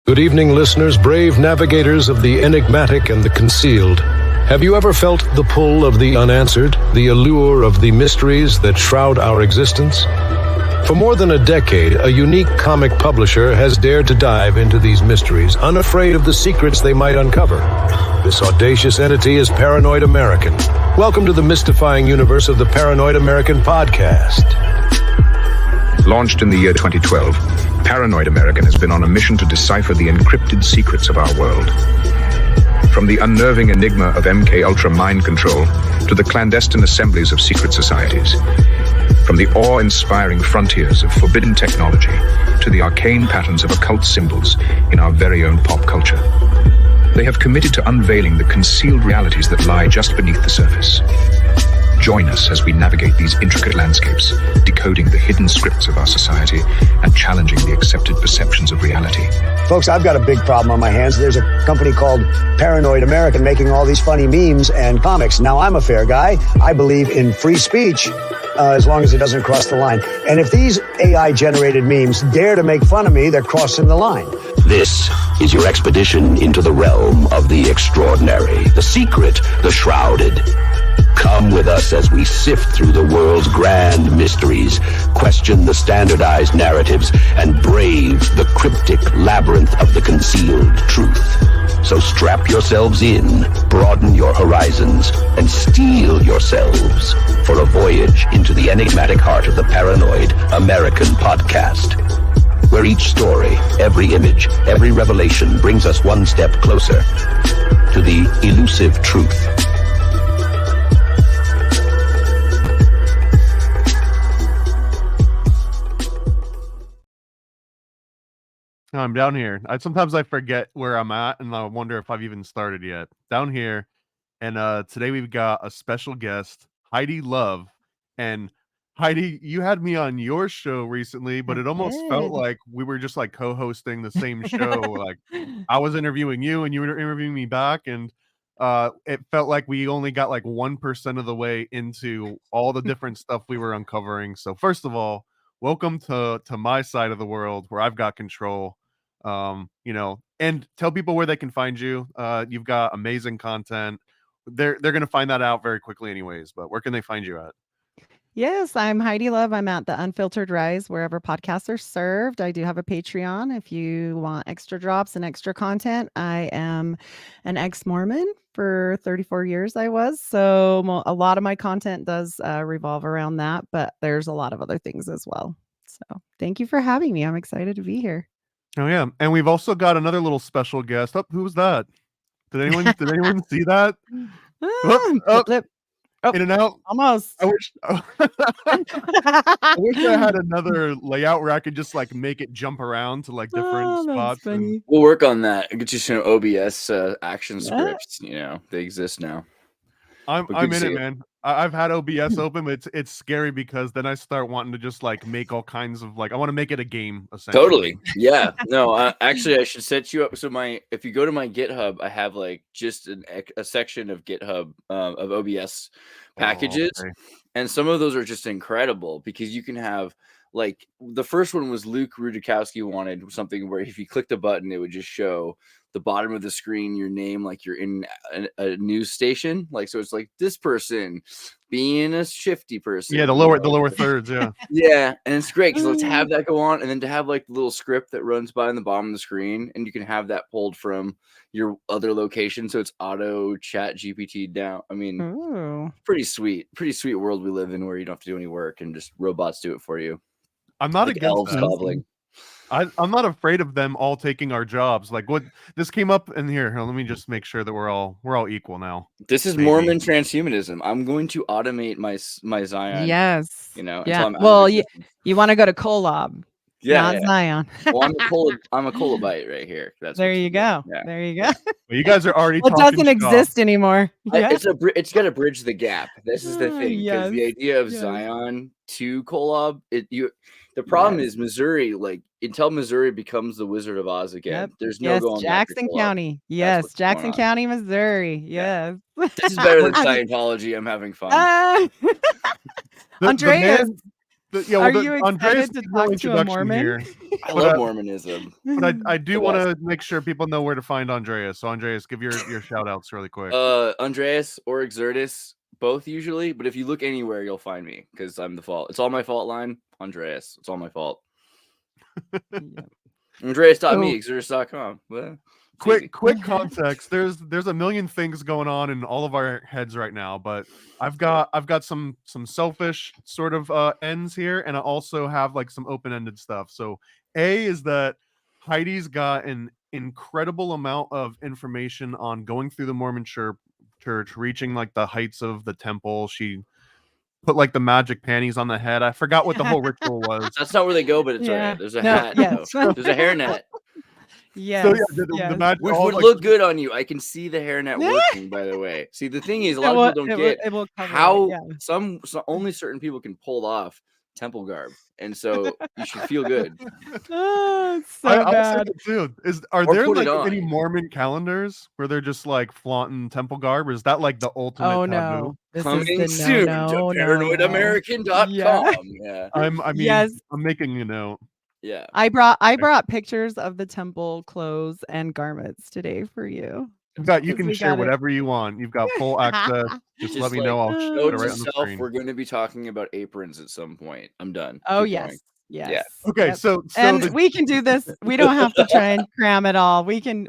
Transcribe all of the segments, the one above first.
Good evening, listeners, brave navigators of the enigmatic and the concealed. Have you ever felt the pull of the unanswered, the allure of the mysteries that shroud our existence? For more than a decade, a unique comic publisher has dared to dive into these mysteries, unafraid of the secrets they might uncover. This audacious entity is Paranoid American. Welcome to the mystifying universe of the Paranoid American podcast. Launched in the year 2012, Paranoid American has been on a mission to decipher the encrypted secrets of our world. From the unnerving enigma of MK Ultra mind control to the clandestine assemblies of secret societies. From the awe-inspiring frontiers of forbidden technology to the arcane patterns of occult symbols in our very own pop culture. They have committed to unveiling the concealed realities that lie just beneath the surface. Join us as we navigate these intricate landscapes, decoding the hidden scripts of our society and challenging the accepted perceptions of reality. Folks, I've got a big problem on my hands. There's a company called Paranoid American making all these funny memes and comics. Now, I'm a fair guy. I believe in free speech as long as it doesn't cross the line. And if these AI-generated memes dare to make fun of me, they're crossing the line. This is your expedition into the realm of the extraordinary, the secret, the shrouded. Come with us as we sift through the world's grand mysteries, question the standardized narratives, and brave the cryptic labyrinth of the concealed truth. So strap yourselves in, broaden your horizons, and steel yourselves for a voyage into the enigmatic heart of the Paranoid American podcast, where each story, every image, every revelation brings us one step closer to the elusive truth. I'm down here. Sometimes I forget where I'm at, and I wonder if I've even started yet. Down here, and today we've got a special guest, Heidi Love. And Heidi, you had me on your show recently, but it almost felt like we were just like co-hosting the same show. Like I was interviewing you, and you were interviewing me back, and it felt like we only got like 1% of the way into all the different stuff we were uncovering. So first of all, welcome to my side of the world where I've got control. And tell people where they can find you. You've got amazing content. They're gonna find that out very quickly anyways, but where can they find you at? Yes, I'm Heidi Love. I'm at the Unfiltered Rise, wherever podcasts are served. I do have a Patreon if you want extra drops and extra content. I am an ex-Mormon for 34 years I was. So a lot of my content does revolve around that, but there's a lot of other things as well. So thank you for having me. I'm excited to be here. Oh yeah. And we've also got another little special guest. Oh, who was that? Did anyone see that? In and out. Almost. I wish I had another layout where I could just like make it jump around to like different spots. We'll work on that. Get you some OBS action scripts. You know, they exist now. I'm in it, man. I've had OBS open, but it's scary because then I start wanting to just like make all kinds of like I want to make it a game. Essentially. Totally. Yeah. No. Actually, I should set you up. So if you go to my GitHub, I have like just a section of GitHub of OBS packages, and some of those are just incredible because you can have like the first one was Luke Rudikowski wanted something where if you clicked a button, it would just show the bottom of the screen your name like you're in a news station, like so it's like this person being a shifty person, the lower thirds, yeah, and it's great because let's have that go on, and then to have like the little script that runs by on the bottom of the screen, and you can have that pulled from your other location, so it's auto chat GPT down. I mean, pretty sweet world we live in where you don't have to do any work and just robots do it for you. I'm not like against elves that. Gobbling. I'm not afraid of them all taking our jobs. Like what this came up in here. Let me just make sure that we're all equal now. This is Mormon transhumanism. I'm going to automate my Zion. Yes. You know. Yeah. Well, you want to go to Kolob. Yeah. Not Zion. Well, I'm a Kolobite right here. There you go. Yeah. There you go. Well, you guys are already. It doesn't exist anymore. Yeah. It's got to bridge the gap. This is the thing because the idea of Zion to Kolob, the problem is Missouri, like until Missouri becomes the Wizard of Oz again, there's no going back to Jackson County. Yes, Jackson County, Missouri. Yes. This is better than Scientology. I'm having fun. Andreas. Are you excited to talk to a Mormon? Here, I love Mormonism. But I do want to make sure people know where to find Andreas. So Andreas, give your shout outs really quick. Andreas or Xirtus, both usually. But if you look anywhere, you'll find me because I'm the fault. It's all my fault line. Andreas. It's all my fault. Andreas.me, Xirtus.com. Well, quick context. There's a million things going on in all of our heads right now, but I've got some selfish sort of ends here, and I also have like some open-ended stuff. So A is that Heidi's got an incredible amount of information on going through the Mormon church, reaching like the heights of the temple. She put like the magic panties on the head. I forgot what the whole ritual was. That's not where they go, but it's all right. There's a hat. Yes. There's a hairnet. Yes. So yeah, the magic, which would look good on you. I can see the hairnet working, by the way. See, the thing is, a lot of people don't get how some only certain people can pull off temple garb, and so you should feel good. Oh, it's so bad. Too. Are there like any Mormon calendars where they're just like flaunting temple garb, or is that like the ultimate taboo? This Coming is soon to ParanoidAmerican.com. Yeah. I'm making a note. Yeah. I brought pictures of the temple clothes and garments today for you. You can share whatever you want. You've got full access. Just let me know. I'll show it right on the screen. We're going to be talking about aprons at some point. I'm done. Oh, yes. Yes. Yeah. Okay. So we can do this. We don't have to try and cram it all. We can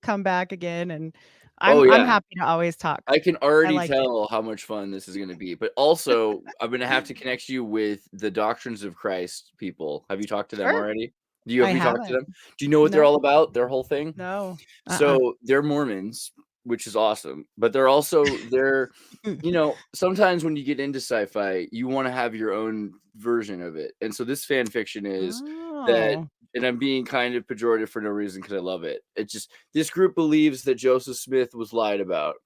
come back again, and I'm happy to always talk. I can already tell how much fun this is going to be. But also, I'm going to have to connect you with the Doctrines of Christ people. Have you talked to them already? Do you have talked to them? Do you know what they're all about? Their whole thing? No. So they're Mormons, which is awesome. But they're also sometimes when you get into sci-fi, you want to have your own version of it. And so this fan fiction is that, and I'm being kind of pejorative for no reason because I love it. It's just this group believes that Joseph Smith was lied about,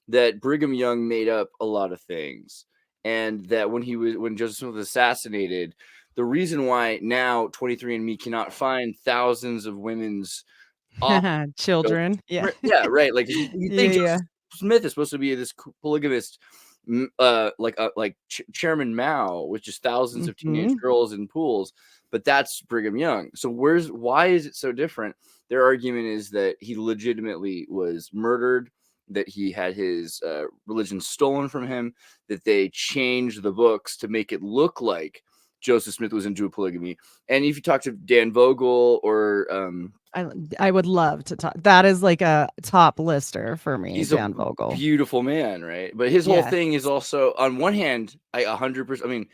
that Brigham Young made up a lot of things, and that when Joseph Smith was assassinated, the reason why now 23andMe cannot find thousands of women's children. Right. Like you think Joseph Smith is supposed to be this polygamist, like Chairman Mao, with just thousands of teenage girls in pools. But that's Brigham Young. So why is it so different? Their argument is that he legitimately was murdered, that he had his religion stolen from him, that they changed the books to make it look like Joseph Smith was into a polygamy. And if you talk to Dan Vogel or I would love to talk. That is like a top lister for me. He's Dan Vogel, beautiful man, right? But his whole thing is also, on one hand, I 100%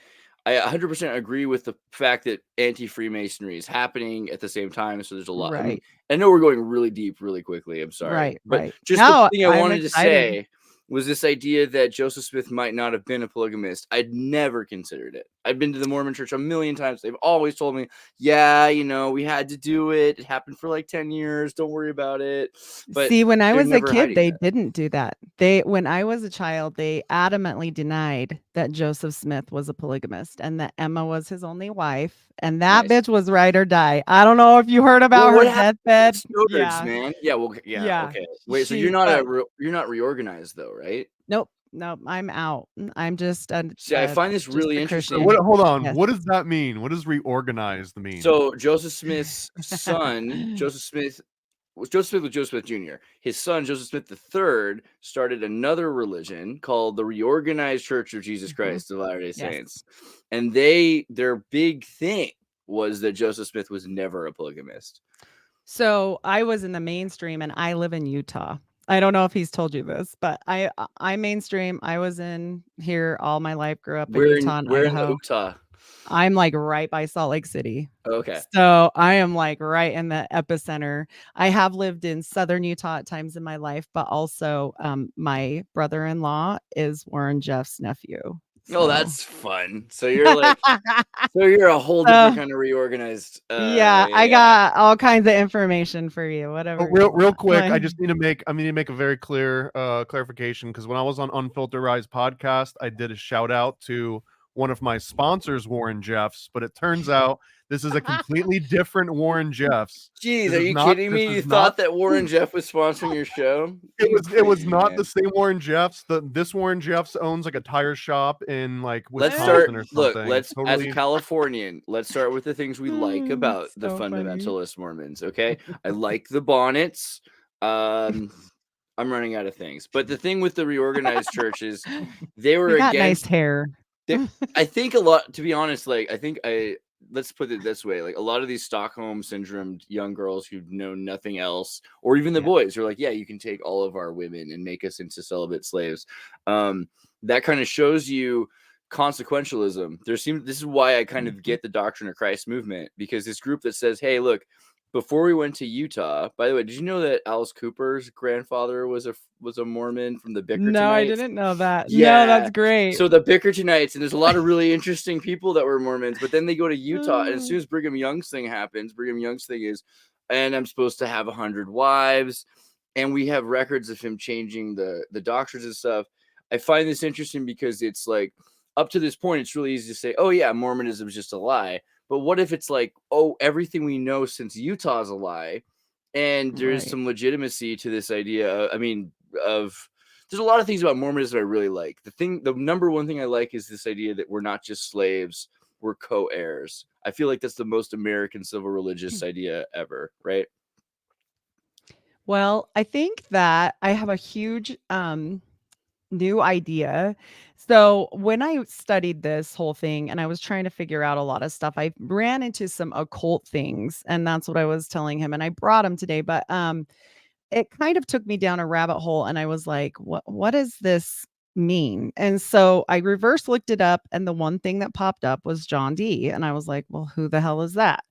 agree with the fact that anti-Freemasonry is happening at the same time. So there's a lot. Right. I know we're going really deep really quickly. I'm sorry. Right. Just the thing I wanted to say was this idea that Joseph Smith might not have been a polygamist. I'd never considered it. I've been to the Mormon church a million times. They've always told me, we had to do it. It happened for like 10 years. Don't worry about it. But see, when I was a kid, they didn't do that. When I was a child, they adamantly denied that Joseph Smith was a polygamist and that Emma was his only wife. And that bitch was ride or die. I don't know if you heard about her deathbed. Man. Okay. Wait, so you're not reorganized though, right? Nope. I'm out. I'm just. I find this really interesting. Hold on. Yes. What does that mean? What does reorganized mean? So Joseph Smith's son, Joseph Smith was Joseph Smith Jr. His son, Joseph Smith III, started another religion called the Reorganized Church of Jesus Christ of Latter-day Saints. And their big thing was that Joseph Smith was never a polygamist. So I was in the mainstream, and I live in Utah. I don't know if he's told you this, but I mainstream. I was in here all my life. Grew up in Utah. Where in Utah? I'm like right by Salt Lake City. Okay. So I am like right in the epicenter. I have lived in southern Utah at times in my life, but also my brother-in-law is Warren Jeff's nephew. So. Oh, that's fun. So you're like, you're a whole different kind of reorganized. I got all kinds of information for you. Whatever. Real quick, I just need to make a very clear clarification, because when I was on Unfiltered Rise podcast, I did a shout out to one of my sponsors, Warren Jeffs, but it turns out this is a completely different Warren Jeffs. Jeez, This are is you not- kidding this me? You is thought not- that Warren Jeff was sponsoring your show? It was not man. the same Warren Jeffs. This Warren Jeffs owns like a tire shop in like Let's Wisconsin start. or Look, something. let's as a Totally- Californian, let's start with the things we like about the so funny. fundamentalist Mormons. Okay, I like the bonnets. I'm running out of things, but the thing with the reorganized churches, they were You got against. nice hair. I think a lot. To be honest, like let's put it this way: like a lot of these Stockholm syndrome young girls who know nothing else, or even the boys, are like, yeah, you can take all of our women and make us into celibate slaves. That kind of shows you consequentialism. This is why I kind of get the Doctrine of Christ movement, because this group that says, hey, look, before we went to Utah, by the way, did you know that Alice Cooper's grandfather was a Mormon from the Bickertonites? No, I didn't know that. Yeah. No, that's great. So the Bickertonites, and there's a lot of really interesting people that were Mormons, but then they go to Utah, and as soon as Brigham Young's thing happens, Brigham Young's thing is, and I'm supposed to have 100 wives, and we have records of him changing the doctrines and stuff. I find this interesting because it's like, up to this point, it's really easy to say, oh yeah, Mormonism is just a lie. But what if it's like, oh, everything we know since Utah is a lie, and there is some legitimacy to this idea? There's a lot of things about Mormonism I really like. The number one thing I like is this idea that we're not just slaves, we're co-heirs. I feel like that's the most American civil religious idea ever, right? Well, I think that I have a huge new idea. So when I studied this whole thing and I was trying to figure out a lot of stuff, I ran into some occult things, and that's what I was telling him, and I brought him today, but it kind of took me down a rabbit hole, and I was like, what does this mean? And so I reverse looked it up, and the one thing that popped up was John Dee, and I was like, well, who the hell is that?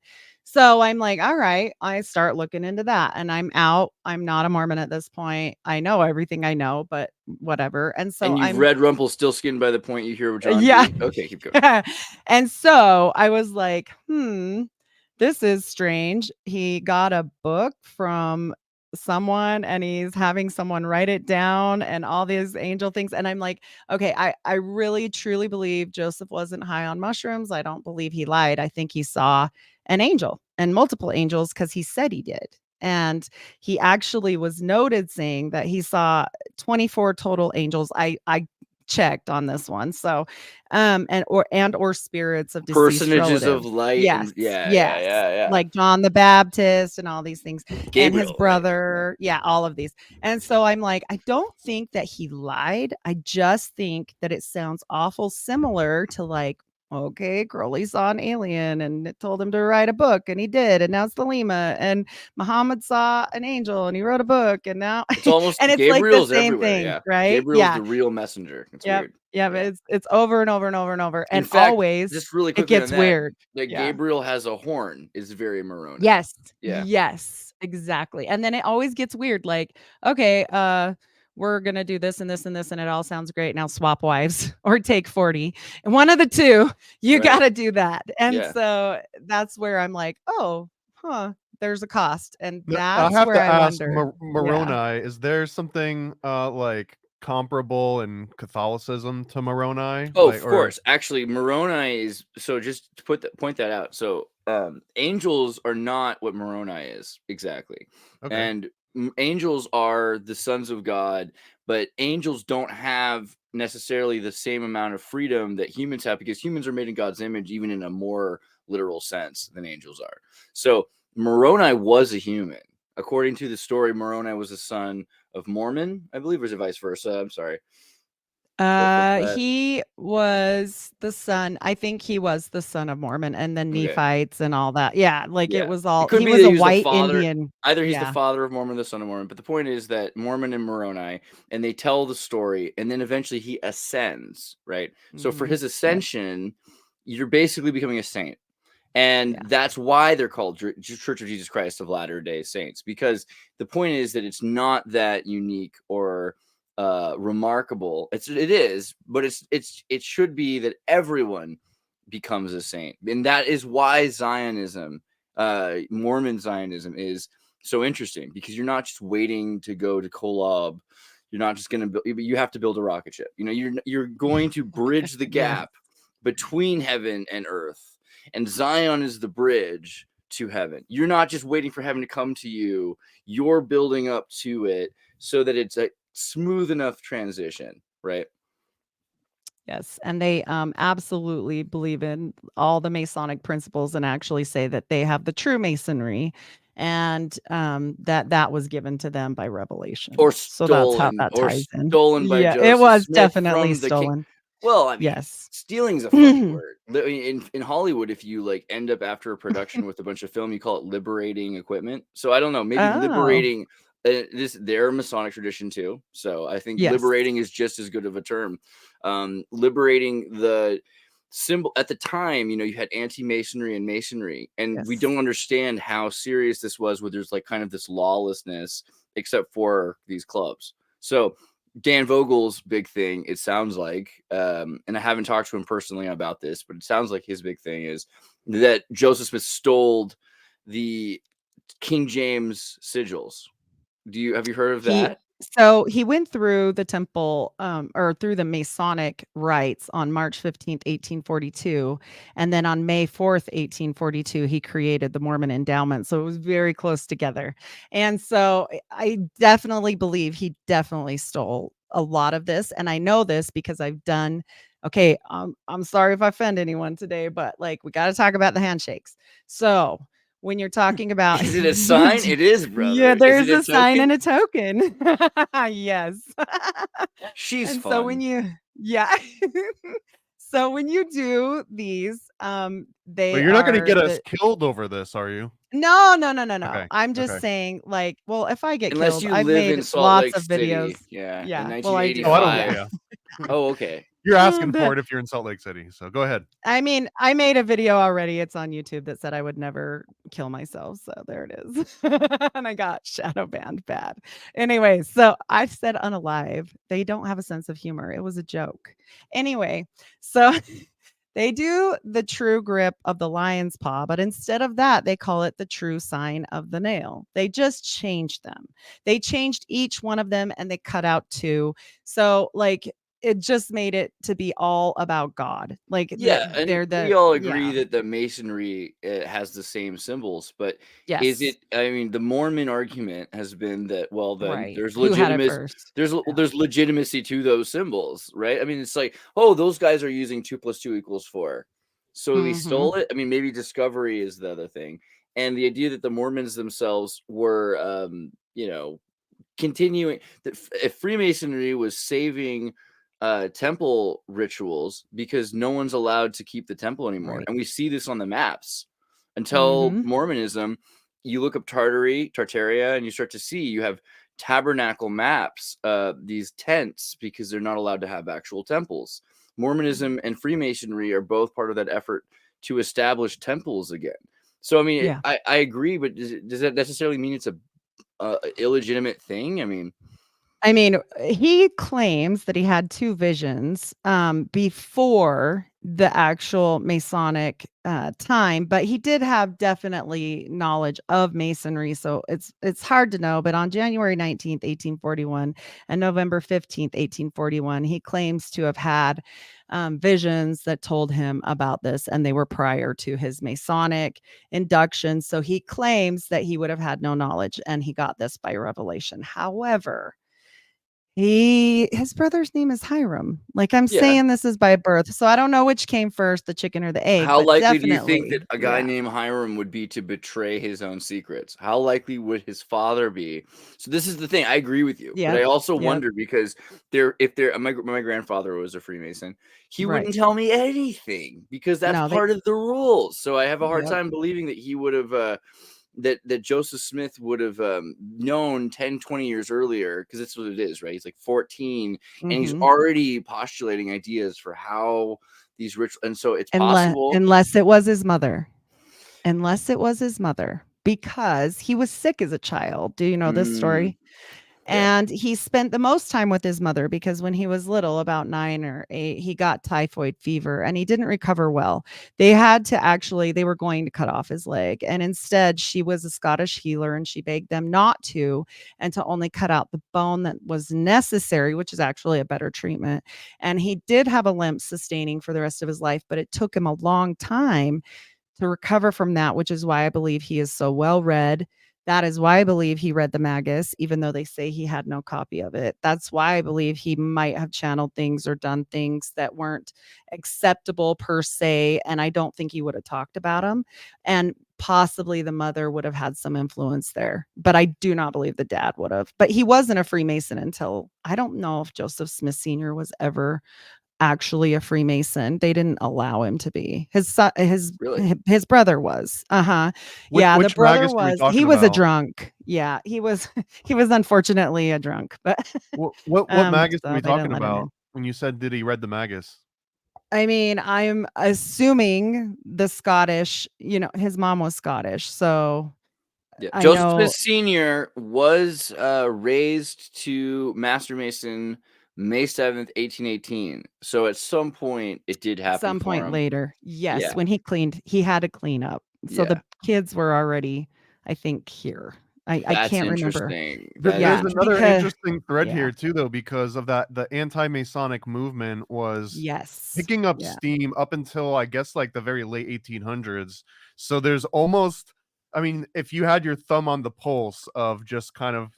So I'm like, all right, I start looking into that, and I'm out. I'm not a Mormon at this point. I know everything I know, but whatever. And so and you've read Rumpelstiltskin by the point you hear John yeah. Dee? Okay, keep going. And so I was like, this is strange. He got a book from someone and he's having someone write it down and all these angel things. And I'm like, okay, I really truly believe Joseph wasn't high on mushrooms. I don't believe he lied. I think he saw an angel and multiple angels because he said he did. And he actually was noted saying that he saw 24 total angels. I checked on this one. So or spirits of deceased Personages relatives. of light. Yes. And, yeah. Like John the Baptist and all these things. Gabriel, and his brother. Right? Yeah, all of these. And so I'm like, I don't think that he lied. I just think that it sounds awful similar to like, okay, Crowley saw an alien and it told him to write a book and he did. And now it's the Lima, and Muhammad saw an angel and he wrote a book, and now it's almost and it's Gabriel's like the same everywhere, thing, yeah. right? Gabriel's the real messenger. It's weird. Yeah, but it's over and over and over and over. In And fact, always just really it quickly gets on that, weird. Like Gabriel has a horn is very Moroni. Yes. Yeah. Yes, exactly. And then it always gets weird. Like, okay, we're gonna do this and this and this, and it all sounds great. Now swap wives or take 40. And one of the two, you gotta do that. And so that's where I'm like, oh, there's a cost. And that's I have where to I ask wonder. Moroni, is there something like comparable in Catholicism to Moroni? Oh, of course. Actually, Moroni is, so just to point that out. So angels are not what Moroni is exactly. Okay. And angels are the sons of God, but angels don't have necessarily the same amount of freedom that humans have, because humans are made in God's image, even in a more literal sense than angels are. So Moroni was a human. According to the story, Moroni was a son of Mormon, I believe, or was it vice versa? I'm sorry. He was the son. I think he was the son of Mormon, and then Nephites and all that. Yeah, like it was all. He was a white Indian. Either he's the father of Mormon, the son of Mormon. But the point is that Mormon and Moroni, and they tell the story, and then eventually he ascends. Right. So for his ascension, you're basically becoming a saint. And that's why they're called Church of Jesus Christ of Latter-day Saints, because the point is that it's not that unique or remarkable. It is, but it should be that everyone becomes a saint. And that is why Zionism, Mormon Zionism, is so interesting, because you're not just waiting to go to Kolob. You're not just going to build, you have to build a rocket ship. You know, you're going to bridge the gap between heaven and earth, and Zion is the bridge to heaven. You're not just waiting for heaven to come to you, you're building up to it so that it's a smooth enough transition, right? Yes, and they absolutely believe in all the Masonic principles and actually say that they have the true Masonry, and that was given to them by revelation. Or So that's how stolen, that ties in. by Yeah, it Joseph was Smith definitely from the king. stolen. Well, I mean, Yes. stealing's a funny word. In Hollywood, if you like end up after a production with a bunch of film, you call it liberating equipment. So I don't know, maybe Oh, liberating their Masonic tradition too. So I think yes. liberating is just as good of a term. Liberating the symbol at the time, you know, you had anti-Masonry and Masonry, and we Yes. don't understand how serious this was, where there's like kind of this lawlessness, except for these clubs. So Dan Vogel's big thing, it sounds like, and I haven't talked to him personally about this, but it sounds like his big thing is that Joseph Smith stole the King James sigils. Have you heard of that? So he went through the temple, or through the Masonic rites on March 15th, 1842. And then on May 4th, 1842, he created the Mormon endowment. So it was very close together. And so I definitely believe he definitely stole a lot of this. And I know this because I've done, okay, I'm sorry if I offend anyone today, but like, we got to talk about the handshakes. So when you're talking about, Is it a sign? It is, brother. yeah, there's Is it a sign and a token. Yes. She's And fun. so when you, yeah. So when you do these, they But you're not going to get are us killed over this, are you? No. Okay, I'm just okay. saying, like, well, if I get Unless killed, you I've live made in Salt lots Lake of videos. City. Yeah. In Yeah. Well, I do. 1985. Oh, I don't know. Yeah. Yeah. Oh, okay. You're asking But- for it if you're in Salt Lake City. So go ahead. I mean, I made a video already. It's on YouTube that said I would never kill myself. So there it is. And I got shadow banned bad. Anyway, so I said unalive. They don't have a sense of humor. It was a joke. Anyway, so they do the true grip of the lion's paw, but instead of that, they call it the true sign of the nail. They just changed them. They changed each one of them and they cut out two. So like, it just made it to be all about God. Like Yeah, and they're we all yeah. agree that the Masonry has the same symbols, but Yes. is it? I mean, the Mormon argument has been that, well, then Right. there's Who had it legitimacy. first? There's legitimacy to those symbols, right? I mean, it's like, oh, those guys are using 2 + 2 = 4, so we stole it. I mean, maybe discovery is the other thing, and the idea that the Mormons themselves were, you know, continuing that if Freemasonry was saving temple rituals because no one's allowed to keep the temple anymore. Right. And we see this on the maps until Mormonism. You look up Tartaria, and you start to see you have tabernacle maps, these tents, because they're not allowed to have actual temples. Mormonism and Freemasonry are both part of that effort to establish temples again. So, I mean, Yeah. I agree, but does that necessarily mean it's a illegitimate thing? I mean, he claims that he had two visions before the actual Masonic time, but he did have definitely knowledge of Masonry. So it's hard to know. But on January 19th, 1841 and November 15th, 1841, he claims to have had visions that told him about this, and they were prior to his Masonic induction. So he claims that he would have had no knowledge, and he got this by revelation. However, his brother's name is Hiram. Like I'm saying, this is by birth. So I don't know which came first, the chicken or the egg. how but likely do you think that a guy yeah. named Hiram would be to betray his own secrets? How likely would his father be? So this is the thing. I agree with you, but I also wonder, because my grandfather was a Freemason. He wouldn't tell me anything because that's part of the rules. So I have a hard time believing that he would have that Joseph Smith would have known 10, 20 years earlier, because that's what it is, right? He's like 14 and he's already postulating ideas for how these rituals, and so it's possible. Unless it was his mother. Because he was sick as a child. Do you know this story? And he spent the most time with his mother because when he was little, about 9 or 8, he got typhoid fever and he didn't recover well. They were going to cut off his leg. And instead, she was a Scottish healer and she begged them not to, and to only cut out the bone that was necessary, which is actually a better treatment. And he did have a limp sustaining for the rest of his life, but it took him a long time to recover from that, which is why I believe he is so well read. That is why I believe he read the Magus, even though they say he had no copy of it. That's why I believe he might have channeled things or done things that weren't acceptable per se. And I don't think he would have talked about them. And possibly the mother would have had some influence there. But I do not believe the dad would have. But he wasn't a Freemason until, I don't know if Joseph Smith Sr. was ever actually a Freemason. They didn't allow him to be. His brother was. Yeah, the brother was. He was a drunk. Yeah, he was he was unfortunately a drunk. But what Magus are we talking about when you said did he read the Magus? I mean, I'm assuming the Scottish, his mom was Scottish, so yeah. Joseph Smith Sr. was raised to Master Mason May 7th, 1818. So at some point it did happen. Some point later. Yes. When he had to clean up. So the kids were already, I think, here. I can't remember. There's another interesting thread here too, though, because of that. The anti-Masonic movement was picking up steam up until, I guess, like the very late 1800s. So there's almost, I mean, if you had your thumb on the pulse of just kind of,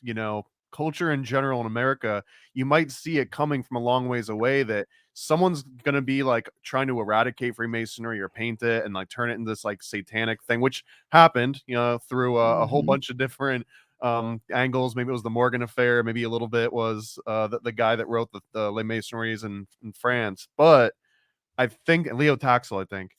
culture in general in America, you might see it coming from a long ways away that someone's going to be like trying to eradicate Freemasonry or paint it and like turn it into this like satanic thing, which happened, through a whole bunch of different angles. Maybe it was the Morgan affair. Maybe a little bit was the guy that wrote the Les Masonries in France. But I think Leo Taxel, I think.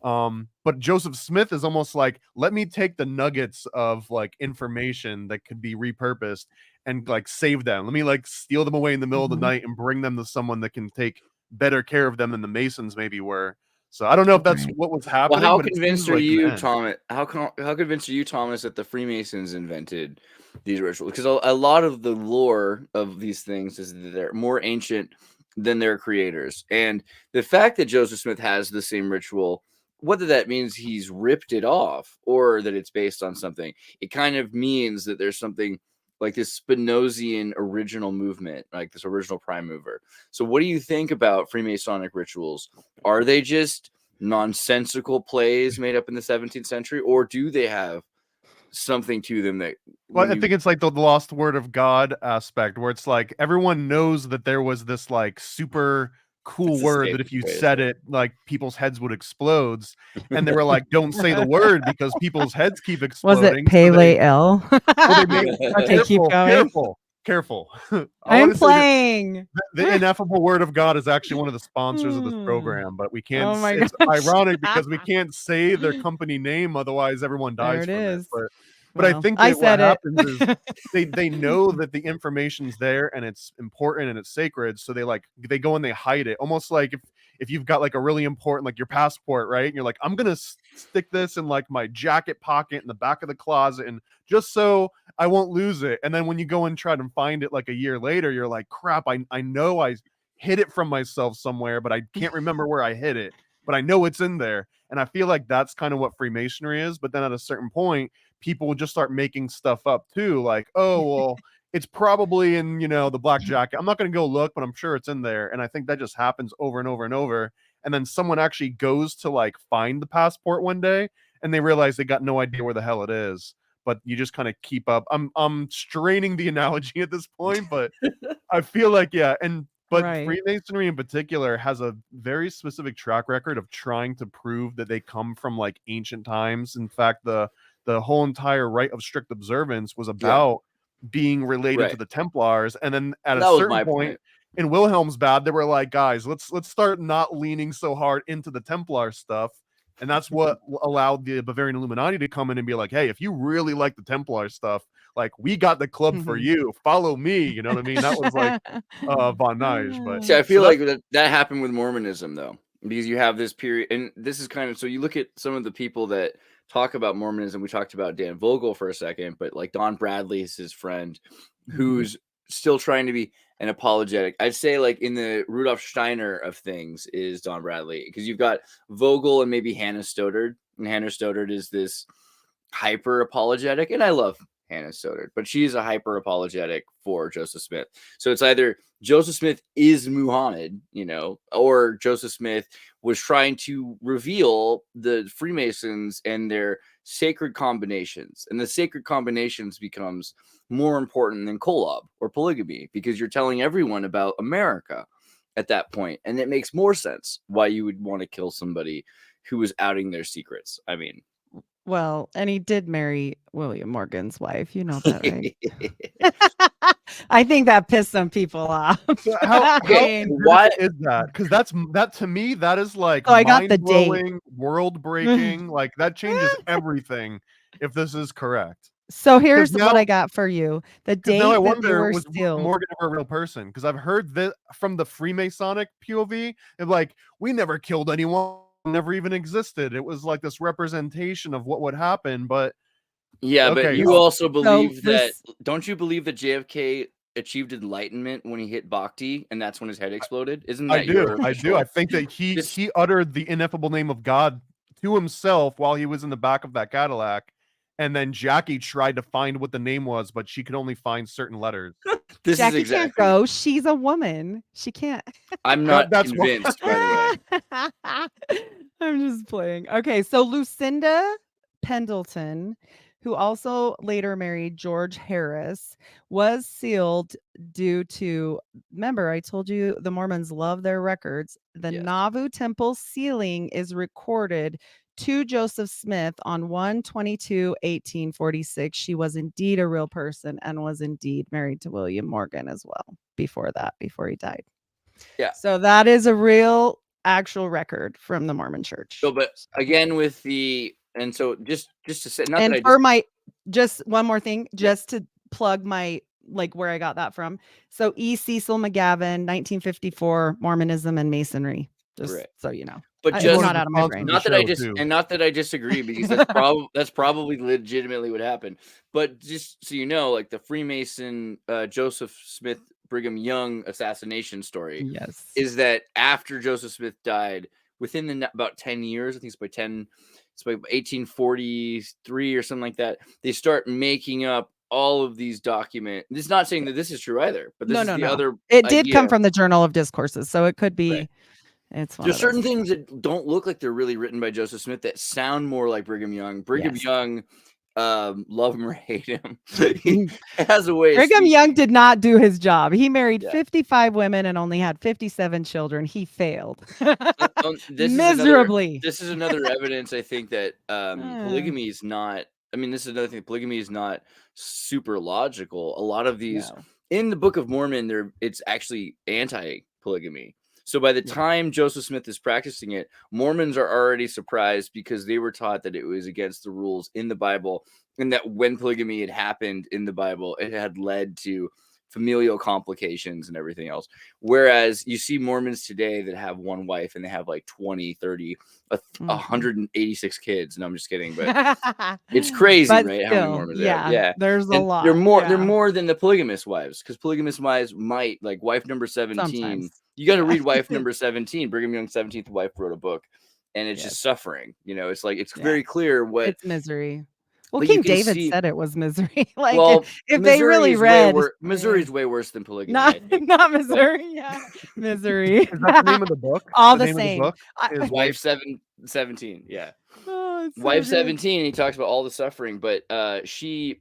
But Joseph Smith is almost like, let me take the nuggets of like information that could be repurposed and like save them. Let me like steal them away in the middle of the night and bring them to someone that can take better care of them than the Masons maybe were. So I don't know if that's what was happening. Well, how convinced are you, Thomas? How convinced are you, Thomas, that the Freemasons invented these rituals? Because a lot of the lore of these things is that they're more ancient than their creators, and the fact that Joseph Smith has the same ritual, whether that means he's ripped it off or that it's based on something, it kind of means that there's something like this Spinozian original movement, like this original prime mover. So what do you think about Freemasonic rituals? Are they just nonsensical plays made up in the 17th century, or do they have something to them that... Well, I think it's like the lost word of God aspect, where it's like everyone knows that there was this like super cool word that if you said it, like people's heads would explode, and they were like, don't say the word because people's heads keep exploding. Was it Pele L? Okay, keep going. Careful. I'm playing. The ineffable word of God is actually one of the sponsors of this program, but we can't. It's ironic because we can't say their company name, otherwise everyone dies from it. But I think that what happens is they know that the information's there and it's important and it's sacred, so they go and they hide it, almost like if you've got like a really important, like your passport, right? And you're like, I'm gonna stick this in like my jacket pocket in the back of the closet, and just so I won't lose it. And then when you go and try to find it like a year later, you're like, crap, I know I hid it from myself somewhere, but I can't remember where I hid it, but I know it's in there. And I feel like that's kind of what Freemasonry is. But then at a certain point, people will just start making stuff up too. Like, oh, well, it's probably in, the black jacket. I'm not going to go look, but I'm sure it's in there. And I think that just happens over and over and over. And then someone actually goes to like find the passport one day and they realize they got no idea where the hell it is. But you just kind of keep up. I'm straining the analogy at this point, but I feel like, Freemasonry in particular has a very specific track record of trying to prove that they come from like ancient times. In fact, the whole entire rite of strict observance was about being related to the Templars. And then at a certain point in Wilhelmsbad, they were like, guys, let's start not leaning so hard into the Templar stuff. And that's what allowed the Bavarian Illuminati to come in and be like, hey, if you really like the Templar stuff, like we got the club for you. Follow me. You know what I mean? That was like Von Nige. But see, I feel like that happened with Mormonism though, because you have this period, and this is kind of, so you look at some of the people that talk about Mormonism. We talked about Dan Vogel for a second, but like Don Bradley is his friend, who's still trying to be an apologetic. I'd say like in the Rudolf Steiner of things is Don Bradley, because you've got Vogel and maybe Hannah Stoddard, and Hannah Stoddard is this hyper apologetic, and I love Hannah Stoddard, but she's a hyper apologetic for Joseph Smith. So it's either Joseph Smith is Muhammad, or Joseph Smith was trying to reveal the Freemasons and their sacred combinations, and the sacred combinations becomes more important than kolob or polygamy, because you're telling everyone about America at that point, and it makes more sense why you would want to kill somebody who was outing their secrets. I mean, well, and he did marry William Morgan's wife. You know that, right? I think that pissed some people off. Why is that? Because that to me, that is like I got the date. World breaking. Like that changes everything if this is correct. So here's what I got for you. The date now I that wonder, they were was sealed. Morgan ever a real person? Because I've heard that from the Freemasonic POV, and like, we never killed anyone, never even existed. It was like this representation of what would happen. But yeah, but you also believe that, don't you believe that JFK achieved enlightenment when he hit Bhakti, and that's when his head exploded? Isn't that I do. I think that he uttered the ineffable name of God to himself while he was in the back of that Cadillac. And then Jackie tried to find what the name was, but she could only find certain letters. Jackie can't go. She's a woman. She can't. I'm not convinced, by the way. I'm just playing. Okay, so Lucinda Pendleton, who also later married George Harris, was sealed due to, remember, I told you the Mormons love their records. The Nauvoo Temple sealing is recorded to Joseph Smith on 1/22/1846. She was indeed a real person and was indeed married to William Morgan as well before he died. Yeah. So that is a real actual record from the Mormon Church. So, but again, with the, and so just to say, not and that for just one more thing, just to plug my, like, where I got that from. So E. Cecil McGavin, 1954, Mormonism and Masonry. Just so you know. But just not out of my brain. Not that I disagree, because that's probably legitimately what happened. But just so you know, like the Freemason Joseph Smith Brigham Young assassination story, is that after Joseph Smith died, within about 10 years, I think it's by 1843 or something like that, they start making up all of these documents. This is not saying that this is true either, but this is the other. It did come from the Journal of Discourses, so it could be. Right. There's certain things that don't look like they're really written by Joseph Smith that sound more like Brigham Young. Brigham Young, love him or hate him, he has a way. Brigham Young did not do his job. He married 55 women and only had 57 children. He failed miserably. This is another evidence, I think, that polygamy is not. I mean, this is another thing. Polygamy is not super logical. A lot of these in the Book of Mormon, it's actually anti-polygamy. So by the time Joseph Smith is practicing it, Mormons are already surprised, because they were taught that it was against the rules in the Bible, and that when polygamy had happened in the Bible, it had led to familial complications and everything else. Whereas you see Mormons today that have one wife and they have like 20, 30, 186 kids. And I'm just kidding, but it's crazy, right? Still, how many Mormons there are. Yeah. There's a lot. They're more than the polygamous wives, because polygamous wives might, like wife number 17. Sometimes. You got to read wife number 17. Brigham Young's 17th wife wrote a book, and it's just suffering. It's like, it's very clear what it's misery. Well, King David said it was misery. Like, if they really read, Missouri's way worse than polygamy. Not Missouri. Yeah, misery. Is that the name of the book? All the same. Is wife 17. Yeah. Wife 17. He talks about all the suffering, but the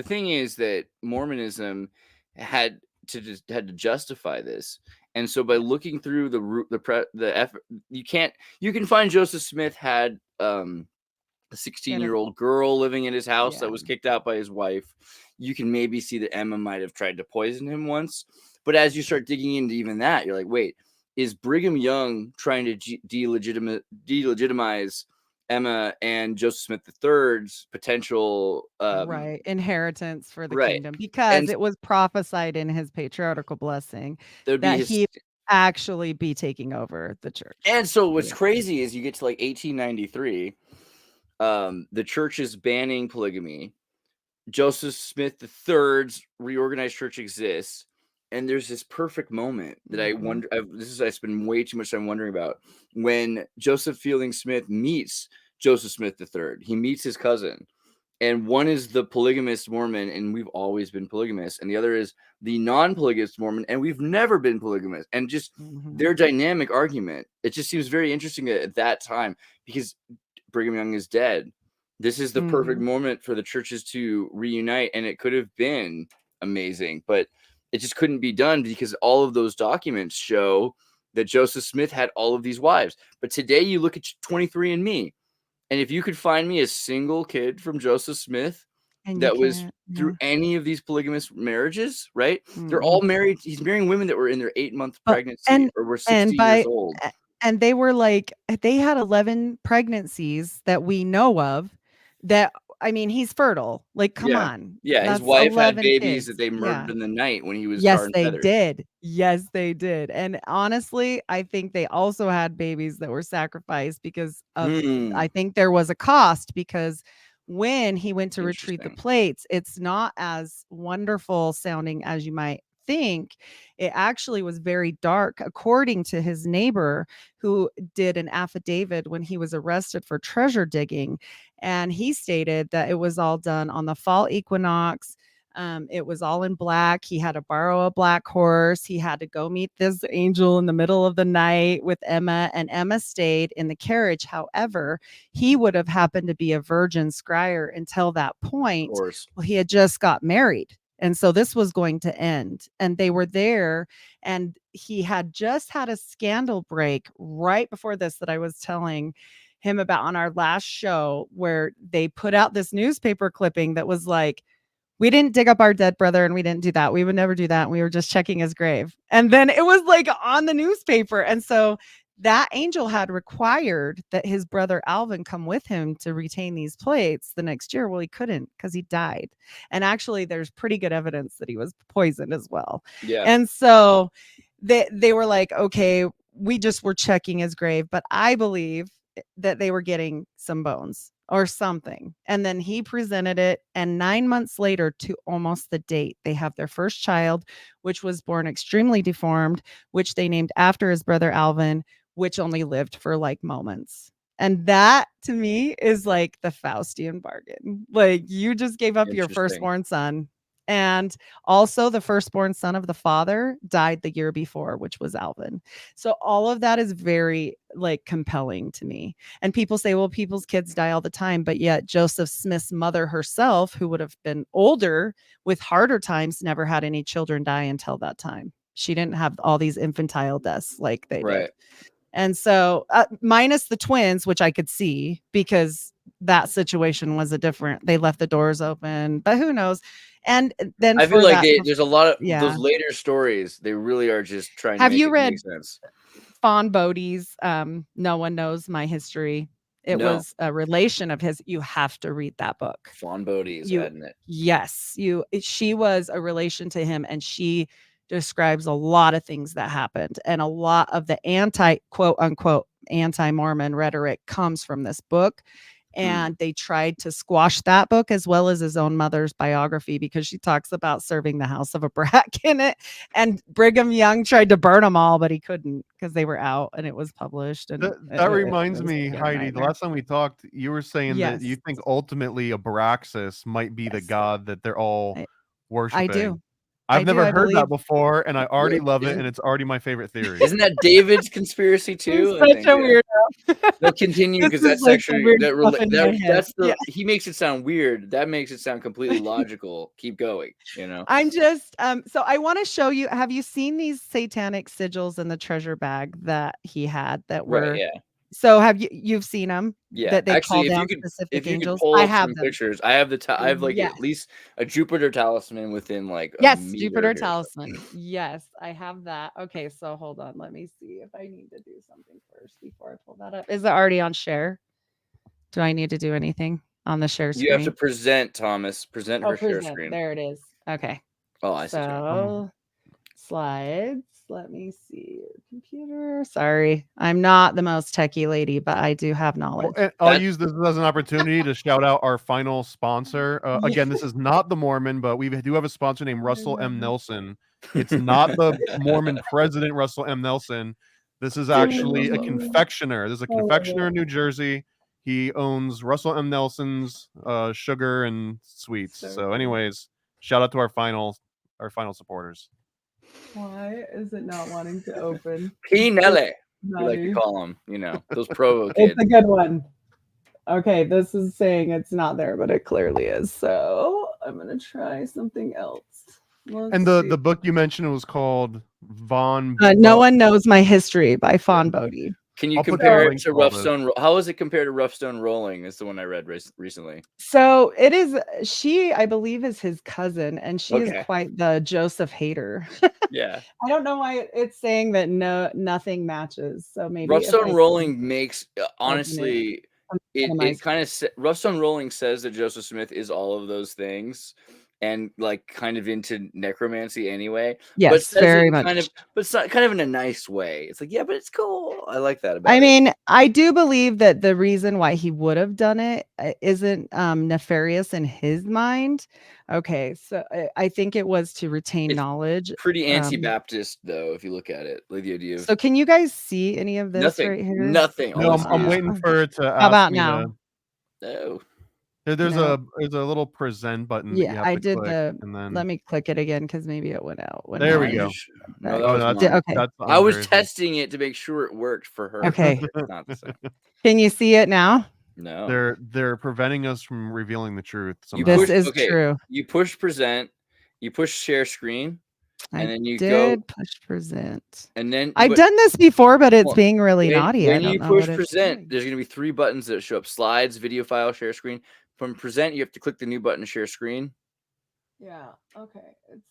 thing is that Mormonism had to justify this. And so by looking through the effort, you can find Joseph Smith had a 16-year-old girl living in his house that was kicked out by his wife. You can maybe see that Emma might have tried to poison him once. But as you start digging into even that, you're like, wait, is Brigham Young trying to delegitimize Emma and Joseph Smith III's potential inheritance for the kingdom? Because it was prophesied in his patriarchal blessing that he actually be taking over the church. And so what's crazy is you get to like 1893, the church is banning polygamy. Joseph Smith III's reorganized church exists, and there's this perfect moment that I wonder. I spend way too much time wondering about when Joseph Fielding Smith meets Joseph Smith III. He meets his cousin, and one is the polygamous Mormon, and we've always been polygamous, and the other is the non-polygamous Mormon, and we've never been polygamous. And just their dynamic argument, it just seems very interesting at that time, because Brigham Young is dead. This is the perfect moment for the churches to reunite, and it could have been amazing, but it just couldn't be done because all of those documents show that Joseph Smith had all of these wives. But today you look at 23andMe, and if you could find me a single kid from Joseph Smith that was through any of these polygamous marriages, right? They're all married. He's marrying women that were in their 8-month pregnancy or were 60 years old. And they were like, they had 11 pregnancies that we know of that, I mean, he's fertile. Like, come on. Yeah, his wife had babies that they murdered in the night when he was tar and feathers. Did. Yes, they did. And honestly, I think they also had babies that were sacrificed because of, I think there was a cost, because when he went to retrieve the plates, it's not as wonderful sounding as you might think. It actually was very dark, according to his neighbor, who did an affidavit when he was arrested for treasure digging. And he stated that it was all done on the fall equinox. It was all in black. He had to borrow a black horse. He had to go meet this angel in the middle of the night with Emma, and Emma stayed in the carriage. However, he would have happened to be a virgin scryer until that point. Of course. Well, he had just got married. And so this was going to end, and they were there, and he had just had a scandal break right before this that I was telling him about on our last show, where they put out this newspaper clipping that was like, we didn't dig up our dead brother, and we didn't do that. We would never do that. And we were just checking his grave. And then it was like on the newspaper. And so that angel had required that his brother Alvin come with him to retain these plates the next year. Well, he couldn't because he died. And actually, there's pretty good evidence that he was poisoned as well. Yeah. And so they were like, okay, we just were checking his grave. But I believe that they were getting some bones or something. And then he presented it. And 9 months later, to almost the date, they have their first child, which was born extremely deformed, which they named after his brother Alvin, which only lived for like moments. And that to me is like the Faustian bargain. Like, you just gave up your firstborn son. And also the firstborn son of the father died the year before, which was Alvin. So all of that is very like compelling to me. And people say, well, people's kids die all the time. But yet Joseph Smith's mother herself, who would have been older with harder times, never had any children die until that time. She didn't have all these infantile deaths like they did. And so minus the twins, which I could see because that situation was they left the doors open, but who knows? And then I feel like there's a lot of those later stories. They really are just trying to make sense. Fawn Bodie's No One Knows My History. It was a relation of his. You have to read that book. Fawn Bodie's, hadn't it? Yes. She was a relation to him, and she describes a lot of things that happened, and a lot of the quote unquote anti-Mormon rhetoric comes from this book. And they tried to squash that book as well as his own mother's biography, because she talks about serving the house of a brack in it. And Brigham Young tried to burn them all, but he couldn't because they were out and it was published. And that reminds me, Heidi, the last time we talked, you were saying that you think ultimately Abraxas might be the god that they're all worshiping. I do. I've never heard that before, and I already love it, and it's already my favorite theory. Isn't that David's conspiracy too? Such a weirdo. They'll continue because that's actually he makes it sound weird. That makes it sound completely logical. Keep going. I'm just so I want to show you. Have you seen these satanic sigils in the treasure bag that he had that were? Right, yeah. So you've seen them? Yeah, that they actually, call down specific angels. I have some pictures. I have I have like at least a Jupiter talisman within like Jupiter talisman. Yes, I have that. Okay, so hold on. Let me see if I need to do something first before I pull that up. Is it already on share? Do I need to do anything on the share screen? You have to present, Thomas. Present her share screen. There it is. Okay. Oh, I see. So slides. Let me see your computer. Sorry, I'm not the most techie lady, but I do have knowledge. And I'll use this as an opportunity to shout out our final sponsor. Again, this is not the Mormon, but we do have a sponsor named Russell M. Nelson. It's not the Mormon president, Russell M. Nelson. This is actually a confectioner. There's a confectioner in New Jersey. He owns Russell M. Nelson's sugar and sweets. So anyways, shout out to our final supporters. Why is it not wanting to open? Pinelle, we like to call them, those Provo kids. It's a good one. Okay, this is saying it's not there, but it clearly is. So I'm gonna try something else. And the book you mentioned was called Von. No One Knows My History by Fawn Bodie. Can you compare it to Rough Stone? How is it compared to Rough Stone Rolling? Is the one I read recently. So it is. She, I believe, is his cousin, and she is quite the Joseph hater. Yeah. I don't know why it's saying that nothing matches. So maybe Rough Stone Rolling makes honestly. It kind of Rough Stone Rolling says that Joseph Smith is all of those things. And like kind of into necromancy anyway. Yes, but very much. But it's not kind of in a nice way. It's like, yeah, but it's cool. I like that about it. I mean, I do believe that the reason why he would have done it isn't nefarious in his mind. Okay, so I think it was to retain knowledge. Pretty anti-Baptist, though, if you look at it. Like the idea of. So can you guys see any of this right here? Nothing. No, I'm waiting for it to. How about now? No. There's a little present button. Yeah, that you have I to did click, the. And then... Let me click it again because maybe it went out. There we go. No, okay. I was testing it to make sure it worked for her. Okay. Not the same. Can you see it now? No. They're preventing us from revealing the truth. This is true. You push present. You push share screen. And then you push present. And then I've done this before, but it's being really naughty. When you push present, there's going to be 3 buttons that show up: slides, video file, share screen. From present, you have to click the new button to share screen. Yeah. Okay. It's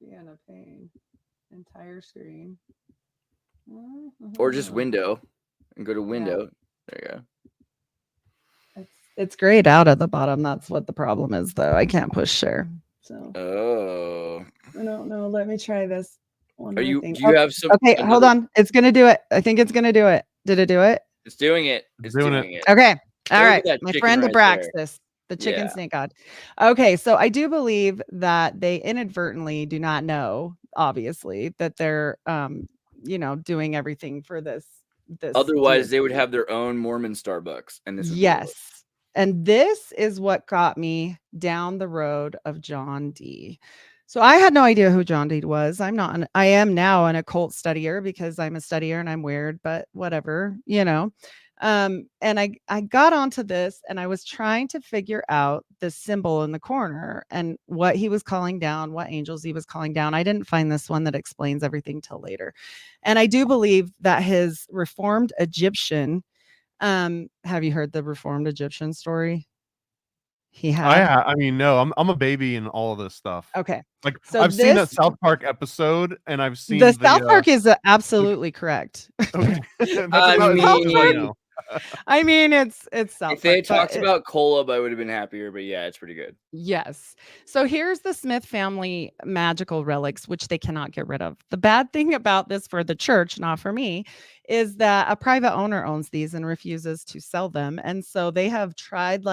being a pain. Entire screen. Or just window, and go to window. Yeah. There you go. It's grayed out at the bottom. That's what the problem is, though. I can't push share. So. Oh. I don't know. Let me try this. Do you have some? Okay, hold on. It's gonna do it. I think it's gonna do it. Did it do it? It's doing it. It's doing it. Okay. All right. My friend Abraxas, the chicken snake god. Okay, so I do believe that they inadvertently do not know, obviously, that they're doing everything for this. Otherwise, they would have their own Mormon Starbucks. And this yes. And this is what got me down the road of John Dee. So I had no idea who John Dee was. I am now an occult studier because I'm a studier and I'm weird, but whatever, And I got onto this and I was trying to figure out the symbol in the corner and what he was calling down, what angels he was calling down. I didn't find this one that explains everything till later. And I do believe that his Reformed Egyptian, have you heard the Reformed Egyptian story? I mean, no, I'm a baby in all of this stuff. Okay. Like so I've seen that South Park episode and I've seen the South Park is absolutely correct. Okay. I mean, it's South If they talked about Kolob, I would have been happier, but yeah, it's pretty good. Yes. So here's the Smith family magical relics, which they cannot get rid of. The bad thing about this for the church, not for me, is that a private owner owns these and refuses to sell them. And so they have tried,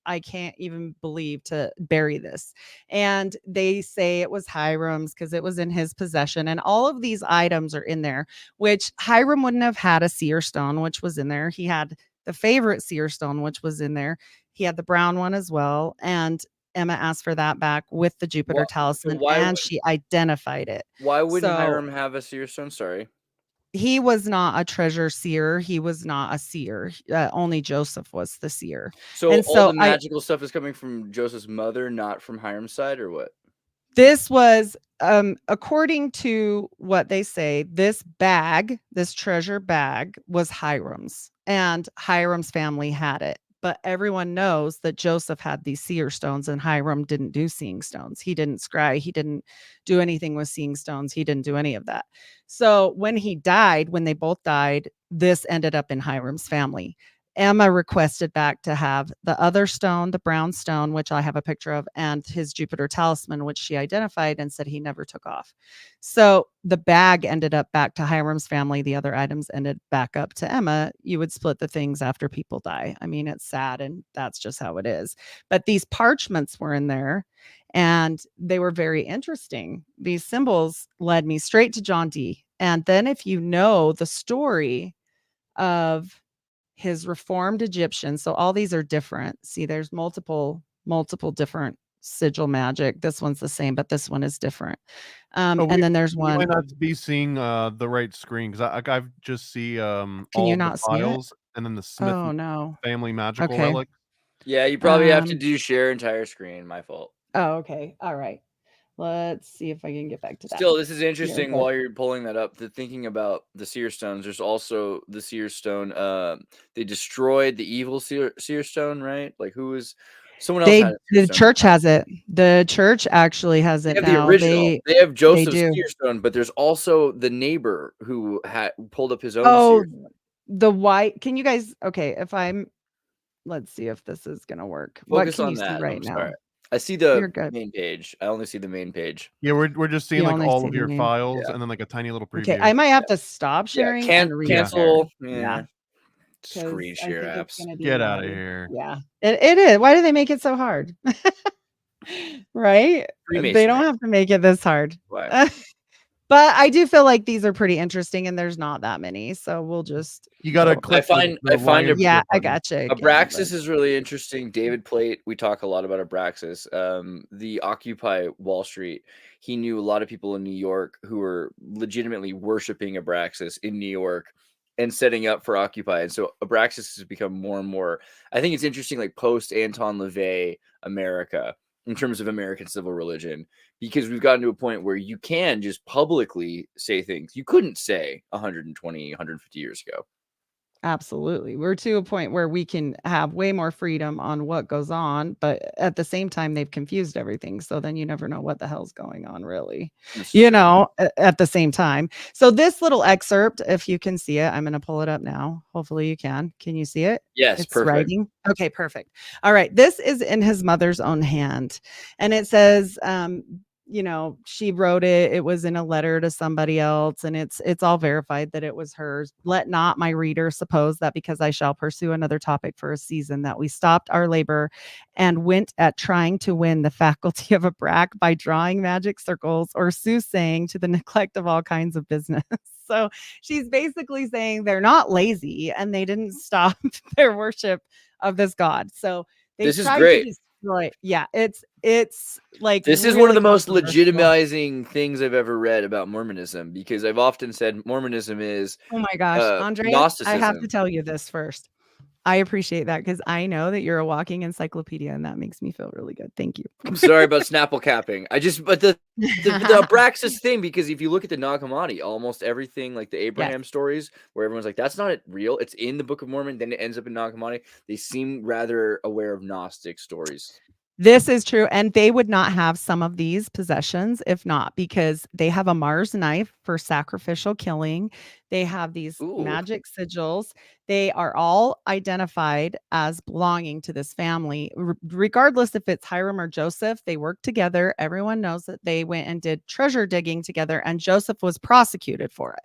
I can't even believe, to bury this. And they say it was Hiram's because it was in his possession. And all of these items are in there, which Hiram wouldn't have had a seer stone, which was in there. He had the favorite seer stone, which was in there. He had the brown one as well. And Emma asked for that back with the Jupiter talisman, and she identified it. Why wouldn't Hiram have a seer stone? Sorry. He was not a treasure seer. He was not a seer. Only Joseph was the seer. So all the magical stuff is coming from Joseph's mother, not from Hiram's side, or what? This was, according to what they say, this treasure bag was Hiram's, and Hiram's family had it. But everyone knows that Joseph had these seer stones and Hiram didn't do seeing stones. He didn't scry. He didn't do anything with seeing stones. He didn't do any of that. So when they both died, this ended up in Hiram's family. Emma requested back to have the other stone, the brown stone, which I have a picture of, and his Jupiter talisman, which she identified and said he never took off. So the bag ended up back to Hiram's family. The other items ended back up to Emma. You would split the things after people die. I mean, it's sad, and that's just how it is. But these parchments were in there, and they were very interesting. These symbols led me straight to John Dee. And then if you know the story of his reformed Egyptian. So all these are different. See, there's multiple different sigil magic. This one's the same, but this one is different. And then there's one. You might not be seeing the right screen because I just see Can all you of the not see it? files and then the Smith Oh no. family magical Okay. relic. Yeah, you probably have to do share entire screen. My fault. Oh, okay. All right. Let's see if I can get back to that. Still, this is interesting while you're pulling that up. Thinking about the seer stones, there's also the seer stone. They destroyed the evil seer stone, right? Like who was someone else? Had the church has it. The church actually has it they have now. The original. They have Joseph's do. seer stone, but there's also the neighbor who had pulled up his own. Oh, the white. Can you guys? Okay, if I'm. Let's see if this is gonna work. Focus what can on you that. see right now? Sorry. I see the main page. I only see the main page. Yeah, we're just seeing like all of your files and then like a tiny little preview. Okay, I might have to stop sharing and cancel. Yeah. Screen share apps. Get out of here. Yeah, it is. Why do they make it so hard? Right? They don't have to make it this hard. Why? But I do feel like these are pretty interesting, and there's not that many, so we'll just. You gotta click. I find it. Yeah, I gotcha. Abraxas is really interesting. David Plate. We talk a lot about Abraxas. The Occupy Wall Street. He knew a lot of people in New York who were legitimately worshiping Abraxas in New York and setting up for Occupy. And so Abraxas has become more and more. I think it's interesting, like post Anton LaVey America, in terms of American civil religion, because we've gotten to a point where you can just publicly say things you couldn't say 120, 150 years ago. Absolutely. We're to a point where we can have way more freedom on what goes on, but at the same time, they've confused everything. So then you never know what the hell's going on, really, at the same time. So this little excerpt, if you can see it, I'm going to pull it up now. Hopefully you can. Can you see it? Yes, it's perfect. Writing. Okay, perfect. All right. This is in his mother's own hand. And it says, she wrote it. It was in a letter to somebody else, and it's all verified that it was hers. Let not my reader suppose that because I shall pursue another topic for a season that we stopped our labor and went at trying to win the faculty of a brack by drawing magic circles or soothsaying to the neglect of all kinds of business. So she's basically saying they're not lazy and they didn't stop their worship of this god. So this is great. Right. Yeah, it's like this is one of the most legitimizing things I've ever read about Mormonism, because I've often said Mormonism is oh my gosh, Andreas, Gnosticism. I have to tell you this first. I appreciate that because I know that you're a walking encyclopedia, and that makes me feel really good. Thank you. I'm sorry about Snapple capping. But the Abraxas thing, because if you look at the Nag Hammadi, almost everything, like the Abraham stories, where everyone's like, that's not real. It's in the Book of Mormon. Then it ends up in Nag Hammadi. They seem rather aware of Gnostic stories. This is true. And they would not have some of these possessions if not, because they have a Mars knife for sacrificial killing. They have these magic sigils. They are all identified as belonging to this family, regardless if it's Hiram or Joseph. They work together. Everyone knows that they went and did treasure digging together, and Joseph was prosecuted for it.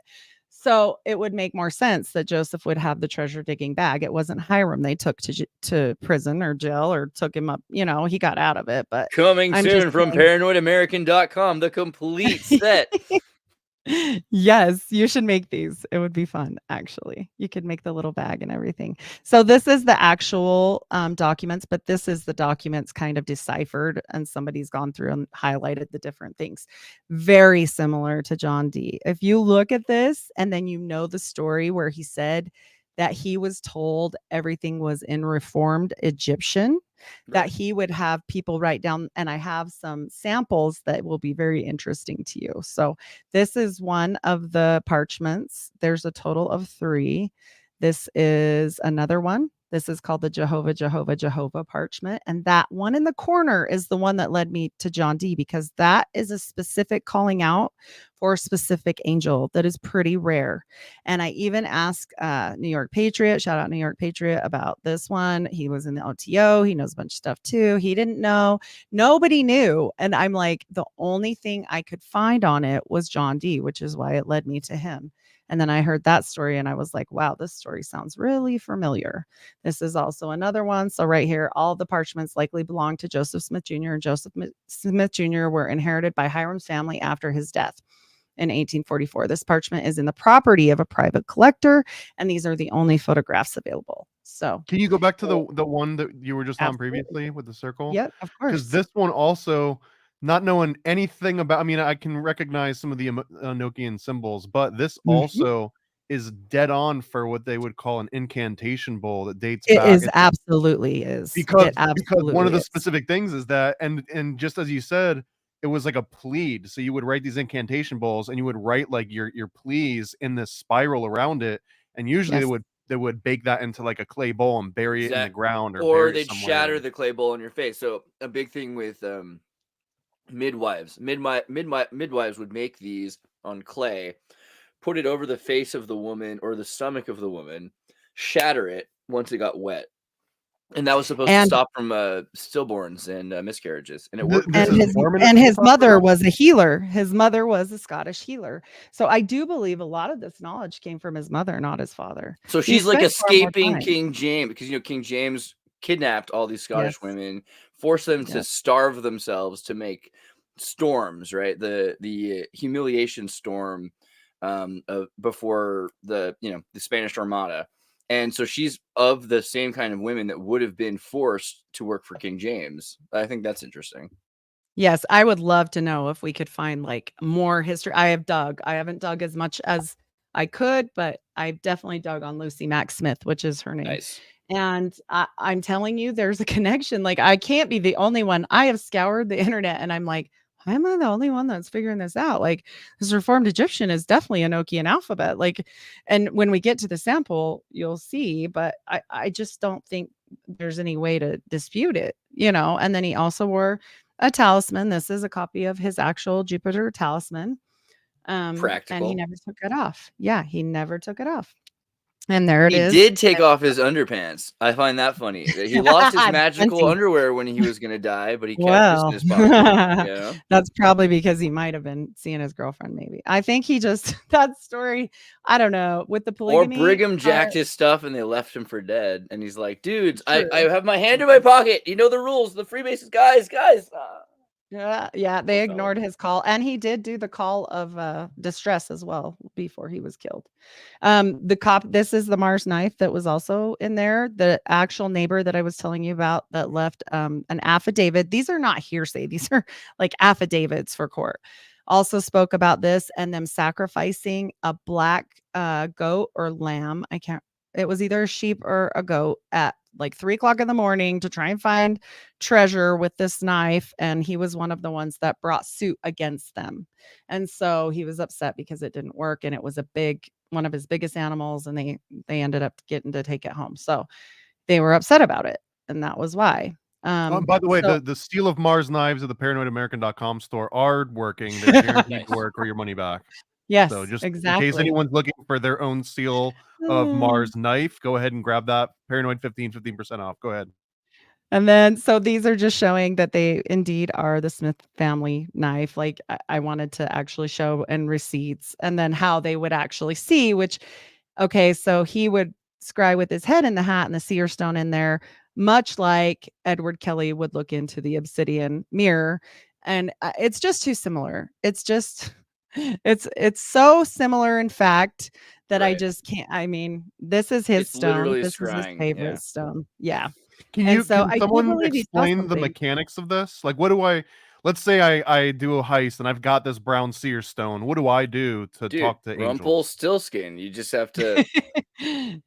So it would make more sense that Joseph would have the treasure digging bag. It wasn't Hiram they took to prison or jail or took him up. He got out of it. But coming soon from paranoidamerican.com, the complete set. Yes, you should make these. It would be fun, actually. You could make the little bag and everything. So this is the actual documents, but this is the documents kind of deciphered, and somebody's gone through and highlighted the different things. Very similar to John Dee. If you look at this and then the story where he said that he was told everything was in Reformed Egyptian, that he would have people write down, and I have some samples that will be very interesting to you. So this is one of the parchments. There's a total of 3. This is another one. This is called the Jehovah parchment. And that one in the corner is the one that led me to John Dee, because that is a specific calling out for a specific angel that is pretty rare. And I even asked New York Patriot, shout out New York Patriot, about this one. He was in the OTO. He knows a bunch of stuff too. He didn't know. Nobody knew. And I'm like, the only thing I could find on it was John Dee, which is why it led me to him. And then I heard that story and I was like, wow, this story sounds really familiar. This is also another one. So right here, all the parchments likely belong to Joseph Smith Jr. and Joseph Smith Jr. were inherited by Hiram's family after his death in 1844. This parchment is in the property of a private collector, and these are the only photographs available. So can you go back to the one that you were just Absolutely. on previously with the circle? Yep, of course. Because this one also, not knowing anything about, I mean, I can recognize some of the Enochian symbols, but this also is dead on for what they would call an incantation bowl that dates It back. is absolutely is. Because absolutely one of the is. specific things is that, and just as you said, it was like a plead. So you would write these incantation bowls and you would write like your pleas in this spiral around it. And usually they would bake that into like a clay bowl and bury it in the ground, or they'd shatter the clay bowl in your face. So a big thing with midwives would make these on clay, put it over the face of the woman or the stomach of the woman, shatter it once it got wet. And that was supposed to stop from stillborns and miscarriages, and it worked. And his mother was a healer. His mother was a Scottish healer. So I do believe a lot of this knowledge came from his mother, not his father. So she's like escaping King James, because King James kidnapped all these Scottish women, forced them to starve themselves to make storms, right? The humiliation storm before the Spanish Armada. And so she's of the same kind of women that would have been forced to work for King James. I think that's interesting. Yes, I would love to know if we could find like more history. I haven't dug as much as I could, but I've definitely dug on Lucy Mack Smith, which is her name. Nice. And I'm telling you, there's a connection. Like, I can't be the only one. I have scoured the internet and I'm like, why am I the only one that's figuring this out? Like, this Reformed Egyptian is definitely Enochian alphabet. Like, and when we get to the sample, you'll see, but I just don't think there's any way to dispute it, And then he also wore a talisman. This is a copy of his actual Jupiter talisman. Practical. And he never took it off. Yeah, he never took it off. And there it is. He did take off his underpants. I find that funny. He lost his magical underwear when he was going to die, but he kept this in his pocket. That's probably because he might have been seeing his girlfriend, maybe. I think he just, that story, I don't know, with the polygamy. Or Brigham jacked his stuff and they left him for dead. And he's like, dudes, I have my hand in my pocket. You know the rules. The Freemasons, guys. Yeah, they ignored his call, and he did do the call of distress as well before he was killed. This is the Mars knife that was also in there. The actual neighbor that I was telling you about that left an affidavit. These are not hearsay; these are like affidavits for court. Also spoke about this and them sacrificing a black goat or lamb. It was either a sheep or a goat at like 3:00 in the morning to try and find treasure with this knife. And he was one of the ones that brought suit against them. And so he was upset because it didn't work. And it was one of his biggest animals. And they ended up getting to take it home. So they were upset about it. And that was why. By the way, the Steel of Mars knives at the paranoidamerican.com store are working. They're guaranteed to work or your money back. Yes, so just exactly. in case anyone's looking for their own Seal of Mars knife, go ahead and grab that. Paranoid 15% off. Go ahead. And then, so these are just showing that they indeed are the Smith family knife. Like, I wanted to actually show and receipts, and then how they would actually see, so he would scry with his head in the hat and the seer stone in there, much like Edward Kelly would look into the obsidian mirror. And it's just too similar. It's just... It's so similar, in fact, that I just can't. I mean, this is his stone. This is his favorite stone. Yeah. Can someone explain the mechanics of this? Like, let's say I do a heist and I've got this brown seer stone. What do I do to talk to angels? Rumpelstiltskin. You just have to.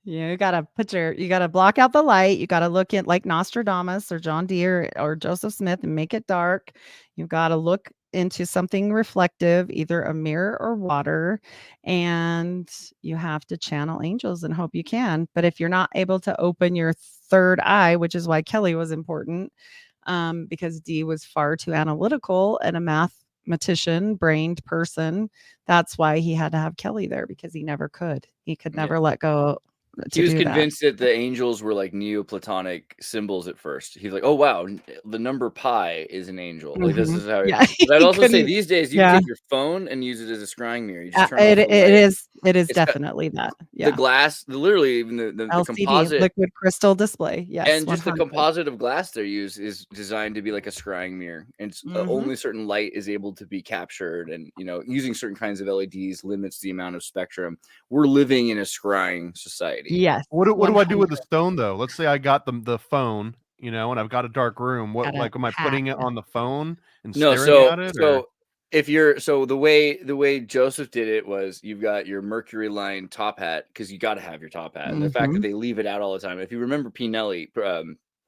You gotta block out the light. You gotta look at like Nostradamus or John Dee or Joseph Smith and make it dark. You gotta look into something reflective, either a mirror or water, and you have to channel angels and hope you can. But if you're not able to open your third eye, which is why Kelly was important, because Dee was far too analytical and a math mathematician, brained person. That's why he had to have Kelly there, because he never could. He could never let go He was do that. convinced that the angels were like Neoplatonic symbols at first. He's like, oh, wow, the number pi is an angel. Like, this is how Yeah, but I'd he also say couldn't- these days, you yeah. can take your phone and use it as a scrying mirror. You just turn off it the light. it is It's got definitely that. Yeah. The glass, literally even the LCD, composite. liquid crystal display. Yes. And just the 100%. composite of glass they use is designed to be like a scrying mirror. And only certain light is able to be captured. And, you know, using certain kinds of LEDs limits the amount of spectrum. We're living in a scrying society. Yes. What do I do with the stone though? Let's say I got the phone, you know, and I've got a dark room. What, like, am I putting it on the phone and staring at it? So if you're the way Joseph did it was, you've got your Mercury line top hat, because you got to have your top hat. And the fact that they leave it out all the time. If you remember, Pinelli,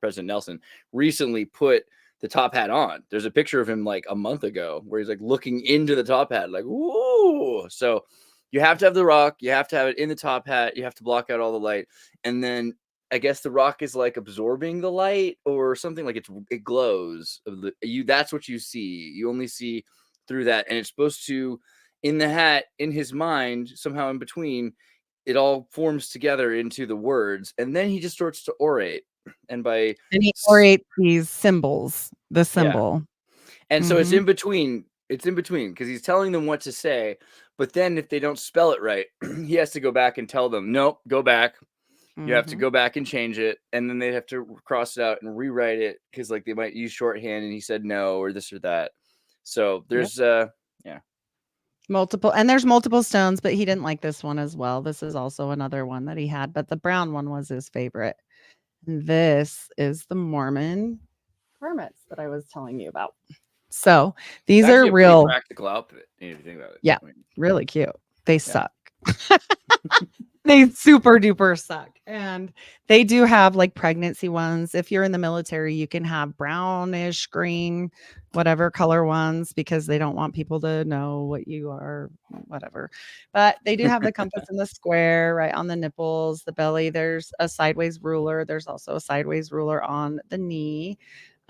President Nelson, recently put the top hat on. There's a picture of him like a month ago where he's like looking into the top hat, like, ooh. So you have to have the rock. You have to have it in the top hat. You have to block out all the light, and then I guess the rock is like absorbing the light or something, like it glows. That's what you see. You only see through that, and it's supposed to, in the hat, in his mind, somehow in between, it all forms together into the words, and then he just starts to orate, and he orates these symbols, the symbol, and so it's in between. It's in between because he's telling them what to say, but then if they don't spell it right, he has to go back and tell them, nope, go back. You have to go back and change it, and then they have to cross it out and rewrite it because, like, they might use shorthand, and he said no or this or that. So there's multiple, and there's multiple stones, but he didn't like this one as well. This is also another one that he had, but the brown one was his favorite. And this is the Mormon hermits that I was telling you about. So these are real practical outfit. If you think about it. Yeah, really cute. They suck. They super duper suck. And they do have like pregnancy ones. If you're in the military, you can have brownish, green, whatever color ones, because they don't want people to know what you are, whatever. But they do have the compass in the square, right on the nipples, the belly. There's a sideways ruler. There's also a sideways ruler on the knee.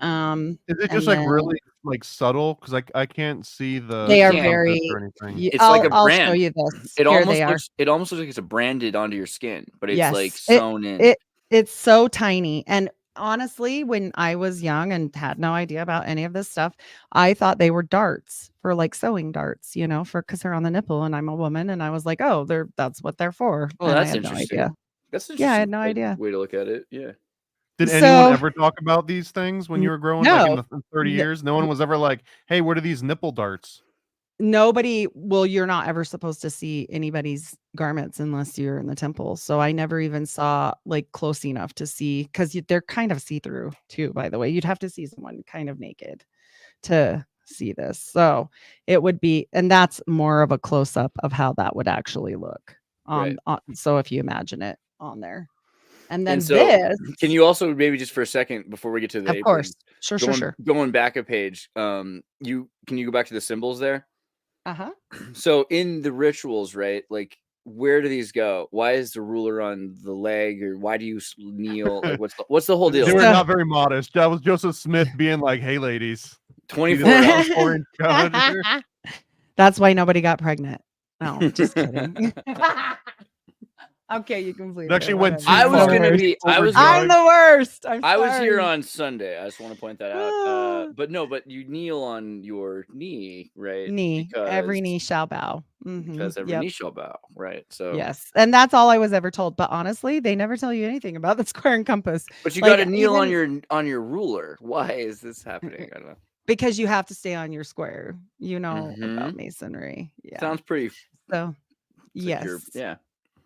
Is it just like really like subtle? Because I can't see the. They are very. It's like a brand. I'll show you this. It almost looks like it's branded onto your skin, but it's like sewn in. It's so tiny. And honestly, when I was young and had no idea about any of this stuff, I thought they were darts, for like sewing darts, you know, because they're on the nipple, and I'm a woman, and I was like, oh, that's what they're for. Oh, and that's I had interesting. No idea. That's interesting. Yeah, I had no idea. Way to look at it. Yeah. Did anyone ever talk about these things when you were growing up in the 30 years? No one was ever like, hey, what are these nipple darts? Nobody. Well, you're not ever supposed to see anybody's garments unless you're in the temple. So I never even saw like close enough to see, because they're kind of see-through too, by the way. You'd have to see someone kind of naked to see this. So it would be, and that's more of a close-up of how that would actually look. So if you imagine it on there. And then this. Can you also maybe just for a second before we get to the of course, sure. Going back a page, can you go back to the symbols there? So in the rituals, right? Like, where do these go? Why is the ruler on the leg, or why do you kneel? Like, what's the whole deal? They were not very modest. That was Joseph Smith being like, "Hey, ladies, 24 That's why nobody got pregnant. No, just kidding. Okay, you completely. It actually went. I'm the worst. I was here on Sunday. I just want to point that out. But you kneel on your knee, right? Every knee shall bow. Because every knee shall bow, right? So yes, and that's all I was ever told. But honestly, they never tell you anything about the square and compass. But you got to kneel on your ruler. Why is this happening? I don't know. Because you have to stay on your square. You know about masonry. Yeah, sounds pretty. So yes, yeah.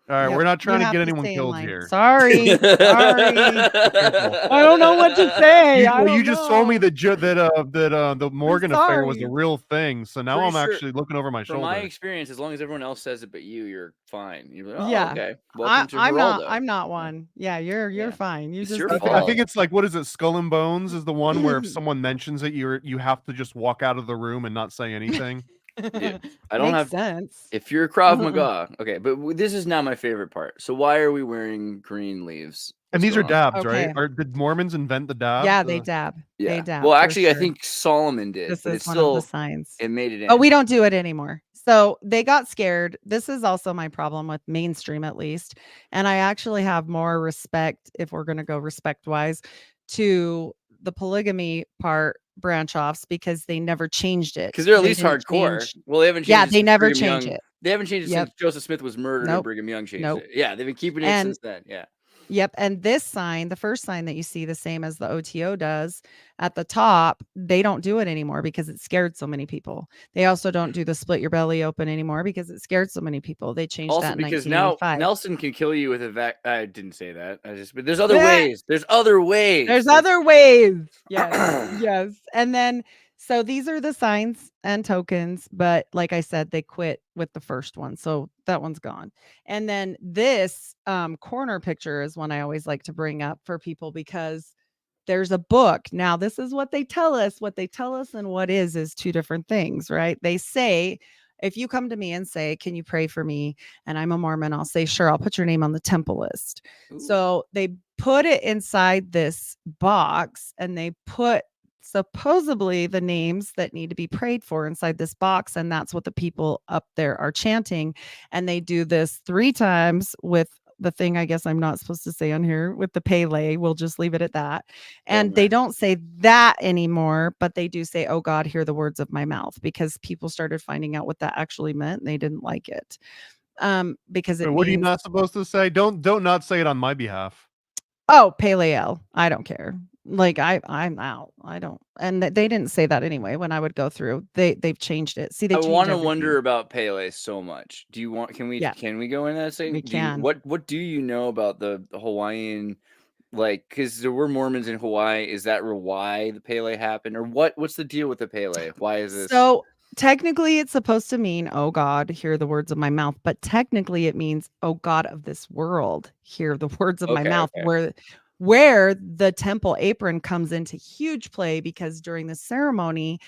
All right, we're not trying to get anyone killed here. Sorry. I don't know what to say. You just told me that the Morgan affair was a real thing, so now I'm actually looking over my shoulder. From my experience, as long as everyone else says it but you're fine. You're like, okay. Welcome to Geraldo. I'm not one. Yeah, you're fine. It's just. Your fault. I think it's like, what is it? Skull and Bones is the one where if someone mentions it, you have to just walk out of the room and not say anything. Dude, I don't Makes have. sense. If you're Krav Maga, okay, but this is now my favorite part. So why are we wearing green leaves? And What's these are going on? dabs, right? Okay. Did Mormons invent the dab? Yeah, they dab. They Yeah. dab Well, for actually, I sure. think Solomon did, This but is it's one of the still signs. it made it in. But we don't do it anymore. So they got scared. This is also my problem with mainstream, at least. And I actually have more respect, if we're going to go respect wise, to the polygamy part branch offs because they never changed it. Because they're at They least didn't hardcore. change. Well, they haven't changed Yeah, it they since never Brigham change Young. it. They haven't changed it Yep. since Joseph Smith was murdered and Nope. Brigham Young changed Nope. it. Yeah, they've been keeping it And since then. Yeah. Yep. And this sign, the first sign that you see, the same as the OTO does at the top, they don't do it anymore because it scared so many people. They also don't do the split your belly open anymore because it scared so many people. They changed Also, that in because now 1985. Nelson can kill you with a vac. I didn't say that. But there's other ways. There's other ways. There's other ways. Yes. Yes. And then, so these are the signs and tokens, but like I said, they quit with the first one. So that one's gone. And then this corner picture is one I always like to bring up for people because there's a book. Now, this is what they tell us. What they tell us and what is two different things, right? They say, if you come to me and say, can you pray for me? And I'm a Mormon, I'll say, sure, I'll put your name on the temple list. Ooh. So they put it inside this box and they put supposedly the names that need to be prayed for inside this box. And that's what the people up there are chanting. And they do this 3 times with the thing I guess I'm not supposed to say on here with the Pele. We'll just leave it at that. And they don't say that anymore, but they do say, oh God, hear the words of my mouth, because people started finding out what that actually meant and they didn't like it. Because it What are you means, not supposed to say? Don't not say it on my behalf. oh, Paleo. I don't care. Like I'm out. I don't. And they didn't say that anyway. When I would go through, they've changed it. See, they I change want to everything. wonder about Pele so much. Do you want? Can we? Yeah. Can we go into that? Say, We can. What do you know about the Hawaiian? Like, because there were Mormons in Hawaii. Is that why the Pele happened, or what's the deal with the Pele? Why is this? So technically, it's supposed to mean, oh God, hear the words of my mouth. But technically, it means, oh God of this world, hear the words of my mouth. Okay. Where the temple apron comes into huge play, because during the ceremony,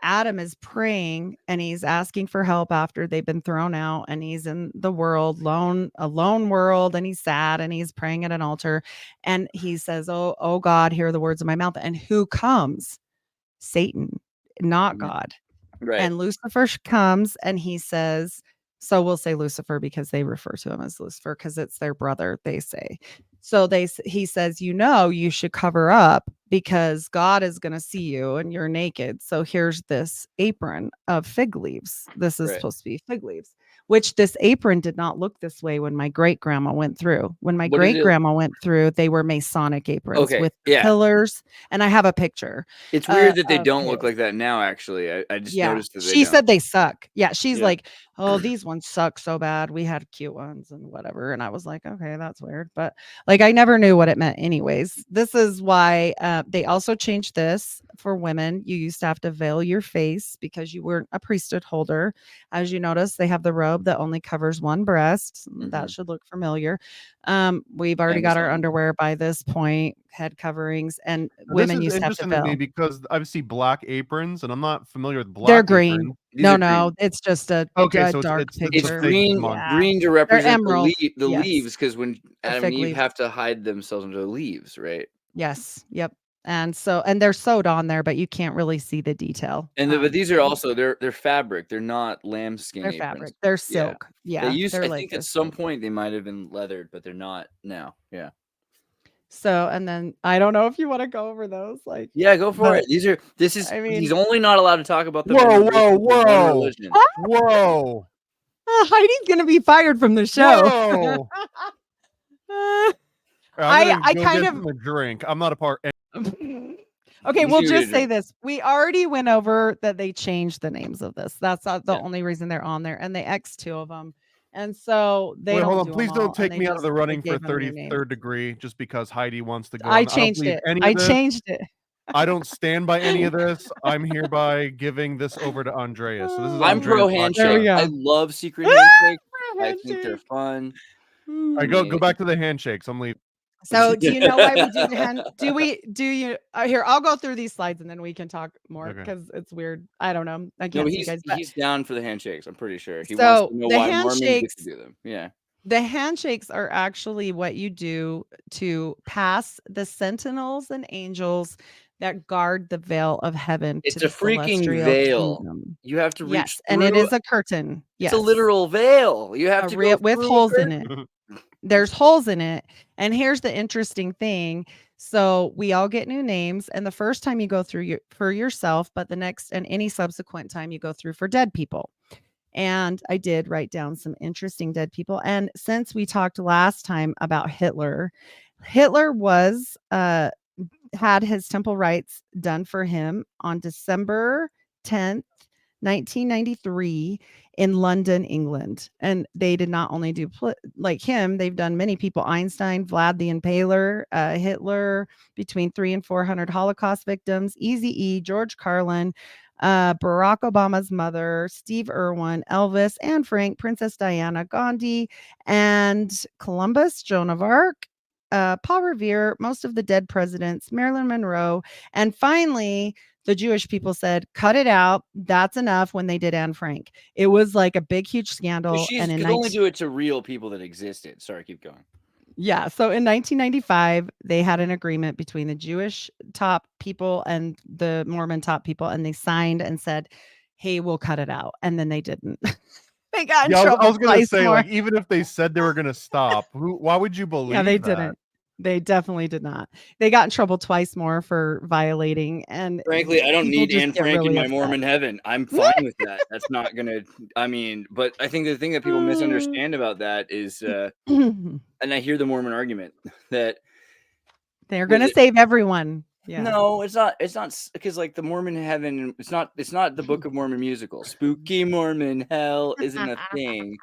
Adam is praying and he's asking for help after they've been thrown out, and he's in the world, a lone world, and he's sad and he's praying at an altar. And he says, oh God, hear the words of my mouth. And who comes? Satan, not God. Right. And Lucifer comes and he says, so we'll say Lucifer because they refer to him as Lucifer because it's their brother, they say. So he says, you should cover up because God is going to see you and you're naked. So here's this apron of fig leaves. This is supposed to be fig leaves, which this apron did not look this way when my great grandma went through. When my great grandma went through, they were Masonic aprons with pillars. And I have a picture. It's weird that they don't look like that now, actually. I just noticed that she said they suck. Yeah. She's like, oh, these ones suck so bad. We had cute ones and whatever. And I was like, okay, that's weird. But like, I never knew what it meant anyways. This is why they also changed this for women. You used to have to veil your face because you weren't a priesthood holder. As you notice, they have the robe that only covers one breast. That should look familiar. We've already got our underwear by this point, head coverings, and women used to have to veil. Me because I see black aprons and I'm not familiar with black. They're green. Aprons. No, it's just a so dark picture. It's green, green to represent the leaves, because when Adam and Eve have to hide themselves under the leaves, right? Yes. Yep. And they're sewed on there, but you can't really see the detail. And but these are also they're fabric. They're not lambskin. They're fabric. They're silk. Yeah. I think at some point they might have been leathered, but they're not now. Yeah. So, and then I don't know if you want to go over those. Like, yeah, go for it. He's only not allowed to talk about the whoa. Heidi's gonna be fired from the show. I kind of a drink. I'm not a part. Okay, we'll just say this. We already went over that they changed the names of this. That's not the only reason they're on there, and they X 2 of them. And so they hold on. Please don't take me out of the running for 33rd degree just because Heidi wants to go. I changed it. I changed it. I don't stand by any of this. I'm hereby giving this over to Andreas. So this is I'm pro handshake. I love secret handshake. I think they're fun. I go back to the handshakes. I'm leaving. So do you know why we do the hand? Do you here? I'll go through these slides and then we can talk more because it's weird. I don't know. I No, can't but see you guys. But he's down for the handshakes. I'm pretty sure he wants so to know the why Mormons get to handshakes, do them. Yeah. the handshakes are actually what you do to pass the sentinels and angels that guard the veil of heaven It's to a the freaking celestial veil. kingdom. You have to reach Yes, and it through. is a curtain. It's Yes, a literal veil. You have to go with through a holes in it. curtain. There's holes in it. And here's the interesting thing. So we all get new names, and the first time you go through for yourself, but the next and any subsequent time you go through for dead people. And I did write down some interesting dead people. And since we talked last time about Hitler was had his temple rites done for him on December 10th, 1993 in London, England. And they did not only do like him, they've done many people: Einstein, Vlad the Impaler, Hitler, between 300 and 400 Holocaust victims, Eazy-E, George Carlin, Barack Obama's mother, Steve Irwin, Elvis, Anne Frank, Princess Diana, Gandhi, and Columbus, Joan of Arc, Paul Revere, most of the dead presidents, Marilyn Monroe, and finally, the Jewish people said, "Cut it out. That's enough." When they did Anne Frank, it was like a big, huge scandal. She and could only do it to real people that existed. Sorry, keep going. Yeah. So in 1995, they had an agreement between the Jewish top people and the Mormon top people, and they signed and said, "Hey, we'll cut it out." And then they didn't. They got in trouble. I was gonna say, more. like, even if they said they were gonna stop, why would you believe? Yeah, they that? didn't. They definitely did not. They got in trouble twice more for violating. And frankly, I don't need Anne Frank really in my upset. Mormon heaven. I'm fine with that. That's not gonna. I mean, but I think the thing that people misunderstand about that is, and I hear the Mormon argument that they're going to save everyone. Yeah. No, it's not. It's not because like the Mormon heaven. It's not the Book of Mormon musical. Spooky Mormon hell isn't a thing.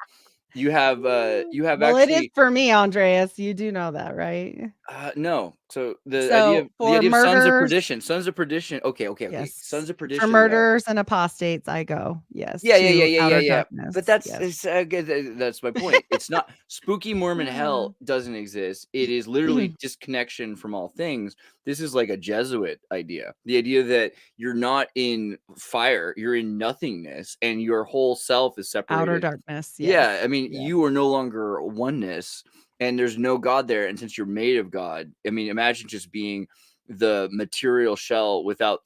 You have well, actually. It is for me, Andreas. You do know that, right? No. So the idea of sons of perdition. Sons of perdition. Okay. Yes. Sons of perdition. For murderers and apostates, I go. Yes. Yeah. Darkness. But that's my point. It's not spooky Mormon hell doesn't exist. It is literally disconnection from all things. This is like a Jesuit idea. The idea that you're not in fire, you're in nothingness, and your whole self is separated. Outer darkness. Yes. Yeah. I mean, you are no longer oneness. And there's no God there. And since you're made of God, I mean, imagine just being the material shell without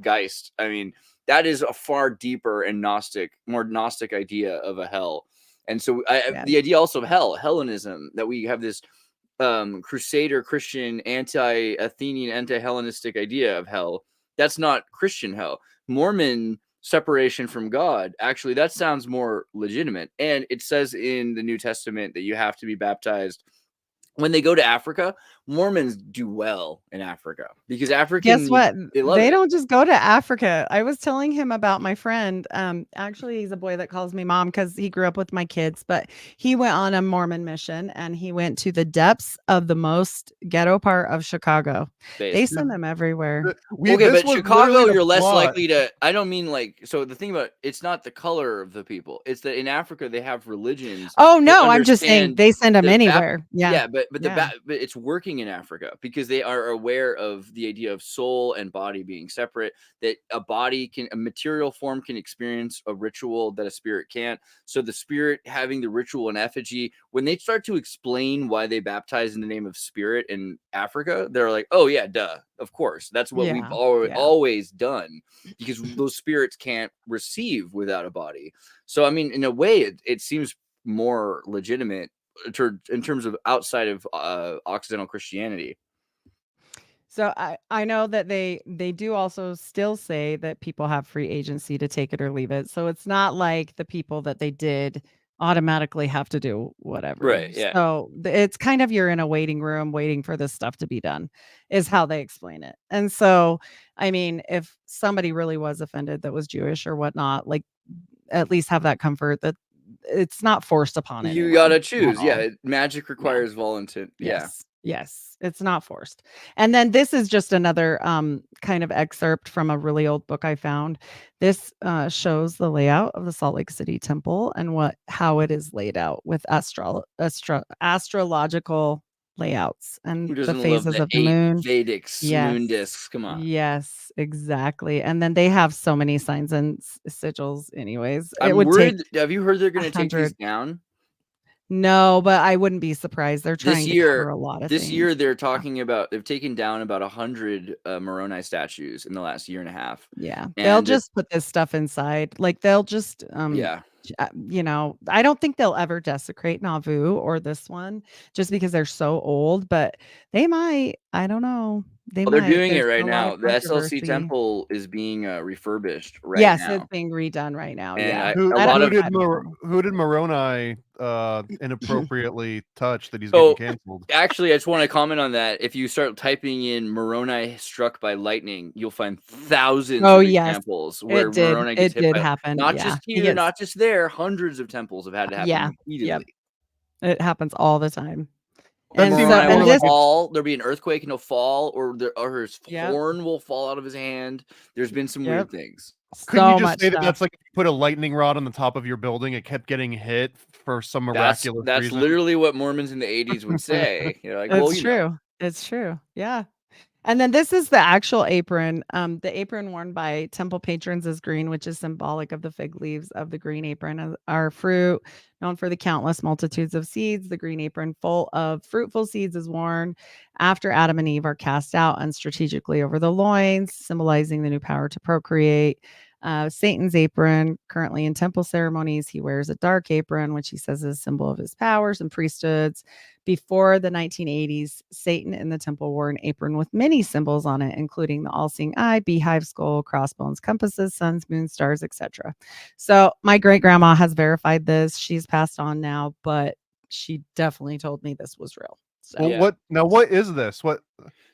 Geist. I mean, that is a far deeper and more Gnostic idea of a hell. And so the idea also of Hellenism, that we have this Crusader Christian, anti-Athenian, anti-Hellenistic idea of hell. That's not Christian hell. Mormon separation from God, actually, that sounds more legitimate. And it says in the New Testament that you have to be baptized. When they go to Africa, Mormons do well in Africa because Africans, guess what? They it. don't just go to Africa. I was telling him about my friend. Actually, he's a boy that calls me mom because he grew up with my kids, but he went on a Mormon mission and he went to the depths of the most ghetto part of Chicago. They send them everywhere. Okay, but Chicago, you're less likely to. I don't mean like. So the thing about it's not the color of the people. It's that in Africa they have religions. Oh no, I'm just saying they send them anywhere. Yeah, but it's working in Africa because they are aware of the idea of soul and body being separate, that a material form can experience a ritual that a spirit can't. So the spirit having the ritual in effigy, when they start to explain why they baptize in the name of spirit in Africa, they're like, oh yeah, duh, of course. That's what we've always done, because those spirits can't receive without a body. So, I mean, in a way, it seems more legitimate in terms of outside of Occidental Christianity. So I know that they do also still say that people have free agency to take it or leave it. So it's not like the people that they did automatically have to do whatever. Right. Yeah. So it's kind of you're in a waiting room waiting for this stuff to be done, is how they explain it. And so, I mean, if somebody really was offended that was Jewish or whatnot, like at least have that comfort that it's not forced upon anyone. You gotta choose. Yeah, magic requires volunteer. Yeah. Yes, it's not forced. And then this is just another kind of excerpt from a really old book I found. This shows the layout of the Salt Lake City Temple and how it is laid out with astrological layouts Who and the doesn't love phases the of the 8 moon. Vedic moon Yes. discs? Come on. Yes, exactly. And then they have so many signs and sigils anyways. It I'm would take worried. Have you heard they're going to take these 100. down? No, but I wouldn't be surprised. They're This trying to cover year, a lot of this things. year they're Yeah. talking about they've taken down about 100 Moroni statues in the last year and a half. Yeah. And They'll they're just put this stuff inside. Like they'll just yeah. you know, I don't think they'll ever desecrate Nauvoo or this one just because they're so old, but they might. I don't know. They Well, they're might. doing it There's right been a lot of now. The SLC controversy. temple is being refurbished right Yes, it's now. being redone right now. And Yeah. Who a lot of did Moroni inappropriately touch that he's So getting canceled? actually, I just want to comment on that. If you start typing in Moroni struck by lightning, you'll find thousands Oh of yes, examples where it did. Moroni gets It hit did by happen. not Yeah. just He here, gets, not just there. Hundreds of temples have had to happen yeah. repeatedly. Yep. It happens all the time. That And seems so more and like this it's fall. There'll be an earthquake and he'll fall, or his Yep. horn will fall out of his hand. There's been some weird Yep. things. Couldn't you So just much say that stuff. that's like if you put a lightning rod on the top of your building, it kept getting hit for some miraculous That's reason? literally what Mormons in the 80s would say. You're like, well, It's you know. true. It's true. Yeah. And then this is the actual apron. The apron worn by temple patrons is green, which is symbolic of the fig leaves of the green apron. Our fruit, known for the countless multitudes of seeds, the green apron full of fruitful seeds is worn after Adam and Eve are cast out unstrategically over the loins, symbolizing the new power to procreate. Satan's apron, currently in temple ceremonies, he wears a dark apron, which he says is a symbol of his powers and priesthoods. Before the 1980s, Satan in the temple wore an apron with many symbols on it, including the all-seeing eye, beehive skull, crossbones, compasses, suns, moons, stars, etc. So my great-grandma has verified this. She's passed on now, but she definitely told me this was real. So Well, what is this? What?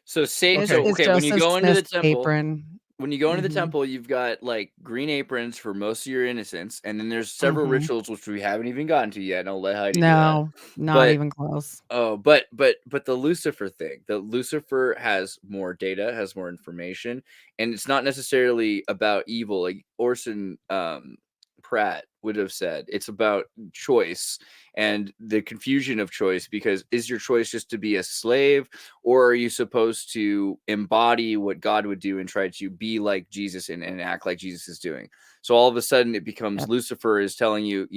So Satan. it's, So it's okay, when you Joseph go into the Smith's temple, apron. when you go into the Mhm. temple, you've got like green aprons for most of your innocence, and then there's several Mhm. rituals which we haven't even gotten to yet. And I'll let Heidi do that. No, not But even close. oh, but the Lucifer thing. The Lucifer has more data, has more information, and it's not necessarily about evil. Like Orson Pratt would have said, it's about choice and the confusion of choice. Because is your choice just to be a slave, or are you supposed to embody what God would do and try to be like Jesus and act like Jesus is doing? So all of a sudden it becomes Yep. Lucifer is telling you,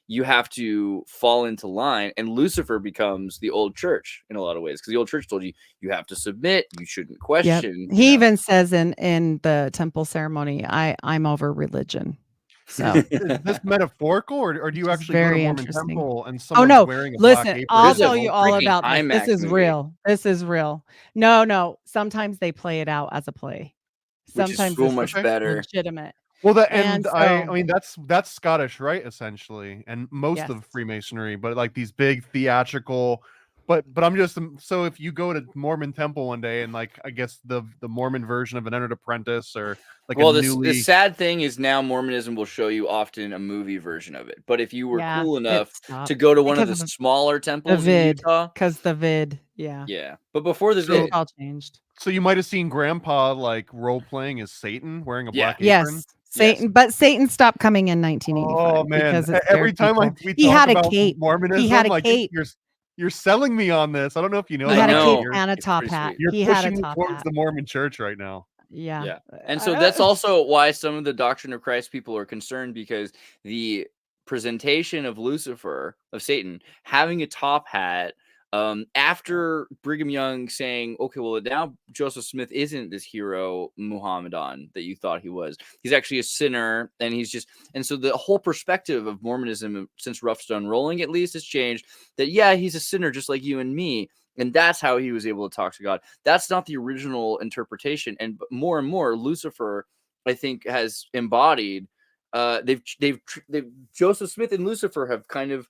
you have to fall into line, and Lucifer becomes the old church in a lot of ways, because the old church told you you have to submit, you shouldn't Yep. question. He even says in the temple ceremony, I'm over religion. So Is this metaphorical, or do you which is actually go to very Mormon interesting. temple and Oh someone's no, wearing a black listen, apron? I'll There's a tell you all freaking about this. This IMAX is movie. real. This is real. No. Sometimes they play it out as a play. Which is Sometimes so this much is better. legitimate. Well, And I so mean that's Scottish, right? Essentially, and most yes. of Freemasonry, but like these big theatrical. But I'm just so if you go to Mormon temple one day and like I guess the Mormon version of an Entered Apprentice or like Well, a the newly sad thing is now Mormonism will show you often a movie version of it. But if you were Yeah, cool it enough to stopped go to one of because the of smaller the temples in vid. Utah, Because the vid. Yeah. yeah. But before the It's vid, all changed. so you might have seen Grandpa like role playing as Satan wearing a yeah, black apron. Yes. Satan, but Satan stopped coming in 1985 Oh man! because it Every scared time people. we He talk had a about cape. Mormonism, He had a like cape. you're selling me on this. I don't know if you know He that. had a Heidi. cape know. and a It's top pretty hat. sweet. You're He had a pushing me top towards hat. the Mormon Church right now. Yeah. Yeah. And so that's also why some of the Doctrine of Christ people are concerned, because the presentation of Lucifer, of Satan, having a top hat, after Brigham Young saying, okay, well, now Joseph Smith isn't this hero Muhammadan that you thought he was. He's actually a sinner, and and so the whole perspective of Mormonism since Rough Stone Rolling, at least, has changed. That, yeah, he's a sinner just like you and me. And that's how he was able to talk to God. That's not the original interpretation. And more and more, Lucifer, I think, has embodied. Joseph Smith and Lucifer have kind of.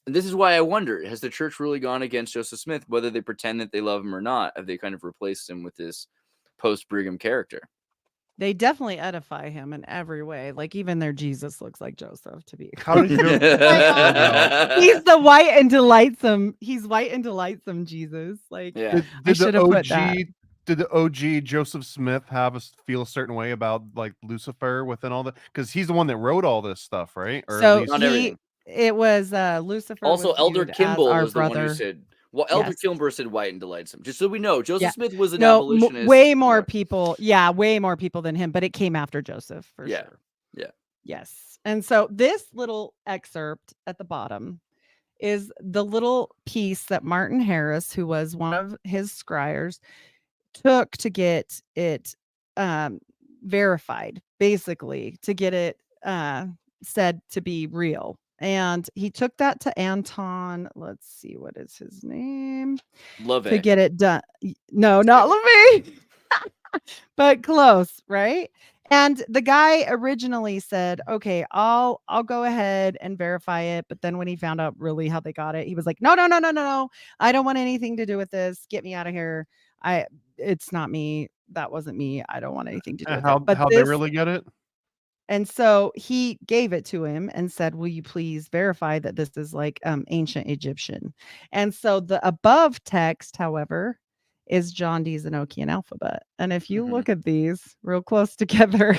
And this is why I wonder: has the church really gone against Joseph Smith, whether they pretend that they love him or not? Have they kind of replaced him with this post-Brigham character? They definitely edify him in every way. Like even their Jesus looks like Joseph, to be How did you know? he's the white and delightsome. He's white and delightsome Jesus. Like Yeah. I should have put that. Did the OG Joseph Smith have us feel a certain way about like Lucifer within all that? Because he's the one that wrote all this stuff, right? Or So at least Not everything. it was Lucifer Also, was Elder viewed as Kimball our was the one who brother. said, Well, Elder Yes. Kilmer said Whiten delights him. Just so we know, Joseph Yeah. Smith was an No, abolitionist. way more people. Yeah, way more people than him, but it came after Joseph for sure. Yeah. Yes. And so this little excerpt at the bottom is the little piece that Martin Harris, who was one of his scryers, took to get it verified, basically, to get it said to be real. And he took that to Anton. Let's see, what is his name? LaVey. To get it done. No, not LaVey, but close, right? And the guy originally said, "Okay, I'll go ahead and verify it." But then when he found out really how they got it, he was like, "No, no, no, no, no, no! I don't want anything to do with this. Get me out of here. It's not me. That wasn't me. I don't want anything to do with it." But How they really get it? And so he gave it to him and said, "Will you please verify that this is like ancient Egyptian?" And so the above text, however, is John Dee's Enochian alphabet. And if you look at these real close together,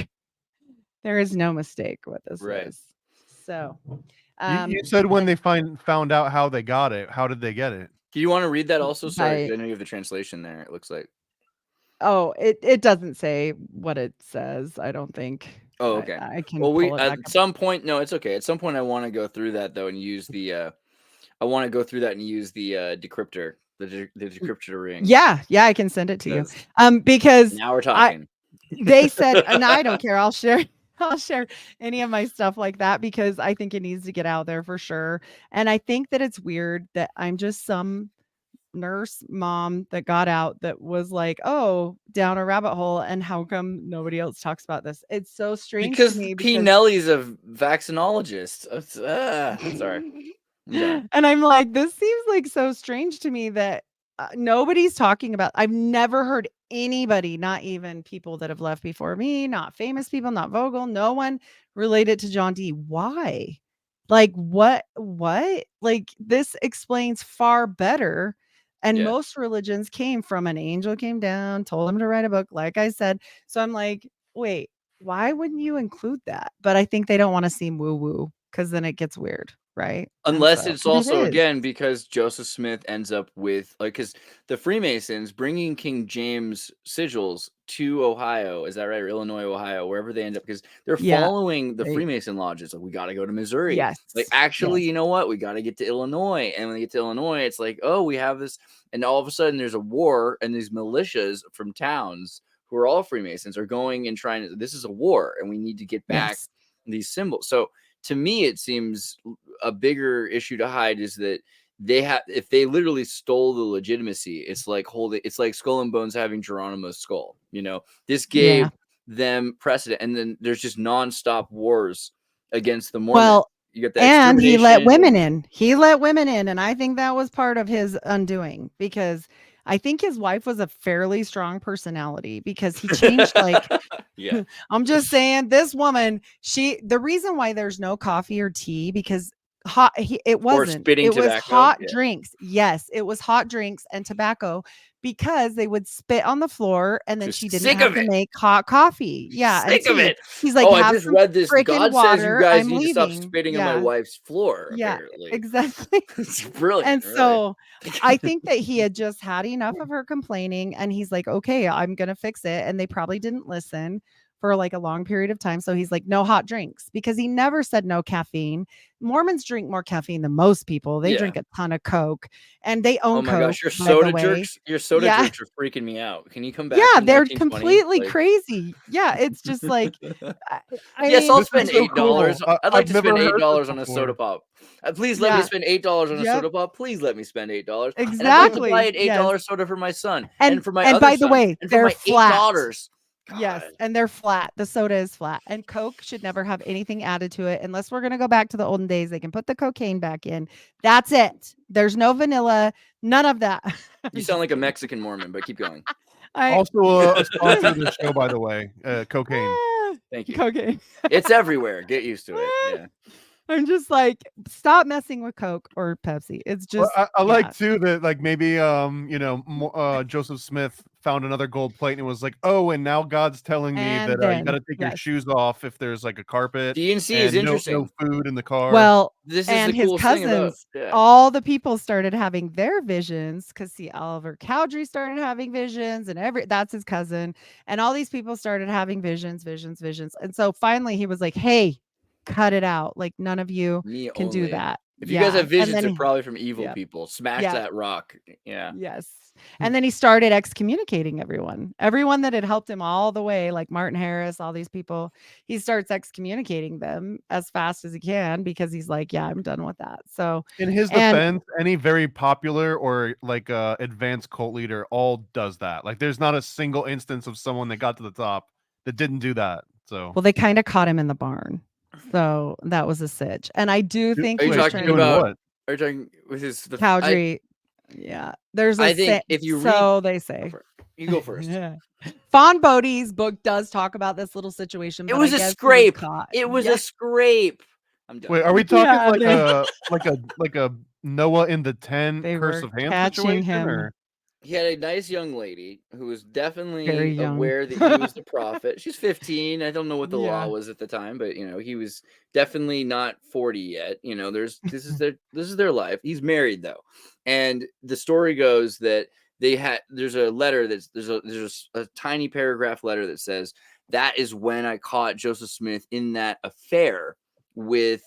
there is no mistake what this is. So you said when they found out how they got it, how did they get it? Do you want to read that also? Sorry, I know you have the translation there, it looks like. Oh, it doesn't say what it says, I don't think. Oh, okay. I can well, pull it back at up. some point, no, it's okay. At some point, I want to go through that though and use the. I want to go through that and use the decryptor, the decryptor ring. Yeah, I can send it to you. Because now we're talking. They said, and I don't care. I'll share any of my stuff like that because I think it needs to get out there for sure. And I think that it's weird that I'm just some nurse mom that got out that was like, oh, down a rabbit hole, and how come nobody else talks about this? It's so strange because to me P. Nelly's a vaccinologist. Sorry. Yeah. And I'm like, this seems like so strange to me that nobody's talking about. I've never heard anybody, not even people that have left before me, not famous people, not Vogel, no one related to John Dee. Why? Like what? Like this explains far better. And most religions came from an angel came down, told him to write a book, like I said. So I'm like, wait, why wouldn't you include that? But I think they don't want to seem woo-woo because then it gets weird, right? Unless it's also, again, because Joseph Smith ends up with, like, because the Freemasons bringing King James sigils to Ohio, is that right? Or Illinois, Ohio, wherever they end up, because they're following the Freemason lodges. Like, we got to go to Missouri. Yes. Like, actually, you know what? We got to get to Illinois. And when they get to Illinois, it's like, oh, we have this. And all of a sudden, there's a war, and these militias from towns who are all Freemasons are going and trying to, this is a war, and we need to get back these symbols. So, to me, it seems a bigger issue to hide is that they have, if they literally stole the legitimacy, it's like Skull and Bones having Geronimo's skull. You know, this gave them precedent, and then there's just nonstop wars against the Mormons. Well, you get the and he let women in. And I think that was part of his undoing because I think his wife was a fairly strong personality because he changed I'm just saying this woman, the reason why there's no coffee or tea because it wasn't. It was hot drinks. Yes, it was hot drinks and tobacco because they would spit on the floor and then she didn't have to make hot coffee. Yeah. Sick of it. He's like, I just read this. God says you guys need to stop spitting on my wife's floor. Yeah, apparently. Exactly. It's brilliant. And so I think that he had just had enough of her complaining and he's like, okay, I'm going to fix it. And they probably didn't listen for like a long period of time. So he's like, no hot drinks because he never said no caffeine. Mormons drink more caffeine than most people. They drink a ton of Coke and they own Coke. Oh my gosh, your soda jerks are freaking me out. Can you come back? Yeah, they're completely crazy. Yeah, it's just like, I'll spend $8. I'd like to spend $8 on a soda pop. Please let me spend $8 on a soda pop. Please let me spend $8. Exactly. And I'd like to buy an $8 soda for my son and for my other by the son, way, and they're for my $8. God. Yes, and they're flat. The soda is flat, and Coke should never have anything added to it unless we're going to go back to the olden days. They can put the cocaine back in. That's it. There's no vanilla, none of that. You sound like a Mexican Mormon, but keep going. Also a sponsor of the show, by the way, cocaine. Thank you. Cocaine. It's everywhere. Get used to it. Yeah. I'm just like, stop messing with Coke or Pepsi. It's just. Well, I like too that like maybe Joseph Smith found another gold plate and it was like, oh, and now God's telling me And that you got to then, take your yes. shoes off if there's like a carpet DNC is and no interesting. food in the car. Well, This is and the his coolest thing about cousins, all the people started having their visions because see, Oliver Cowdery started having visions, and that's his cousin, and all these people started having visions. And so finally, he was like, "Hey, cut it out! Like none of you Me can do only. that." If you guys have And visions, then they're probably from evil yeah, people. Smash yeah, that rock. Yeah. yes. And then he started excommunicating everyone that had helped him all the way, like Martin Harris, all these people. He starts excommunicating them as fast as he can because he's like, yeah, I'm done with that. So in his defense, any very popular or like advanced cult leader all does that. Like there's not a single instance of someone that got to the top that didn't do that. So well, they kind of caught him in the barn. So that was a sitch. And I do think Are you he was talking trying about? what? Are you talking with his Cowdery? Yeah, there's a I think if you read, they say you go first. Yeah. Fawn Bodie's book does talk about this little situation. It But was I a guess scrape. He was caught. It was Yeah. a scrape. I'm done. Wait, are we talking Yeah, like a Noah in the 10 They curse were of Ham catching situation? him. Or? He had a nice young lady who was Very definitely young. aware that he was the prophet. She's 15. I don't know what the law Yeah. was at the time, but he was definitely not 40 yet. This is their life. He's married though. And the story goes that there's a letter there's a tiny paragraph letter that says that is when I caught Joseph Smith in that affair with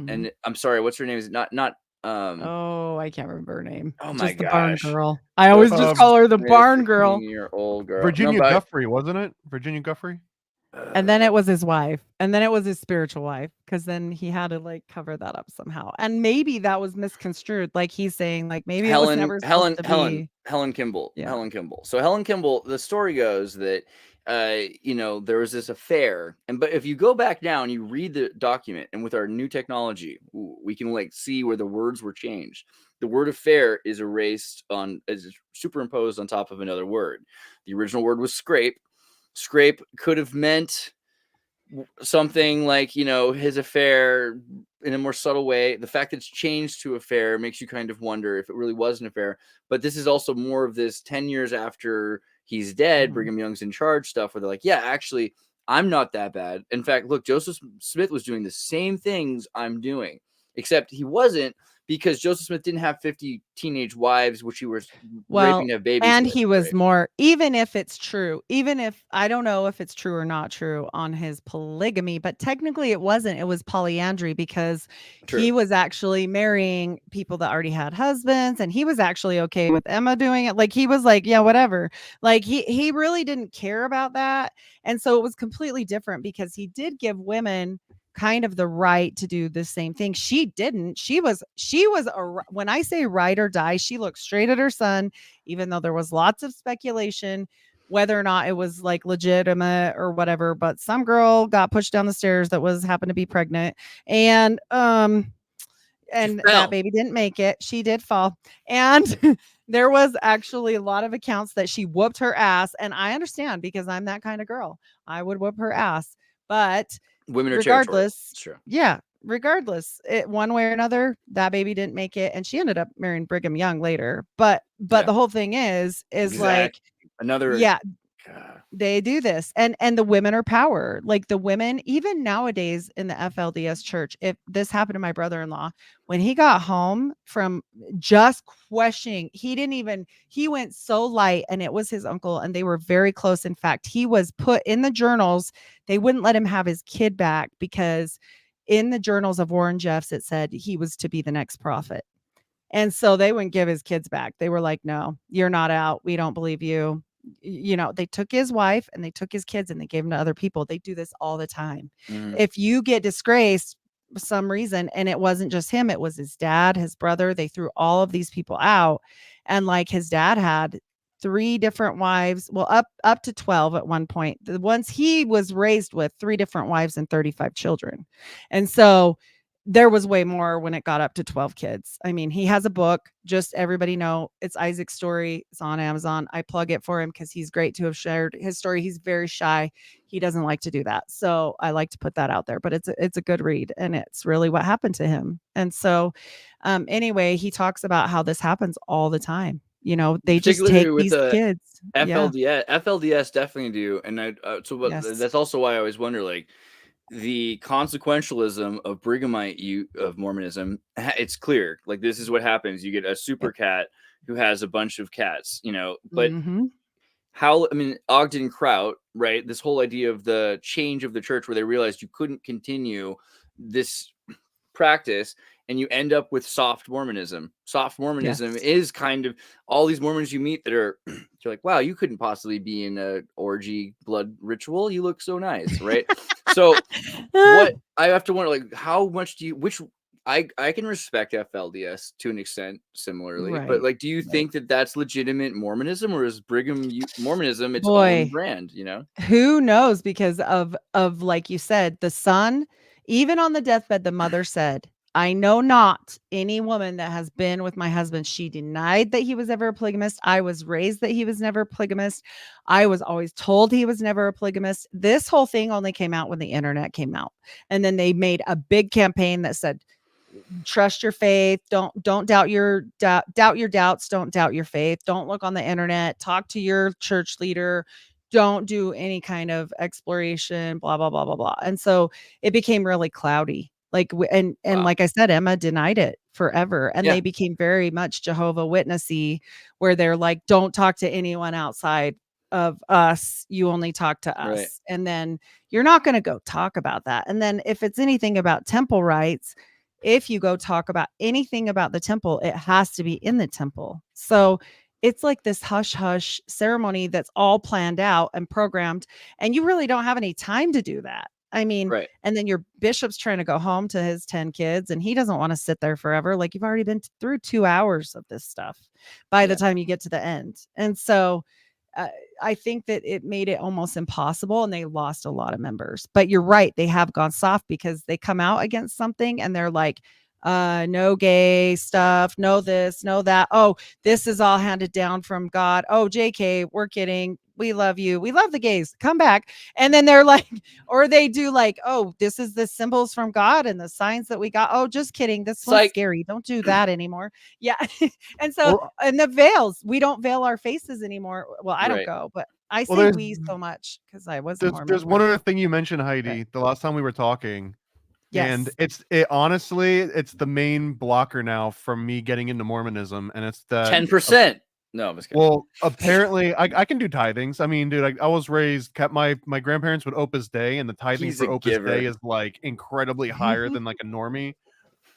and I'm sorry, what's her name? Is it not Oh, I can't remember her name. Oh my Just the barn gosh. girl. I always just call her the barn girl. 15-year-old girl. Virginia Guffrey, wasn't it? Virginia Guffrey? And then it was his wife. And then it was his spiritual wife. Because then he had to like cover that up somehow. And maybe that was misconstrued. Like he's saying, like maybe it was never supposed to be. Helen Kimball. Yeah. Helen Kimball. So Helen Kimball, the story goes that there was this affair. But if you go back now and you read the document, and with our new technology, we can like see where the words were changed. The word affair is superimposed on top of another word. The original word was scrape. Scrape could have meant something like, his affair in a more subtle way. The fact that it's changed to affair makes you kind of wonder if it really was an affair. But this is also more of this 10 years after he's dead, Brigham Young's in charge stuff where they're like, yeah, actually, I'm not that bad. In fact, look, Joseph Smith was doing the same things I'm doing, except he wasn't, because Joseph Smith didn't have 50 teenage wives, which he was raping to have babies. And he was more, even if it's true, even if I don't know if it's true or not true on his polygamy, but technically it wasn't. It was polyandry because he was actually marrying people that already had husbands, and he was actually okay with Emma doing it. Like he was like, yeah, whatever. Like he really didn't care about that. And so it was completely different because he did give women kind of the right to do the same thing. She didn't. She was when I say ride or die, she looked straight at her son, even though there was lots of speculation whether or not it was like legitimate or whatever. But some girl got pushed down the stairs that happened to be pregnant, and that baby didn't make it. She did fall, and there was actually a lot of accounts that she whooped her ass, and I understand because I'm that kind of girl. I would whoop her ass, but women are regardless, true. Yeah, regardless, one way or another, that baby didn't make it, and she ended up marrying Brigham Young later. But the whole thing is like another. Yeah, they do this, and the women are power. Like the women, even nowadays in the FLDS church, if this happened to my brother-in-law, when he got home from just questioning, he went so light, and it was his uncle, and they were very close. In fact, he was put in the journals. They wouldn't let him have his kid back because in the journals of Warren Jeffs, it said he was to be the next prophet. And so they wouldn't give his kids back. They were like, no, you're not out. We don't believe you. They took his wife and they took his kids and they gave them to other people. They do this all the time. If you get disgraced for some reason, and it wasn't just him, it was his dad, his brother, they threw all of these people out. And like his dad had 3 different wives, well, up to 12 at one point. The ones he was raised with, 3 different wives and 35 children. And so there was way more when it got up to 12 kids. I mean, he has a book, just everybody know, it's Isaac's story. It's on Amazon. I plug it for him because he's great to have shared his story. He's very shy. He doesn't like to do that. So I like to put that out there, but it's a good read, and it's really what happened to him. And so anyway, he talks about how this happens all the time. You know, they just Particularly take with these kids. Yeah. FLDS definitely do, and Yes. that's also why I always wonder, like, the consequentialism of of Mormonism. It's clear, like, this is what happens. You get a super cat who has a bunch of cats, you know, but Mm-hmm. Ogden Kraut, right? This whole idea of the change of the church where they realized you couldn't continue this practice and you end up with soft Mormonism. Soft Mormonism Yes. is kind of all these Mormons you meet that are you're like, wow, you couldn't possibly be in a orgy blood ritual. You look so nice, right? So what I have to wonder, like, how much do you I can respect FLDS to an extent similarly, but Right. like, do you think that that's legitimate Mormonism, or is Mormonism its own Boy, brand, you know? who knows? Because of like you said, the son, even on the deathbed, the mother said, I know not any woman that has been with my husband. She denied that he was ever a polygamist. I was raised that he was never a polygamist. I was always told he was never a polygamist. This whole thing only came out when the internet came out. And then they made a big campaign that said, trust your faith, don't doubt your doubt your doubts, don't doubt your faith, don't look on the internet, talk to your church leader, don't do any kind of exploration, blah blah blah blah blah. And so it became really cloudy, like and Wow. like I said, Emma denied it forever, and Yeah. they became very much Jehovah Witnessy, where they're like, don't talk to anyone outside of us, you only talk to us. Right. And then you're not going to go talk about that. And then if it's anything about temple rights, if you go talk about anything about the temple, it has to be in the temple. So it's like this hush hush ceremony that's all planned out and programmed, and you really don't have any time to do that. I mean, Right. and then your bishop's trying to go home to his 10 kids, and he doesn't want to sit there forever. Like, you've already been through 2 hours of this stuff by the time you get to the end. And so I think that it made it almost impossible, and they lost a lot of members. But you're right, they have gone soft because they come out against something and they're like, no gay stuff, no this, no that. Oh, this is all handed down from God. Oh, JK, we're kidding. We love you. We love the gays. Come back. And then they're like, or they do like, oh, this is the symbols from God and the signs that we got. Oh, just kidding. This one's scary. Don't do that anymore. Yeah. And so, and the veils, we don't veil our faces anymore. Well, I don't go, but I say we so much because I was Mormon. There's one other thing you mentioned, Heidi, the last time we were talking. And honestly, it's the main blocker now from me getting into Mormonism, and it's the 10%. No, I'm just kidding. Well, apparently I can do tithings. I mean, dude, I was raised, my grandparents would Opus Dei, and the tithing for Opus Dei is like incredibly higher than like a normie.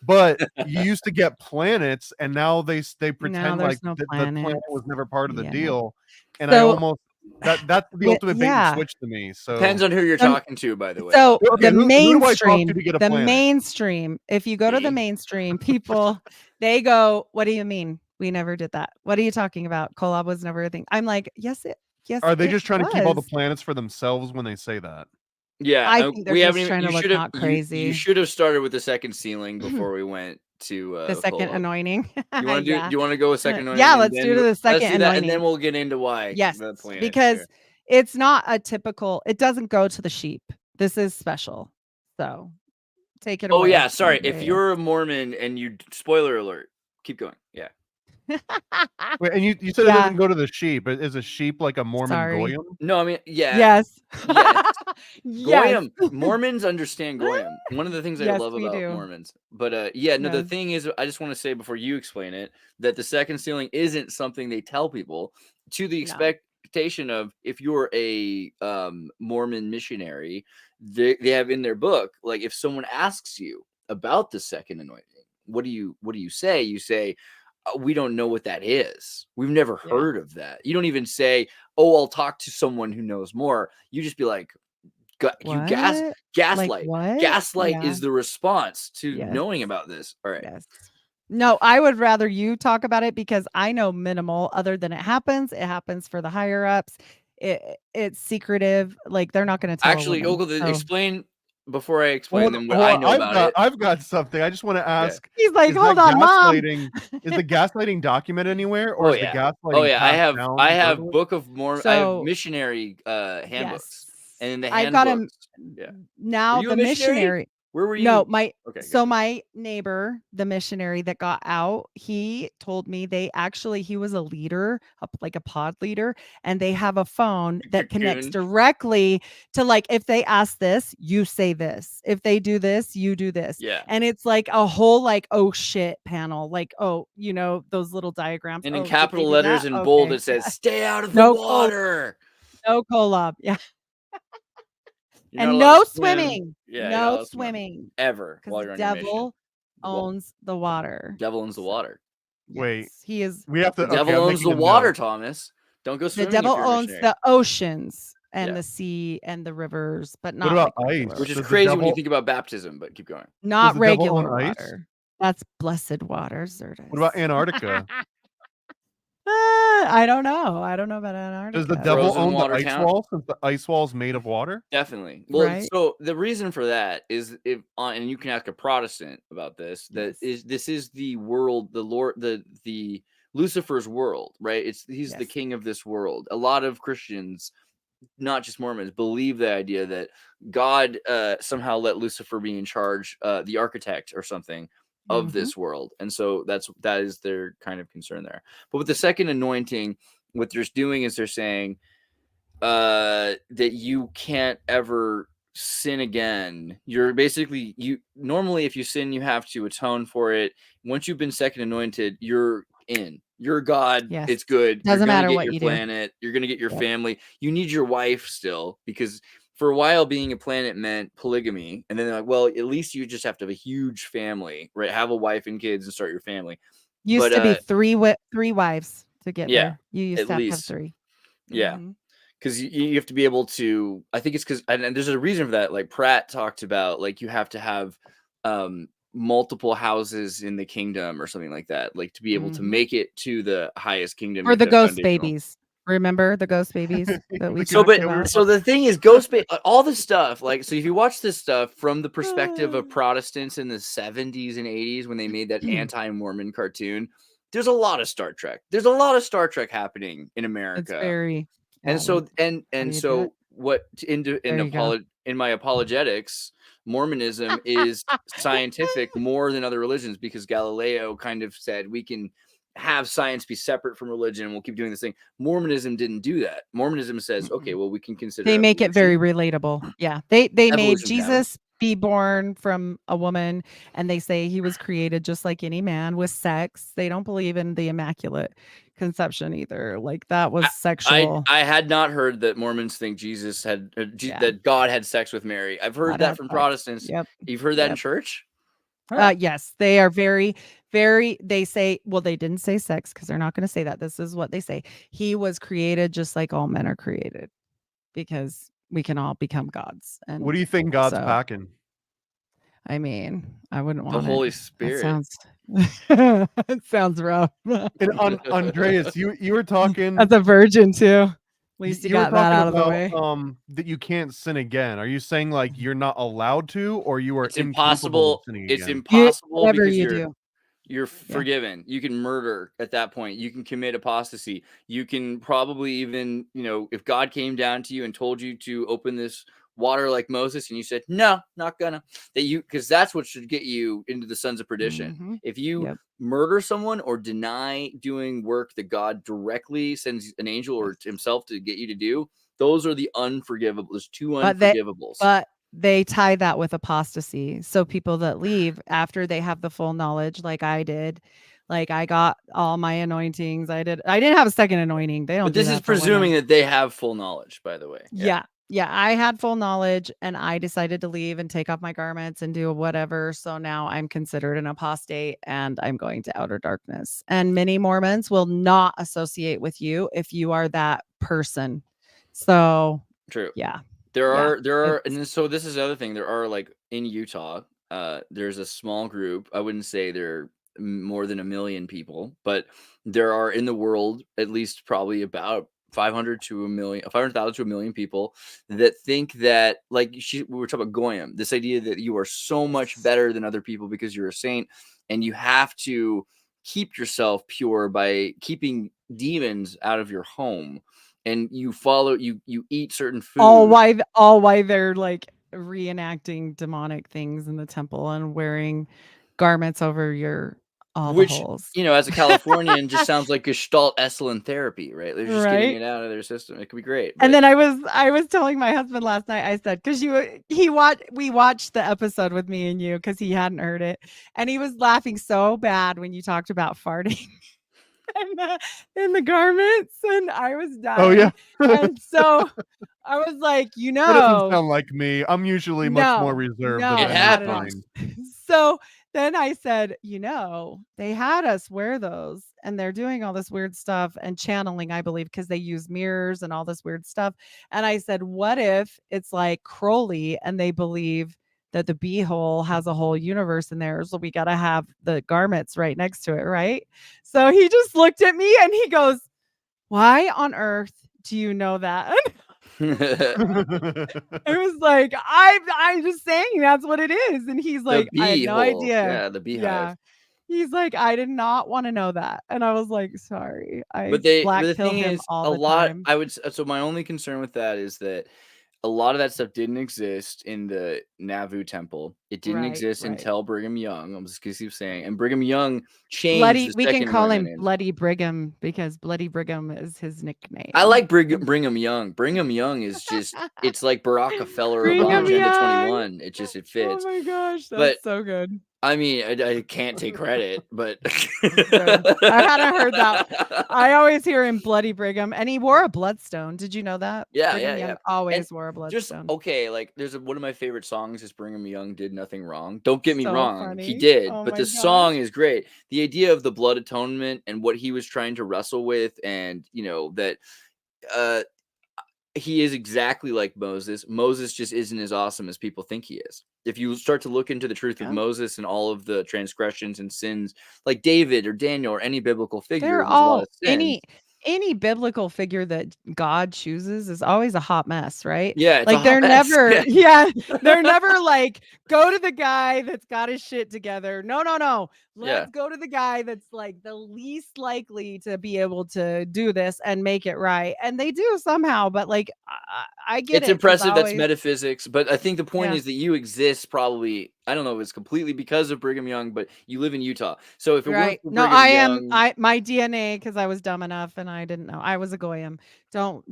But you used to get planets, and now they pretend like the planet was never part of the deal. And so, I almost that's the ultimate bait and switch to me. So depends on who you're talking to, by the way. So okay, the mainstream, the mainstream, if you go to the mainstream, people, they go, what do you mean? We never did that. What are you talking about? Collab was never a thing. I'm like, yes. Are they just trying to keep all the planets for themselves when they say that? Yeah, I think they're just trying to look not crazy. You should have started with the second sealing before we went to the second anointing. You want to do? Do you want to go with second anointing? Yeah, let's do the second anointing, and then we'll get into why. Yes, because it's not a typical. It doesn't go to the sheep. This is special. So take it away. Oh yeah, sorry. If you're a Mormon and you spoiler alert, keep going. Yeah. Wait, and you said it doesn't go to the sheep. Is a sheep like a Mormon goyim? No, I mean, yeah. Yes. Goyim. Mormons understand goyim. One of the things I love about Mormons. But the thing is, I just want to say before you explain it, that the second sealing isn't something they tell people, to the expectation of, if you're a Mormon missionary, they have in their book, like, if someone asks you about the second anointing, what do you say? You say, we don't know what that is. We've never heard of that. You don't even say, oh, I'll talk to someone who knows more. You just be like, gaslight. Like, Gaslight is the response to knowing about this. All right. Yes. No, I would rather you talk about it, because I know minimal other than it happens for the higher ups. It's secretive. Like, they're not going to tell. Actually, explain. Before I explain them what I know about it. I've got something. I just want to ask. He's like, hold on, Mom. Is the gaslighting documented anywhere? Or is the gaslighting? Oh yeah, I have Book of Mormon. I have missionary handbooks. And in the handbooks. Now the missionary. Where were you? No, Okay. my neighbor, the missionary that got out, he told me he was a leader, like a pod leader, and they have a phone that connects directly to, like, if they ask this, you say this. If they do this, you do this. Yeah. And it's like a whole, like, oh shit panel, like, oh, those little diagrams. And in Oh, capital letters in bold, it says, "Stay out of the water." No kolob. Yeah. And no swimming. Yeah, no swimming ever while because you're the on your mission. devil owns the water. Devil owns the water. Wait, he is. We have to. The devil owns the water, Thomas. Don't go swimming. The devil owns the oceans and the sea and the rivers, but not. What about ice? Which is crazy when you think about baptism. But keep going. Not regular water. That's blessed water, Xirtus. What about Antarctica? I don't know. I don't know about Antarctica. Does the devil own the ice wall since the ice wall is made of water? Definitely. Well, so the reason for that is and you can ask a Protestant about this, this is the world, the Lord, the Lucifer's world, right? He's the king of this world. A lot of Christians, not just Mormons, believe the idea that God somehow let Lucifer be in charge, the architect or something of this world. And so that is their kind of concern there. But with the second anointing, what they're doing is they're saying that you can't ever sin again. You're basically, normally if you sin, you have to atone for it. Once you've been second anointed, you're in. You're God. Yes. It's good. Doesn't matter what you do. Planet. You're going to get your family. You need your wife still, because for a while, being a planet meant polygamy. And then they're like, well, at least you just have to have a huge family, right? Have a wife and kids and start your family. Used to be three wives to get there. You used to have 3. Yeah. Because you have to be able to, I think it's because, and there's a reason for that. Like Pratt talked about, like you have to have multiple houses in the kingdom or something like that, like to be able to make it to the highest kingdom. Or the ghost babies. Remember the ghost babies that we so the thing is, all this stuff, like, so if you watch this stuff from the perspective of Protestants in the 70s and 80s when they made that anti-Mormon cartoon, there's a lot of Star Trek. There's a lot of Star Trek happening in America. It's very so what in my apologetics, Mormonism is scientific more than other religions, because Galileo kind of said we can have science be separate from religion. We'll keep doing this thing. Mormonism didn't do that. Mormonism says, okay, well, we can consider. They make it very relatable. Yeah, they made Jesus be born from a woman, and they say he was created just like any man with sex. They don't believe in the immaculate conception either. Like that was sexual. I had not heard that Mormons think Jesus had that God had sex with Mary. I've heard that from Protestants. Yep. You've heard that in church? Yes, they are very, very, they say, well, they didn't say sex because they're not going to say that. This is what they say. He was created just like all men are created, because we can all become gods. And what do you think God's packing? I mean, I wouldn't want the Holy Spirit. It sounds rough. And Andreas, you were talking as a virgin too. At least you got that out of the way. That you can't sin again. Are you saying like you're not allowed to, or you are impossible? It's impossible because you're forgiven. You can murder at that point. You can commit apostasy. You can probably even, if God came down to you and told you to open this water like Moses, and you said, no, not gonna, because that's what should get you into the sons of perdition. If you murder someone or deny doing work that God directly sends an angel or himself to get you to do, those are the unforgivable. There's 2 unforgivables. But they tie that with apostasy. So people that leave after they have the full knowledge, like I did, like I got all my anointings. I didn't have a second anointing. They don't. But this is presuming that they have full knowledge, by the way. Yeah, I had full knowledge, and I decided to leave and take off my garments and do whatever. So now I'm considered an apostate, and I'm going to outer darkness. And many Mormons will not associate with you if you are that person. So true. Yeah. There are, and so this is the other thing. There are, like, in Utah, there's a small group. I wouldn't say they're more than 1 million people, but there are in the world at least probably about 500,000 to 1 million people that think that, like we were talking about Goyim, this idea that you are so much better than other people because you're a saint, and you have to keep yourself pure by keeping demons out of your home, and you eat certain food. All why they're like reenacting demonic things in the temple and wearing garments over all the Which, holes. as a Californian, just sounds like Gestalt Esalen therapy, right? They're just getting Right? it out of their system. It could be great. And then I was telling my husband last night, I said, because we watched the episode with me and you because he hadn't heard it. And he was laughing so bad when you talked about farting in the garments, and I was dying. Oh yeah. And so I was like, That doesn't sound like me. I'm usually much more reserved than It I happens. So then I said, they had us wear those, and they're doing all this weird stuff and channeling, I believe, because they use mirrors and all this weird stuff. And I said, what if it's like Crowley and they believe that the beehole has a whole universe in there? So we got to have the garments right next to it, right? So he just looked at me and he goes, why on earth do you know that? It was like, I'm just saying that's what it is. And he's like, I had no idea. Yeah, the beehive. Yeah. He's like, I did not want to know that. And I was like, sorry. But the black thing him is, all a the lot. time. So my only concern with that is that a lot of that stuff didn't exist in the Nauvoo temple. It didn't exist until Brigham Young. I'm just gonna keep saying, and Brigham Young changed. We can call him Bloody Brigham because Bloody Brigham is his nickname. I like Brigham Young. Brigham Young is just, it's like Barack Feller on Agenda 21. It fits. Oh my gosh, that's so good. I mean, I can't take credit, but I hadn't heard that. I always hear him Bloody Brigham, and he wore a bloodstone. Did you know that? Yeah, Brigham Young always wore a bloodstone. Like there's one of my favorite songs is Brigham Young Did Nothing Wrong. Don't get me wrong, funny. he did, Oh but my the gosh. song is great. The idea of the blood atonement and what he was trying to wrestle with, and that he is exactly like Moses. Moses just isn't as awesome as people think he is. If you start to look into the truth of Moses and all of the transgressions and sins, like David or Daniel or any biblical figure, They're there's a lot all of sins. any biblical figure that God chooses is always a hot mess, right? Yeah, it's like a they're hot mess. never they're never like, go to the guy that's got his shit together. No. Let's go to the guy that's like the least likely to be able to do this and make it right. And they do somehow, but like I get it's it. impressive. That's metaphysics. But I think the point Yeah. is that you exist probably, I don't know if it's completely because of Brigham Young, but you live in Utah. So if it weren't for No, Brigham I Young, am my DNA, because I was dumb enough and I didn't know. I was a goyim. Don't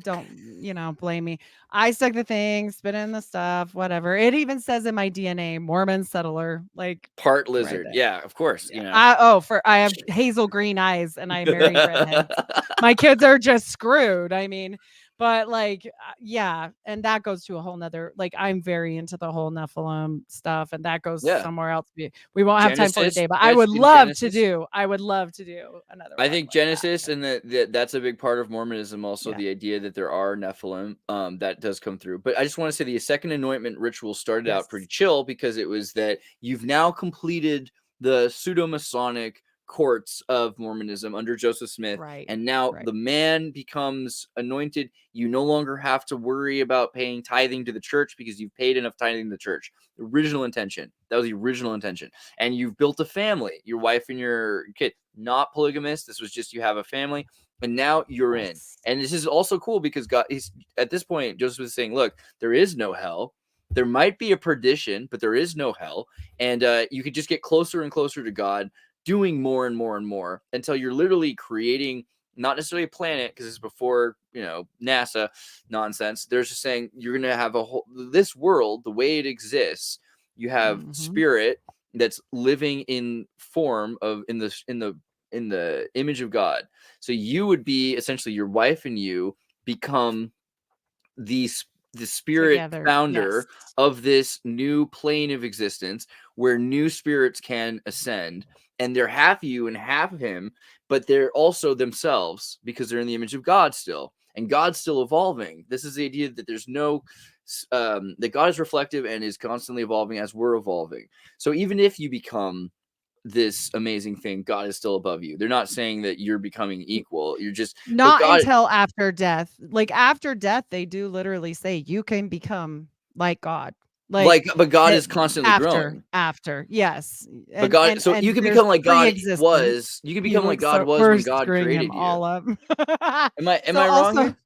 blame me. I stuck the thing, spit in the stuff, whatever. It even says in my DNA, Mormon settler, like part lizard. Yeah, of course. I have hazel green eyes and I married redheads. My kids are just screwed. I mean, but like, and that goes to a whole nother, like, I'm very into the whole Nephilim stuff, and that goes somewhere else. We won't have time for it today, but I would love to do another. I think Genesis and that's a big part of Mormonism. Also, the idea that there are Nephilim, that does come through. But I just want to say the second anointment ritual started out pretty chill, because it was that you've now completed the pseudo-Masonic courts of Mormonism under Joseph Smith, and now the man becomes anointed. You no longer have to worry about paying tithing to the church because you've paid enough tithing to the church. The original intention. That was the original intention. And you've built a family, your wife and your kid. Not polygamous. This was just you have a family, and now you're in. And this is also cool because God is, at this point, Joseph was saying, look, there is no hell. There might be a perdition, but there is no hell. And you could just get closer and closer to God, doing more and more and more, until you're literally creating not necessarily a planet, because it's before NASA nonsense. They're just saying you're gonna have this world the way it exists. You have spirit that's living in form of in the image of God. So you would be essentially, your wife and you become the spirit founder of this new plane of existence where new spirits can ascend. And they're half you and half him, but they're also themselves because they're in the image of God still. And God's still evolving. This is the idea that there's no, that God is reflective and is constantly evolving as we're evolving. So even if you become this amazing thing, God is still above you. They're not saying that you're becoming equal. You're just not until after death. Like after death, they do literally say you can become like God. But God is constantly growing. Yes. But God, so you can become like God was. You can become like God was when God created you. All up. Am I wrong here?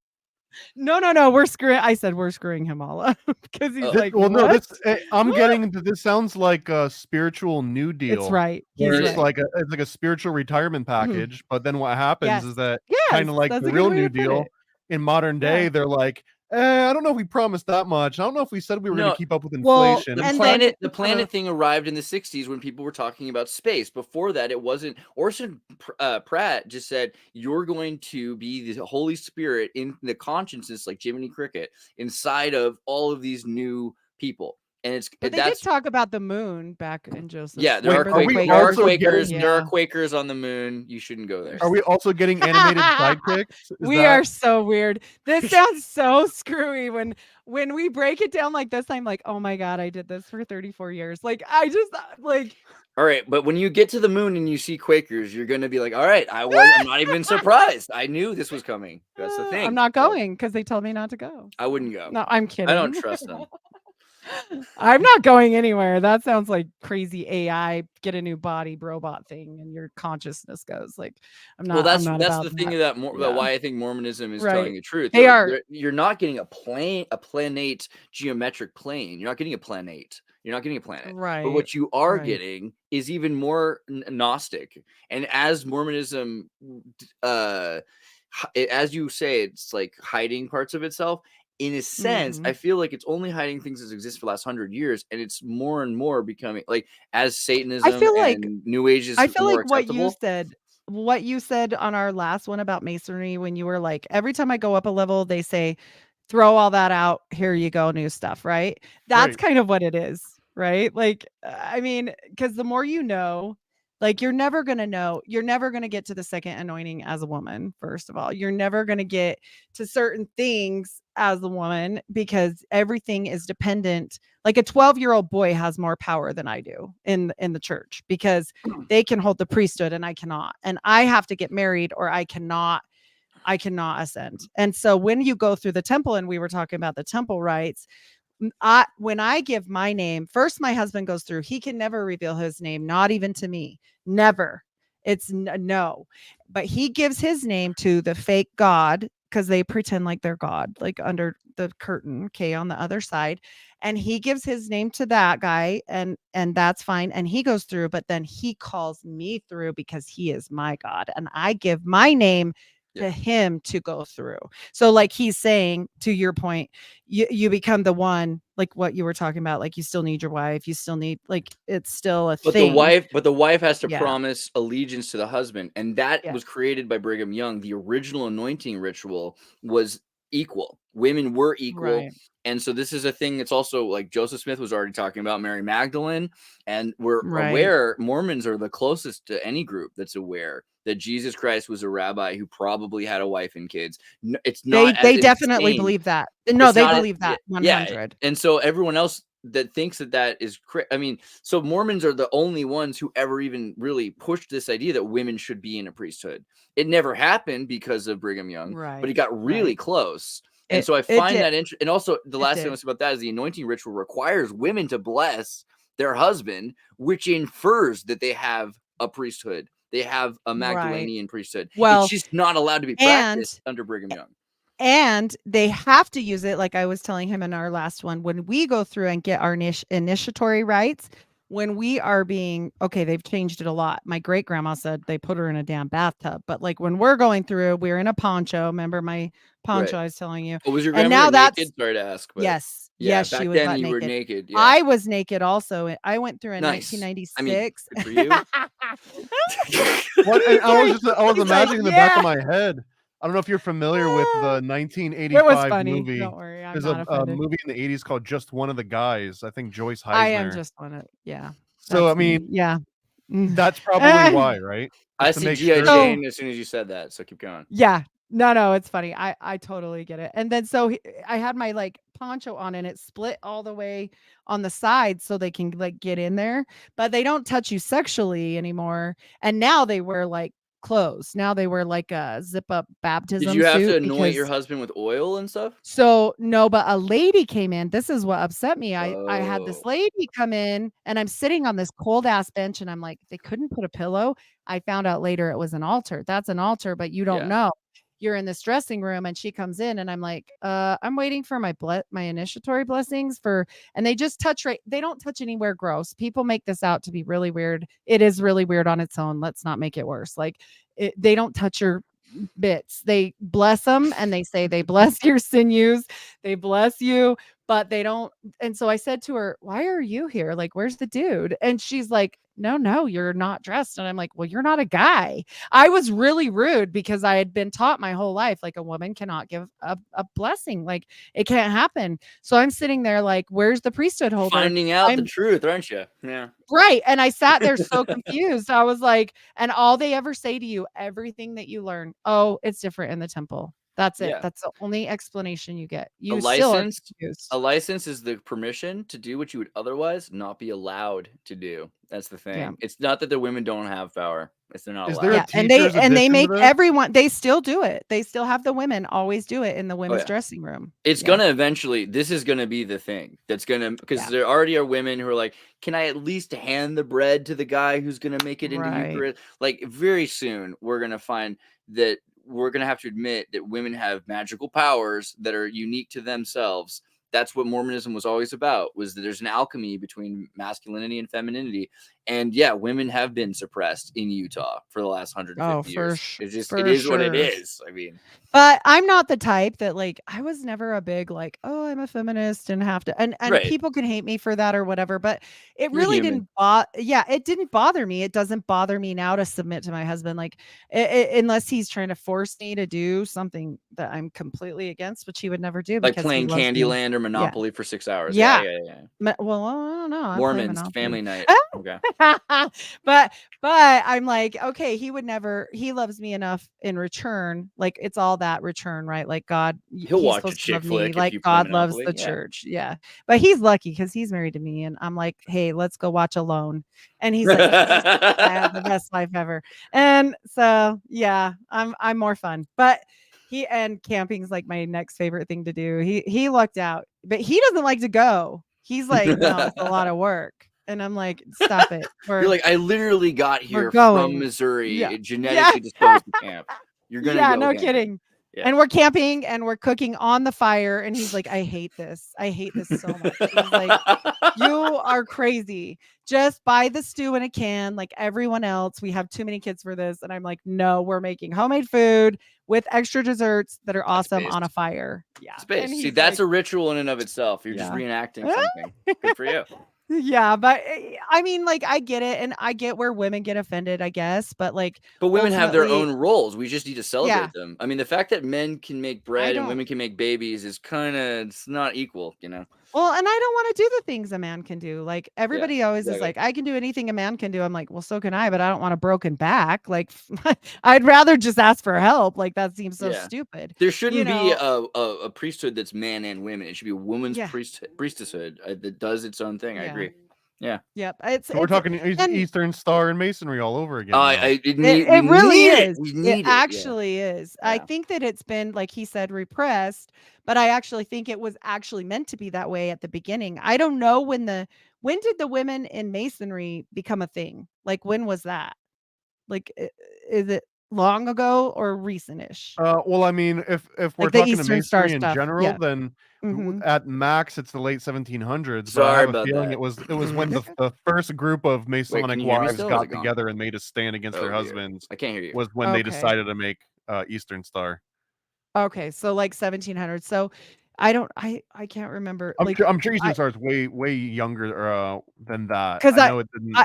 No. We're screwing. I said we're screwing him all up because he's like, well, no, what? I'm getting into this. Sounds like a spiritual New Deal. It's right. Where He's it's right. like a spiritual retirement package. But then what happens is that kind of like that's the a real good way New to put Deal it. in modern day, Yeah. they're like, I don't know if we promised that much. I don't know if we said we were going No, to keep up with well, inflation. The planet thing arrived in the 60s when people were talking about space. Before that, it wasn't. Orson Pratt just said, you're going to be the Holy Spirit in the consciousness, like Jiminy Cricket, inside of all of these new people. And But they did talk about the moon back in Joseph. Yeah, there are Quakers. There are Quakers on the moon. You shouldn't go there. Are we also getting animated sidekicks? We are so weird. This sounds so screwy. When we break it down like this, I'm like, oh my God, I did this for 34 years. Like, I just like. All right, but when you get to the moon and you see Quakers, you're gonna be like, all right, I'm not even surprised. I knew this was coming. That's the thing. I'm not going because they told me not to go. I wouldn't go. No, I'm kidding. I don't trust them. I'm not going anywhere. That sounds like crazy AI, get a new body robot thing and your consciousness goes. Like, I'm not. Well, that's about the thing that. about why I think Mormonism is telling the truth. They are. You're not getting a planate geometric plane. You're not getting a planet. You're not getting a planet. Right. But what you are getting is even more Gnostic. And as Mormonism, as you say, it's like hiding parts of itself. In a sense, I feel like it's only hiding things that exist for the last 100 years, and it's more and more becoming like as Satanism and New Age is. I feel more like acceptable. what you said on our last one about Masonry, when you were like, every time I go up a level, they say, throw all that out. Here you go, new stuff. Right? That's kind of what it is, right? Like, I mean, because the more you know. Like, you're never going to know. You're never going to get to the second anointing as a woman. First of all, you're never going to get to certain things as a woman because everything is dependent. Like a 12-year-old boy has more power than I do in the church because they can hold the priesthood and I cannot. And I have to get married or I cannot ascend. And so when you go through the temple, and we were talking about the temple rites, when I give my name, first my husband goes through, he can never reveal his name, not even to me. Never. It's no. But he gives his name to the fake God because they pretend like they're God, like under the curtain, okay, on the other side. And he gives his name to that guy, and that's fine. And he goes through, but then he calls me through because he is my God. And I give my name to him to go through. So like he's saying, to your point, you become the one, like what you were talking about, like you still need your wife, you still need, like, it's still a thing. The wife has to promise allegiance to the husband, and that was created by Brigham Young. The original anointing ritual was equal. Women were equal. And so this is a thing that's also like Joseph Smith was already talking about, Mary Magdalene, and we're aware Mormons are the closest to any group that's aware that Jesus Christ was a rabbi who probably had a wife and kids. It's not. They definitely believe that. No, they believe that 100. Yeah, and so everyone else that thinks that is, I mean, so Mormons are the only ones who ever even really pushed this idea that women should be in a priesthood. It never happened because of Brigham Young, but it got really close. And so I find that interesting. And also the last thing I was about that is the anointing ritual requires women to bless their husband, which infers that they have a priesthood. They have a Magdalenian priesthood. Well, it's just not allowed to be practiced under Brigham Young. And they have to use it, like I was telling him in our last one, when we go through and get our initiatory rites, when we are being, they've changed it a lot. My great grandma said they put her in a damn bathtub, but like when we're going through, we're in a poncho. Remember my poncho I was telling you? Was your grandma naked? Sorry to ask. But yes. Yes, she was then you naked. were naked. Yeah. I was naked also. I went through in 1996. I mean, good for you. I was imagining the back of my head. I don't know if you're familiar with the 1985 movie. Don't worry, There's a movie in the 80s called Just One of the Guys. I think Joyce Heisner. I am just one of, So I mean, that's probably why, right? I see G.I. Jane as soon as you said that. So keep going. Yeah. No, it's funny. I totally get it. And then so I had my like poncho on and it split all the way on the side so they can like get in there, but they don't touch you sexually anymore. And now they wear like clothes. Now they wear like a zip up baptism. Did you have to anoint your husband with oil and stuff? So no, but a lady came in. This is what upset me. I had this lady come in and I'm sitting on this cold ass bench and I'm like, they couldn't put a pillow. I found out later it was an altar. That's an altar, but you don't know. you're in this dressing room, and she comes in, and I'm like, I'm waiting for my initiatory blessings and they just touch they don't touch anywhere gross. People make this out to be really weird. It is really weird on its own. Let's not make it worse. Like they don't touch your bits. They bless them, and they say they bless your sinews, they bless you, but they don't. And so I said to her, why are you here? Like, where's the dude? And she's like, no, you're not dressed. And I'm like, well, you're not a guy. I was really rude because I had been taught my whole life, like, a woman cannot give a blessing. Like, it can't happen. So I'm sitting there like, where's the priesthood holder? Finding out the truth, aren't you? Yeah. Right. And I sat there so confused. I was like, and all they ever say to you, everything that you learn, oh, it's different in the temple. That's it. Yeah. That's the only explanation you get. A license is the permission to do what you would otherwise not be allowed to do. That's the thing. Yeah. It's not that the women don't have power. It's they're not Is allowed. there a Yeah, and teacher's they edition make to this? everyone, they still do it. They still have the women always do it in the women's yeah. dressing room. It's Yeah. gonna eventually, this is gonna be the thing that's gonna, because Yeah. there already are women who are like, can I at least hand the bread to the guy who's gonna make it into Right. Eucharist? Like, very soon we're gonna find that we're gonna have to admit that women have magical powers that are unique to themselves. That's what Mormonism was always about, was that there's an alchemy between masculinity and femininity. And yeah, women have been suppressed in Utah for the last 150 years. It's just, it is what it is. I mean, but I'm not the type that, like, I was never a big, like, oh, I'm a feminist and have to, and Right. people can hate me for that or whatever, but it You're really human. it didn't bother me. It doesn't bother me now to submit to my husband, like, unless he's trying to force me to do something that I'm completely against, which he would never do, Like because playing he loves me. Candyland or Monopoly for 6 hours. Yeah. Yeah. Well, I don't know. I play Mormons, Monopoly. family night. Okay. but I'm like, okay, he would never, he loves me enough in return. Like, it's all that return, right? Like, God, He'll he's watch a supposed to chick love me flick if like you play God loves Monopoly. the Yeah. church. Yeah. But he's lucky because he's married to me, and I'm like, hey, let's go watch Alone. And he's like, I have the best life ever. And so, yeah, I'm more fun. But and camping's like my next favorite thing to do. He lucked out, but he doesn't like to go. He's like, no, it's a lot of work. And I'm like, stop it. You're like, I literally got here going. from Missouri, Yeah. genetically disposed to camp. You're gonna go no camping. kidding. Yeah. And we're camping and we're cooking on the fire. And he's like, I hate this. I hate this so much. He's like, you are crazy. Just buy the stew in a can like everyone else. We have too many kids for this. And I'm like, no, we're making homemade food with extra desserts that are awesome on a fire. Yeah. Space. See, that's a ritual in and of itself. You're just reenacting something. Good for you. Yeah, but I mean, like, I get it, and I get where women get offended, I guess, but like, but women have their own roles. We just need to celebrate them. I mean, the fact that men can make bread and women can make babies is kind of, it's not equal, you know. Well, and I don't want to do the things a man can do. Like, everybody always is like, I can do anything a man can do. I'm like, well, so can I, but I don't want a broken back. Like, I'd rather just ask for help. Like, that seems so stupid. There shouldn't be a priesthood that's man and women. It should be a woman's priesthood that does its own thing. I agree. Yeah. Yep. So we're talking Eastern Star and Masonry all over again. It really is. It actually is. Yeah. I think that it's been, like he said, repressed, but I actually think it was actually meant to be that way at the beginning. I don't know when did the women in Masonry become a thing? Like, when was that? Like, is it long ago or recent-ish? Well, I mean, if we're Like the talking Eastern Star Masonry in stuff, general, then at max it's the late 1700s. But I have a feeling it was when the first group of Masonic wives got together and made a stand against their husbands. I can't hear you. Was when they decided to make Eastern Star. Okay, so like 1700. So I can't remember. I'm sure Eastern Star is way younger than that. Because I know it didn't.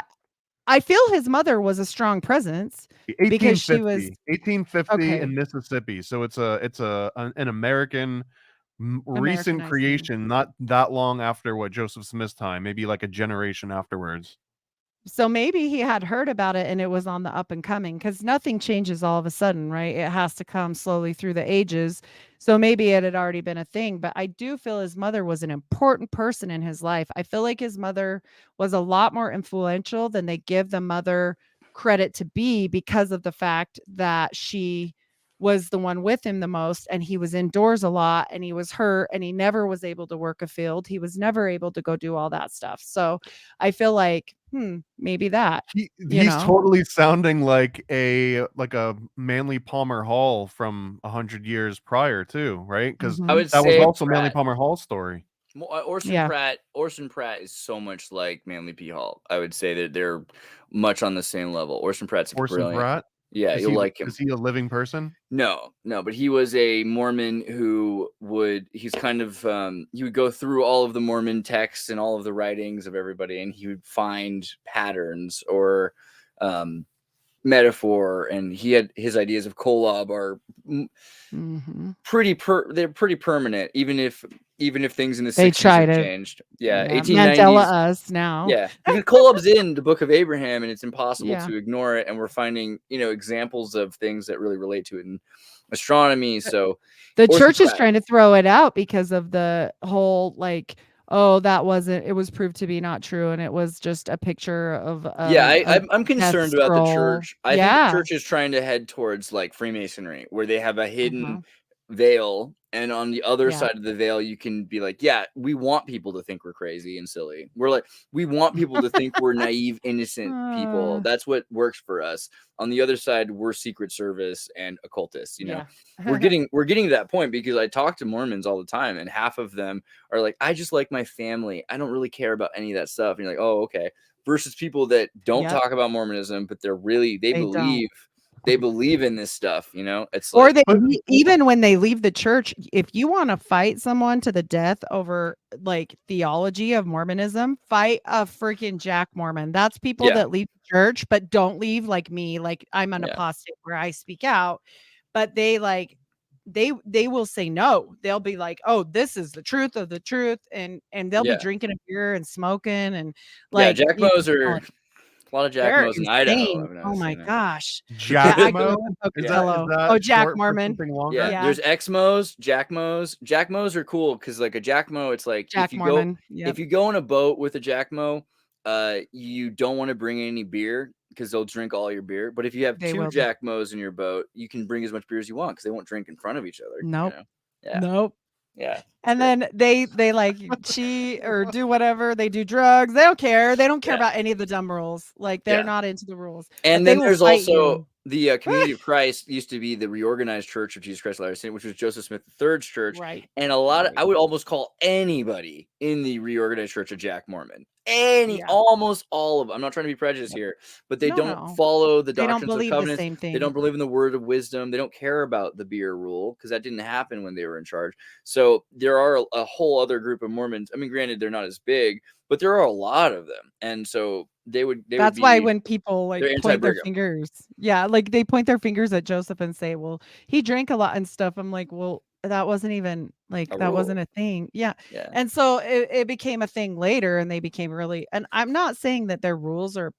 I feel his mother was a strong presence because she was 1850 in Mississippi. So it's an American recent creation, not that long after what Joseph Smith's time, maybe like a generation afterwards. So maybe he had heard about it and it was on the up and coming, because nothing changes all of a sudden, right? It has to come slowly through the ages. So maybe it had already been a thing, but I do feel his mother was an important person in his life. I feel like his mother was a lot more influential than they give the mother credit to be, because of the fact that she was the one with him the most, and he was indoors a lot, and he was hurt, and he never was able to work a field. He was never able to go do all that stuff. So I feel like maybe that he's totally sounding like a Manly Palmer Hall from 100 years prior too, right? Because I would that say was also Pratt. Manly Palmer Hall's story. Orson Pratt is so much like Manly P. Hall. I would say that they're much on the same level. Orson Pratt's brilliant. Pratt? Yeah, you'll like him. Is he a living person? No, but he was a Mormon who he's kind of, he would go through all of the Mormon texts and all of the writings of everybody, and he would find patterns or metaphor, and he had his ideas of kolob are they're pretty permanent, even if things in the 60s have changed. Yeah, 1890s. Mandela us now. Yeah, because kolob's in the Book of Abraham, and it's impossible to ignore it. And we're finding, examples of things that really relate to it in astronomy. So the church is trying to throw it out because of the whole it was proved to be not true, and it was just a picture of I'm concerned about the church. I think the church is trying to head towards like Freemasonry, where they have a hidden veil, and on the other side of the veil you can be like, we want people to think we're crazy and silly. We want people to think we're naive, innocent people. That's what works for us. On the other side, we're Secret Service and occultists. We're getting to that point, because I talk to Mormons all the time, and half of them are like, I just like my family, I don't really care about any of that stuff. And you're like, oh, okay. Versus people that don't talk about Mormonism, but they believe in this stuff, it's or even when they leave the church, if you want to fight someone to the death over like theology of Mormonism, fight a freaking Jack Mormon. That's people that leave the church, but don't leave like me. Like I'm an apostate where I speak out, but they will say no. They'll be like, oh, this is the truth of the truth. And they'll be drinking a beer and smoking and like Jack Mo's are a lot of Jack Mo's in Idaho. Oh my gosh. Jack Mo? Jack Mormon. There's X-Mo's, Jack Mo's. Jack Mo's are cool because like a Jack Mo, it's like Jack Mormon. If you go on a boat with a Jack Mo, you don't want to bring any beer because they'll drink all your beer. But if you have two Jack Mo's in your boat, you can bring as much beer as you want because they won't drink in front of each other. Nope. Nope. Yeah. And then they like cheat or do whatever. They do drugs. They don't care. They don't care about any of the dumb rules. Like they're not into the rules. And then there's also the Community of Christ used to be the Reorganized Church of Jesus Christ of Latter-day Saints, which was Joseph Smith III's church. Right. And I would almost call anybody in the Reorganized Church a Jack Mormon. Almost all of them. I'm not trying to be prejudiced here, but they don't follow the doctrines of covenants. The same thing. They don't believe in the word of wisdom. They don't care about the beer rule because that didn't happen when they were in charge. So there are a whole other group of Mormons. I mean, granted, they're not as big, but there are a lot of them. And so that's why when people like point their fingers, like they point their fingers at Joseph and say, well, he drank a lot and stuff. I'm like, well, that wasn't even like that wasn't a thing. And so it became a thing later, and they became really, and I'm not saying that their rules are,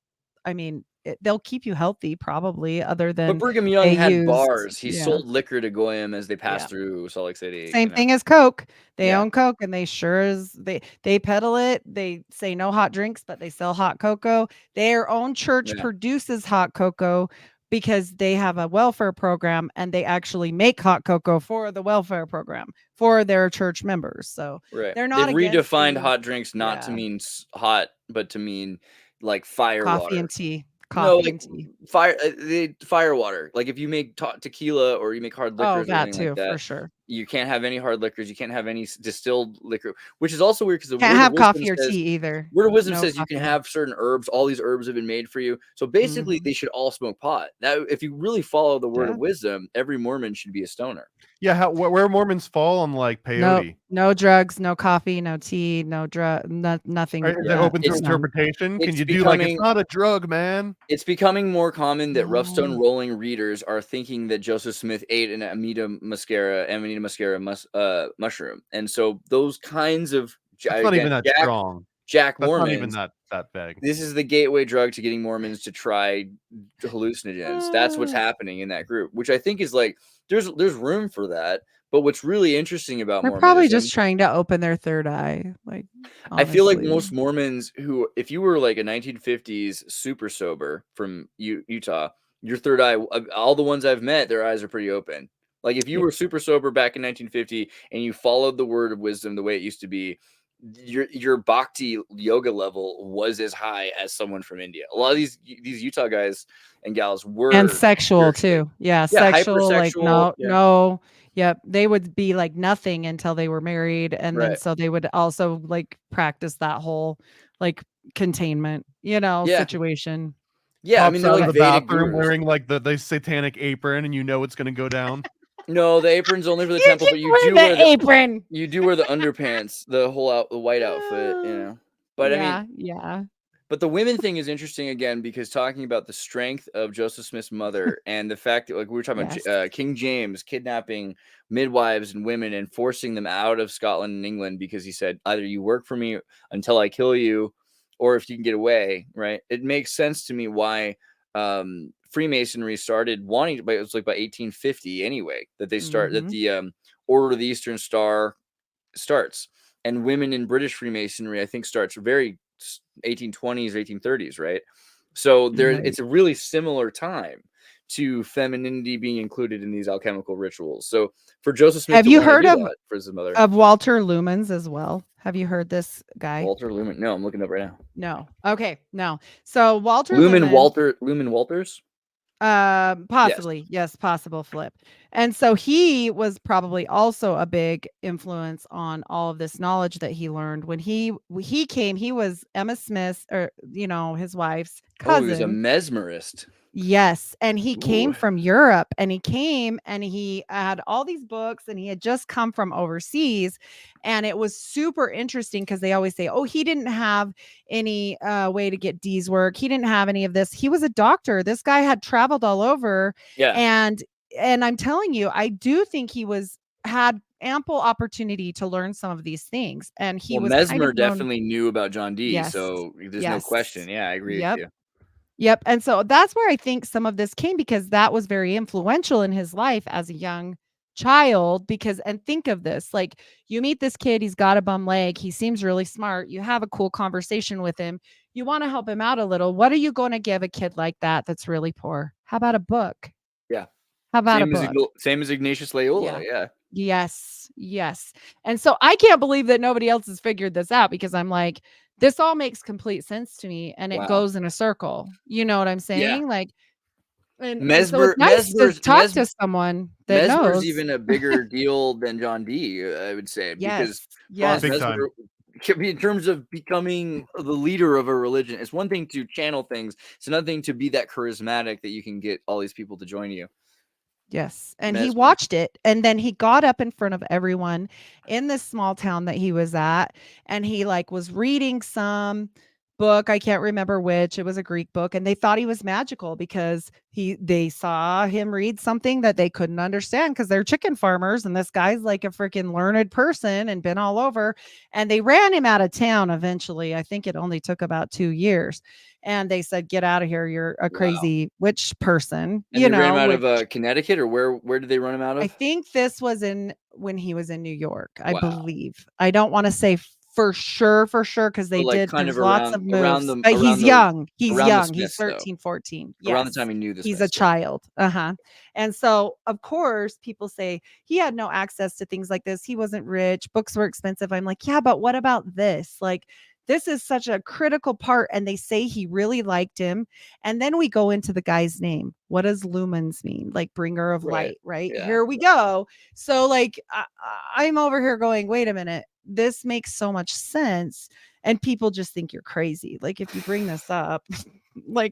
I mean, they'll keep you healthy probably, other than but Brigham Young had bars. He sold liquor to Goyim as they passed through Salt Lake City. Same thing as Coke. They own Coke, and they they peddle it. They say no hot drinks, but they sell hot cocoa. Their own church produces hot cocoa because they have a welfare program, and they actually make hot cocoa for the welfare program for their church members. So they're not. They've redefined hot drinks not to mean hot, but to mean like fire coffee water. And tea. Fire water. Like if you make tequila or you make hard liquors, that too, like that, for sure. You can't have any hard liquors. You can't have any distilled liquor, which is also weird because the can't have coffee or tea either. Word of Wisdom says you can have certain herbs. All these herbs have been made for you. So basically, they should all smoke pot. Now, if you really follow the Word of Wisdom, every Mormon should be a stoner. Yeah, where Mormons fall on like peyote. No drugs, no coffee, no tea, no drug, nothing. Is it open to interpretation? Can you do like, it's not a drug, man? It's becoming more common that rough stone rolling readers are thinking that Joseph Smith ate an Amanita muscaria mushroom, and so those kinds of not even that strong. Jack That's Mormons. Not even that big. This is the gateway drug to getting Mormons to try hallucinogens. That's what's happening in that group, which I think is like there's room for that. But what's really interesting about Mormonism, probably just trying to open their third eye. Like honestly. I feel like most Mormons who, if you were like a 1950s super sober from Utah, your third eye, all the ones I've met, their eyes are pretty open. Like if you were super sober back in 1950 and you followed the word of wisdom the way it used to be, your bhakti yoga level was as high as someone from India. A lot of these Utah guys and gals were, and sexual too. Yeah, sexual. Like no. Yep, they would be like nothing until they were married, and then so they would also like practice that whole like containment, situation. Yeah, I mean they're like the Vedic bathroom gurus. wearing like the satanic apron, and you know it's gonna go down. No, the apron's only for the temple, but you do wear the apron. You do wear the underpants, the whole the white outfit, But I mean, But the women thing is interesting again because talking about the strength of Joseph Smith's mother and the fact that, like we were talking about King James kidnapping midwives and women and forcing them out of Scotland and England because he said either you work for me until I kill you, or if you can get away, right? It makes sense to me why Freemasonry started wanting, but it was like by 1850 anyway that they start that the Order of the Eastern Star starts, and women in British Freemasonry I think starts very 1820s, 1830s, right? So it's a really similar time to femininity being included in these alchemical rituals. So for Joseph Smith, have you heard of for his mother, of Walter Lumens as well? Have you heard this guy? Walter Lumen? No, I'm looking up right now. No. Okay. No. So Walter Lumen Walters. Possibly. Yes, possible flip. And so he was probably also a big influence on all of this knowledge that he learned when he came. He was Emma Smith's, or his wife's cousin. Oh, he was a mesmerist. Yes, and he came from Europe, and he had all these books, and he had just come from overseas, and it was super interesting because they always say, oh, he didn't have any way to get D's work. He didn't have any of this. He was a doctor. This guy had traveled all over. Yeah. And I'm telling you, I do think he had ample opportunity to learn some of these things. And he was Mesmer definitely knew about John Dee. Yes. So there's no question. Yeah, I agree with you. Yep. And so that's where I think some of this came, because that was very influential in his life as a young child. And think of this, like you meet this kid, he's got a bum leg. He seems really smart. You have a cool conversation with him. You want to help him out a little. What are you going to give a kid like that that's really poor? How about a book? Yeah. How about a book? Same as Ignatius Loyola. Yeah. Yes. And so I can't believe that nobody else has figured this out, because I'm like, this all makes complete sense to me, and it goes in a circle. You know what I'm saying? Yeah. Like, and so it's nice to talk to someone that Mesmer's knows. even a bigger deal than John Dee, I would say, because Mesmer, in terms of becoming the leader of a religion, it's one thing to channel things. It's another thing to be that charismatic that you can get all these people to join you. Yes. And he watched it, and then he got up in front of everyone in this small town that he was at, and he was reading some book. I can't remember which. It was a Greek book, and they thought he was magical because they saw him read something that they couldn't understand, because they're chicken farmers, and this guy's like a freaking learned person and been all over, and they ran him out of town eventually. I think it only took about 2 years. And they said, get out of here. You're a crazy witch person. And they ran him out of Connecticut, or where did they run him out of? I think this was when he was in New York, I believe. I don't want to say for sure, because they did. There's lots of moves. But he's young. He's young. He's 13, 14. Yes. Around the time he knew this. He's a child. And so, of course, people say he had no access to things like this. He wasn't rich. Books were expensive. I'm like, yeah, but what about this? Like, this is such a critical part. And they say he really liked him. And then we go into the guy's name. What does lumens mean? Like bringer of light, right? Yeah. Here we go. So I'm over here going, wait a minute. This makes so much sense. And people just think you're crazy. Like if you bring this up,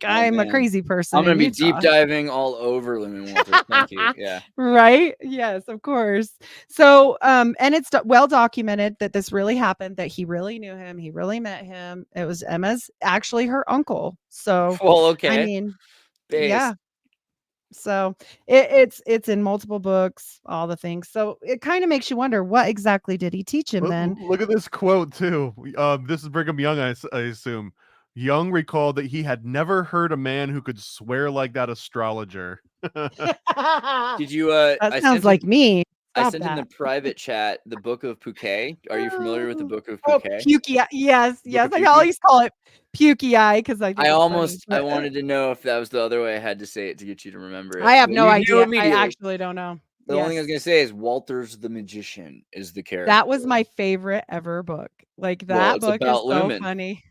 I'm a crazy person. I'm going to be deep diving all over Lumen Walters. Thank you. Yeah. Right. Yes, of course. So, and it's well documented that this really happened, that he really knew him. He really met him. It was Emma's actually her uncle. So, well, okay. I mean, yeah. So it's in multiple books, all the things. So it kind of makes you wonder, what exactly did he teach him then? Look at this quote too. This is Brigham Young, I assume. Young recalled that he had never heard a man who could swear like that astrologer. Did you? That sounds like me. I sent in the private chat the Book of Pukei. Are you familiar with the Book of Oh, Pukei? Pukei. Yes, yes. I Pukei? always call it Pukei because I think it's almost funny, I wanted to know if that was the other way I had to say it to get you to remember it. I have But no you knew idea. I immediately. actually don't know. The only thing I was gonna say is Walter's the Magician is the character. That was my favorite ever book. Like that book is so funny.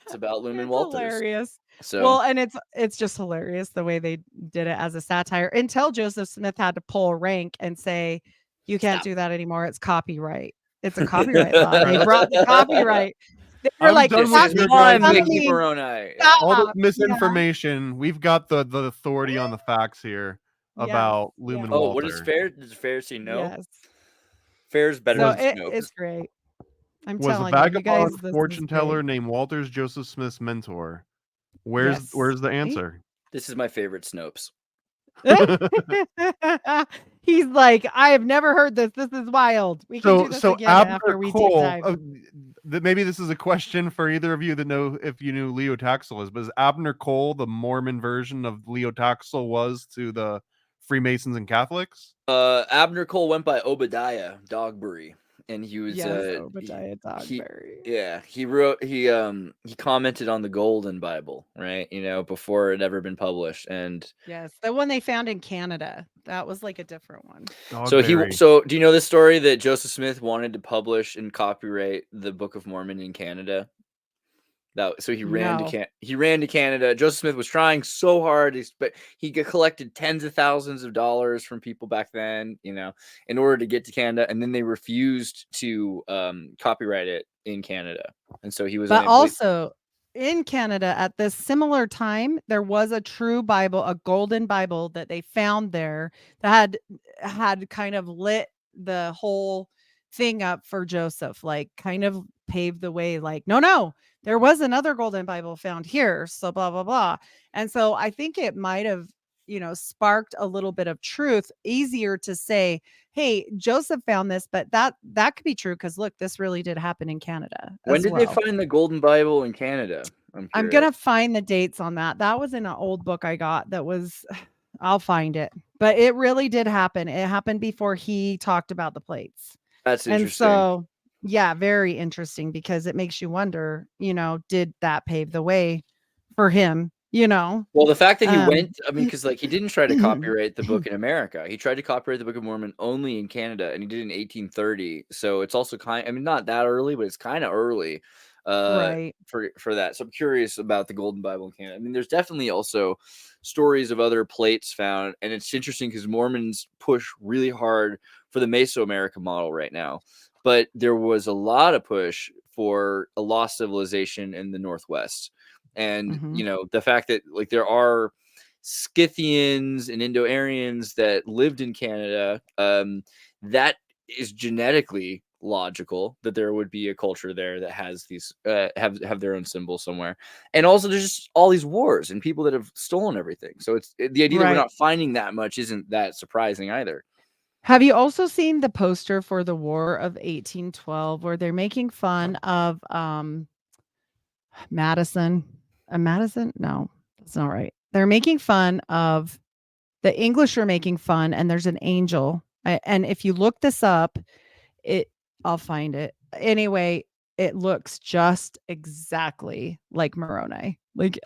It's about Lumen It's Walters. hilarious. So well, and it's just hilarious the way they did it as a satire until Joseph Smith had to pull rank and say, "You can't do that anymore. It's copyright. It's a copyright law." They brought the copyright. They were I'm like, done "That's with your one, guys' Mickey Moroni. all the Stop." misinformation. We've got the authority on the facts here about Lumen Walter. What is fair? Does Pharisee know? Yes. Fair's better So than Snopes. it's great. I'm Was a telling you, you guys, vagabond this fortune is teller great. named Walter's Joseph Smith's mentor. Where's the answer? This is my favorite Snopes. He's like, I have never heard this. This is wild. We can do this again after we deep dive. Maybe this is a question for either of you that know if you knew Leo Taxel is, but is Abner Cole the Mormon version of Leo Taxel was to the Freemasons and Catholics? Abner Cole went by Obadiah Dogberry, and he was Obadiah Dogberry. He commented on the Golden Bible, right? Before it ever been published, and yes, the one they found in Canada. That was like a different one. Dogberry. So do you know the story that Joseph Smith wanted to publish and copyright the Book of Mormon in Canada? He ran to Canada. Joseph Smith was trying so hard, but he collected tens of thousands of dollars from people back then, in order to get to Canada, and then they refused to copyright it in Canada, and so he was. But also in Canada at this similar time, there was a true Bible, a golden Bible that they found there that had kind of lit the whole thing up for Joseph, like kind of paved the way. Like, no. There was another golden Bible found here. So blah, blah, blah. And so I think it might have, sparked a little bit of truth. Easier to say, hey, Joseph found this, but that could be true. Cause look, this really did happen in Canada. When did they find the golden Bible in Canada? I'm going to find the dates on that. That was in an old book I got I'll find it, but it really did happen. It happened before he talked about the plates. That's interesting. And so, yeah, very interesting because it makes you wonder, did that pave the way for him, Well, the fact that he went, because he didn't try to copyright the book in America. He tried to copyright the Book of Mormon only in Canada, and he did it in 1830. So it's also not that early, but it's kind of early right. for that. So I'm curious about the Golden Bible in Canada. There's definitely also stories of other plates found, and it's interesting because Mormons push really hard for the Mesoamerican model right now. But there was a lot of push for a lost civilization in the Northwest. And, the fact that there are Scythians and Indo-Aryans that lived in Canada, that is genetically logical that there would be a culture there that has these, have their own symbol somewhere. And also there's just all these wars and people that have stolen everything. So it's the idea that we're not finding that much isn't that surprising either. Have you also seen the poster for the War of 1812 where they're making fun of Madison? Madison? No, that's not right. They're making fun of the English are making fun, and there's an angel. And if you look this up, I'll find it. Anyway, it looks just exactly like Moroni,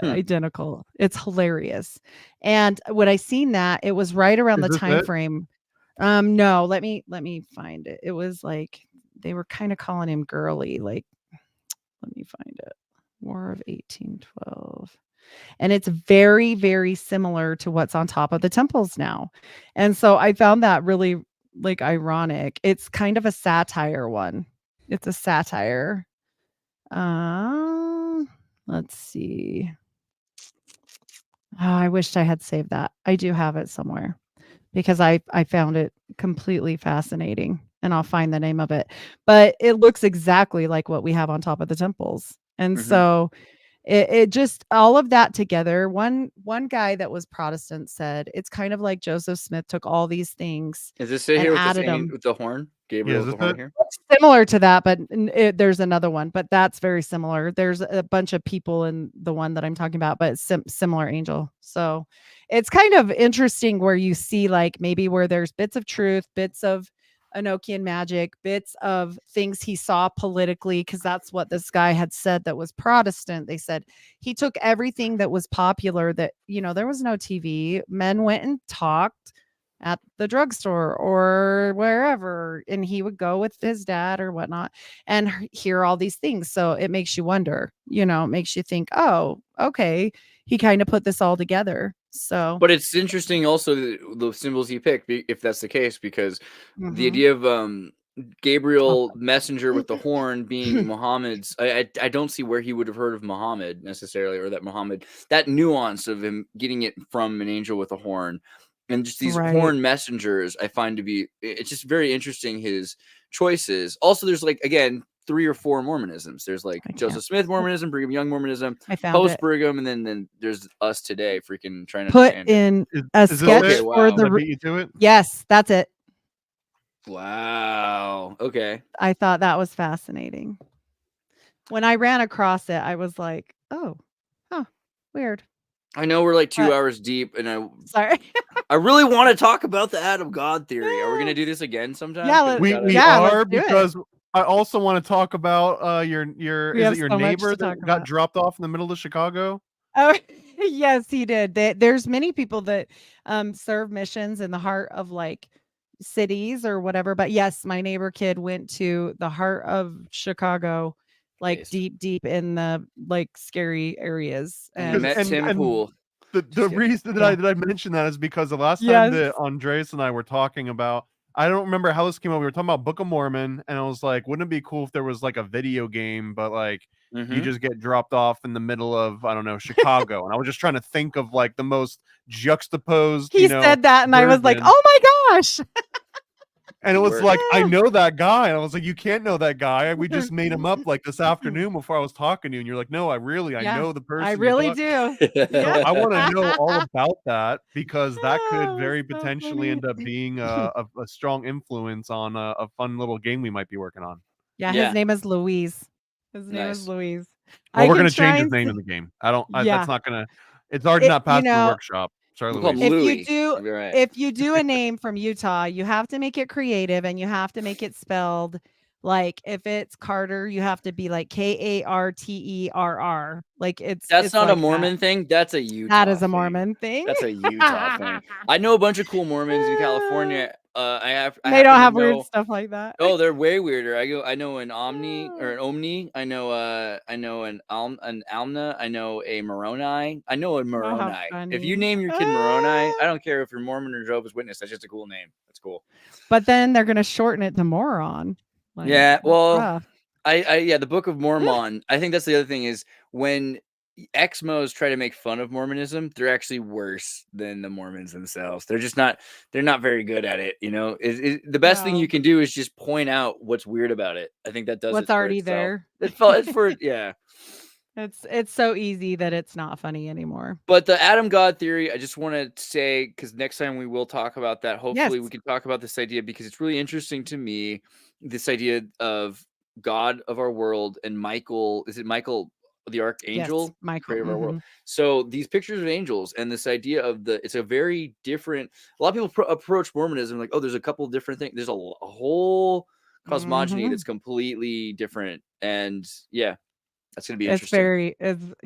identical. It's hilarious. And when I seen that, it was right around the time frame. No, let me find it. It was they were kind of calling him girly. Let me find it. War of 1812. And it's very, very similar to what's on top of the temples now. And so I found that really ironic. It's kind of a satire one. It's a satire. Let's see. Oh, I wished I had saved that. I do have it somewhere. Because I found it completely fascinating, and I'll find the name of it. But it looks exactly like what we have on top of the temples. And so it just all of that together. One guy that was Protestant said it's kind of like Joseph Smith took all these things. Is this it here with the horn? Gabriel with the horn here? It's similar to that, but there's another one, but that's very similar. There's a bunch of people in the one that I'm talking about, but it's similar angel. So it's kind of interesting where you see maybe where there's bits of truth, bits of Enochian magic, bits of things he saw politically, because that's what this guy had said that was Protestant. They said he took everything that was popular, that, there was no TV. Men went and talked at the drugstore or wherever, and he would go with his dad or whatnot and hear all these things. So it makes you wonder, it makes you think, oh, okay, he kind of put this all together. So, but it's interesting also the symbols he picked, if that's the case, because the idea of Gabriel messenger with the horn being Muhammad's, I don't see where he would have heard of Muhammad necessarily, or that Muhammad, that nuance of him getting it from an angel with a horn, and just these horn messengers, I find to be, it's just very interesting, his choices. Also, there's like, again, 3 or 4 Mormonisms. There's like Joseph Smith Mormonism, Brigham Young Mormonism, post Brigham, and then there's us today, freaking trying to put understand in a sketch for the. Beat you to it? Yes, that's it. Wow. Okay. I thought that was fascinating. When I ran across it, I was like, "Oh, weird." I know we're like 2 hours deep, and sorry. I really want to talk about the Adam God theory. Are we gonna do this again sometime? Yeah, we are, because I also want to talk about your is it your neighbor that got dropped off in the middle of Chicago? Oh, yes, he did. There's many people that serve missions in the heart of like cities or whatever. But yes, my neighbor kid went to the heart of Chicago, like deep in the like scary areas. And met Tim Pool. The reason that I mentioned that is because the last time that Andreas and I were talking about, I don't remember how this came up. We were talking about Book of Mormon, and I was like, wouldn't it be cool if there was like a video game, but like you just get dropped off in the middle of, I don't know, Chicago. And I was just trying to think of like the most juxtaposed. He said that, and I was like, oh my gosh. And it was like, I know that guy. And I was like, you can't know that guy. We just made him up like this afternoon before I was talking to you. And you're like, no, I know the person. I really do. Yeah. I want to know all about that, because that could very potentially end up being a strong influence on a fun little game we might be working on. Yeah, his name is Louise. His name is Louise. Well, we're going to change his name in the game. That's not going to, it's already not past the workshop. Sorry, Louise. If you do a name from Utah, you have to make it creative, and you have to make it spelled like, if it's Carter, you have to be like Karterr. Like that's not like a Mormon thing. That's a Utah. That is a Mormon thing. That's a Utah thing. I know a bunch of cool Mormons in California. They don't have weird stuff like that. Oh, they're way weirder. I know an Omni or an Omni. I know an Almna. I know a Moroni. I know a Moroni. If you name your kid Moroni, I don't care if you're Mormon or Jehovah's Witness. That's just a cool name. That's cool. But then they're gonna shorten it to moron. Like, yeah. Well, the Book of Mormon. I think that's the other thing, is when Exmos try to make fun of Mormonism, they're actually worse than the Mormons themselves. They're not very good at it. The best thing you can do is just point out what's weird about it. I think that does what's already there. It's for yeah. It's so easy that it's not funny anymore. But the Adam God theory, I just want to say, because next time we will talk about that. Hopefully we can talk about this idea, because it's really interesting to me, this idea of God of our world, and Michael. Is it Michael, the archangel? Yes, Michael, creator of our world. So these pictures of angels, and this idea of it's a very different. A lot of people approach Mormonism like, oh, there's a couple of different things. There's a whole cosmogony that's completely different, and that's gonna be interesting.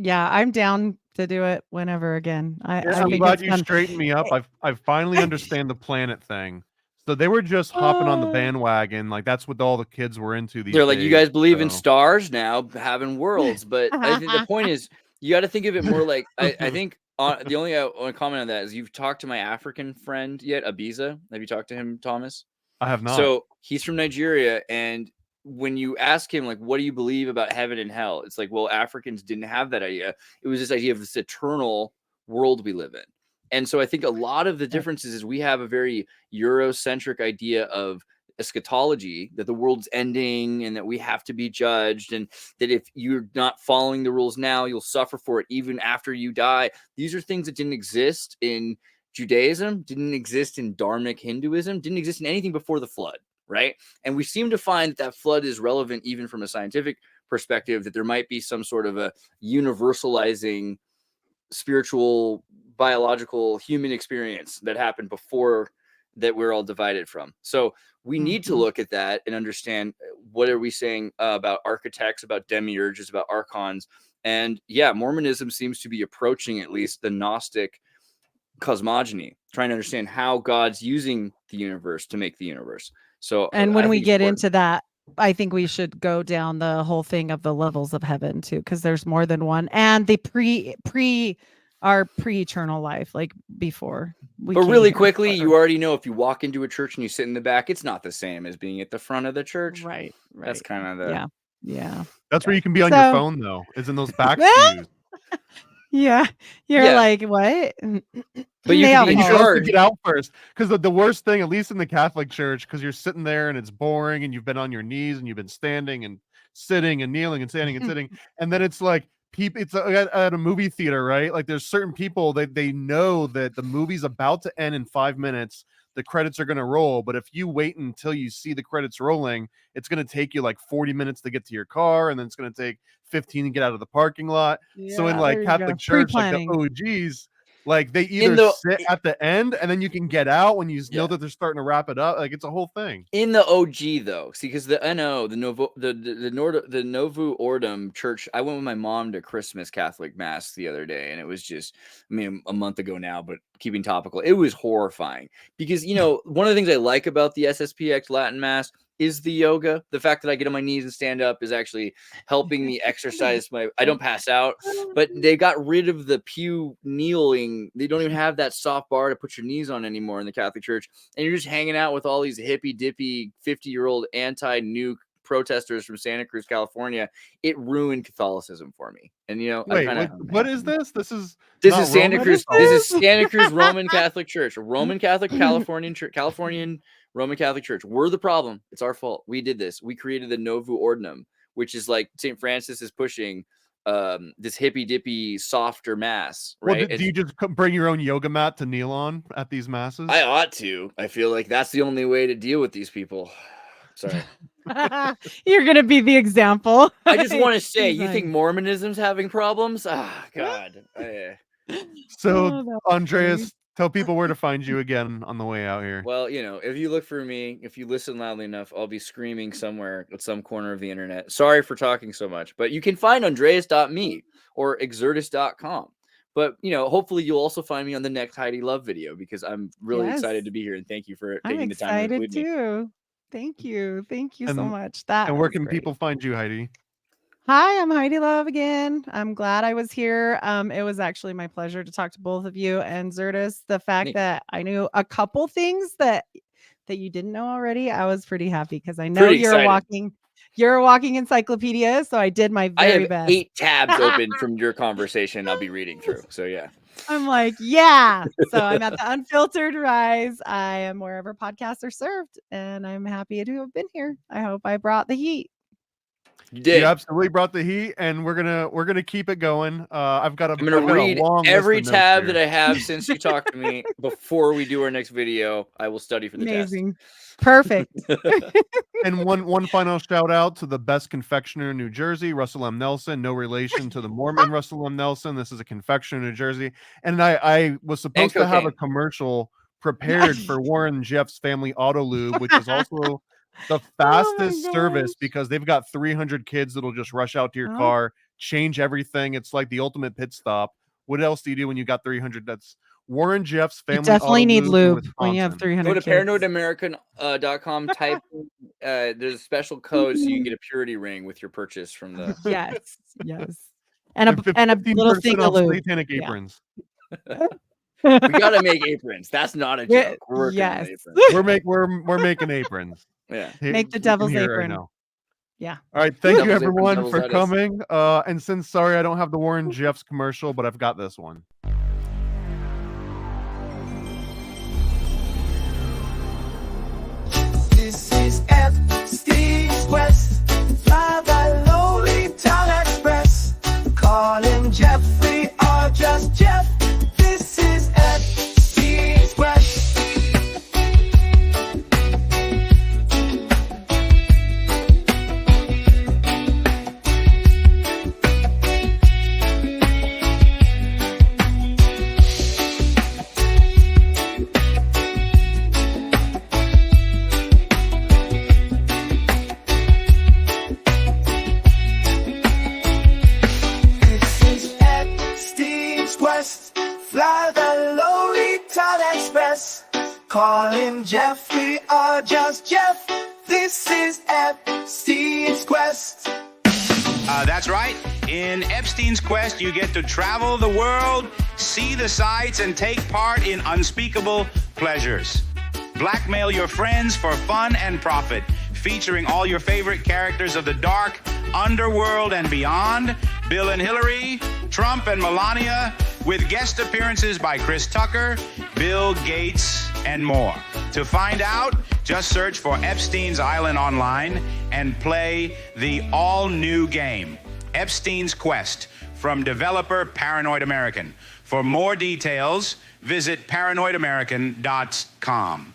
I'm down to do it whenever again. I'm glad you straightened me up. I finally understand the planet thing. So they were just hopping on the bandwagon, like that's what all the kids were into. They're like, you guys believe in stars now, having worlds, but I think the point is, you got to think of it more like I think the only I want to comment on that is, you've talked to my African friend yet, Abiza? Have you talked to him, Thomas? I have not. So he's from Nigeria, and when you ask him, like, what do you believe about heaven and hell? It's like, well, Africans didn't have that idea. It was this idea of this eternal world we live in. And so I think a lot of the differences is we have a very Eurocentric idea of eschatology, that the world's ending and that we have to be judged, and that if you're not following the rules now, you'll suffer for it even after you die. These are things that didn't exist in Judaism, didn't exist in Dharmic Hinduism, didn't exist in anything before the flood. Right. And we seem to find that flood is relevant even from a scientific perspective, that there might be some sort of a universalizing spiritual, biological, human experience that happened before that we're all divided from. So we need to look at that and understand what are we saying about architects, about demiurges, about archons. And yeah, Mormonism seems to be approaching at least the Gnostic cosmogony, trying to understand how God's using the universe to make the universe. So, and when we get into that, I think we should go down the whole thing of the levels of heaven too, because there's more than one, and the pre-eternal life, like before. But really quickly, you already know if you walk into a church and you sit in the back, it's not the same as being at the front of the church. Right. That's kind of the yeah. That's where you can be on your phone though, is in those back pews. Yeah, you're like, what? But you can be to get out first, because the worst thing, at least in the Catholic Church, because you're sitting there and it's boring, and you've been on your knees and you've been standing and sitting and kneeling and standing and sitting, and then it's like it's at a movie theater, right? Like there's certain people that they know that the movie's about to end in 5 minutes. The credits are going to roll, but if you wait until you see the credits rolling, it's going to take you like 40 minutes to get to your car, and then it's going to take 15 to get out of the parking lot. So in like Catholic Church, like the OGs, like they either sit at the end and then you can get out when you know that they're starting to wrap it up. Like it's a whole thing. In the OG though, see, because the NO, the Novo Ordum Church, I went with my mom to Christmas Catholic Mass the other day, and it was just, I mean, a month ago now, but keeping topical, it was horrifying because, you know, one of the things I like about the SSPX Latin Mass is the yoga. The fact that I get on my knees and stand up is actually helping me exercise I don't pass out, but they got rid of the pew kneeling. They don't even have that soft bar to put your knees on anymore in the Catholic Church. And you're just hanging out with all these hippy dippy 50-year-old anti-nuke protesters from Santa Cruz, California. It ruined Catholicism for me. And you know, wait, what is this? This is Santa Cruz. This is Santa Cruz Roman Catholic Church, a Roman Catholic Californian Church, Californian Roman Catholic Church. We're the problem. It's our fault. We did this. We created the Novo Ordinum, which is like St. Francis is pushing this hippy dippy softer mass. Right? Well, do you just bring your own yoga mat to kneel on at these masses? I ought to. I feel like that's the only way to deal with these people. Sorry. You're gonna be the example. I just want to say, you think Mormonism's having problems? Ah, God. So, Andreas, tell people where to find you again on the way out here. Well, you know, if you look for me, if you listen loudly enough, I'll be screaming somewhere at some corner of the internet. Sorry for talking so much, but you can find Andreas.me or Xirtus.com. But, you know, hopefully you'll also find me on the next Heidi Love video, because I'm really excited to be here, and thank you for taking the time to include me. Too. Thank you so much. And where can people find you, Heidi? Hi, I'm Heidi Love again. I'm glad I was here. It was actually my pleasure to talk to both of you and Xirtus. The fact that I knew a couple things that you didn't know already, I was pretty happy, because I know you're a walking encyclopedia. So I did my very best. 8 tabs open from your conversation I'll be reading through. So yeah. I'm like, yeah. So I'm at the Unfiltered Rise. I am wherever podcasts are served, and I'm happy to have been here. I hope I brought the heat. You did. You absolutely brought the heat, and we're gonna keep it going. I'm gonna read every tab that I have since you talked to me before we do our next video. I will study for the test. Perfect. And one final shout out to the best confectioner in New Jersey, Russell M. Nelson. No relation to the Mormon Russell M. Nelson. This is a confectioner in New Jersey. And I was supposed to have a commercial prepared for Warren Jeff's Family Auto Lube, which is also the fastest service, because they've got 300 kids that'll just rush out to your car, change everything. It's like the ultimate pit stop. What else do you do when you got 300? That's Warren Jeff's Family. You definitely Auto need lube when you have 300. Go to paranoidamerican.com. Type there's a special code so you can get a purity ring with your purchase from the. Yes. And a little thing of lube. Satanic aprons. We gotta make aprons. That's not a joke. We're we're making aprons. Yeah. Make the devil's apron. Right, yeah. All right. Thank you everyone for coming. And since sorry I don't have the Warren Jeffs commercial, but I've got this one. This is F. Steve West, fly by lowly town express. Call him Jeffrey or just Jeff. This is F. Steve West. Call him Jeffrey or just Jeff. This is Epstein's Quest. That's right. In Epstein's Quest, you get to travel the world, see the sights, and take part in unspeakable pleasures. Blackmail your friends for fun and profit, featuring all your favorite characters of the dark underworld and beyond, Bill and Hillary, Trump and Melania, with guest appearances by Chris Tucker, Bill Gates, and more. To find out, just search for Epstein's Island online and play the all-new game, Epstein's Quest, from developer Paranoid American. For more details, visit paranoidamerican.com.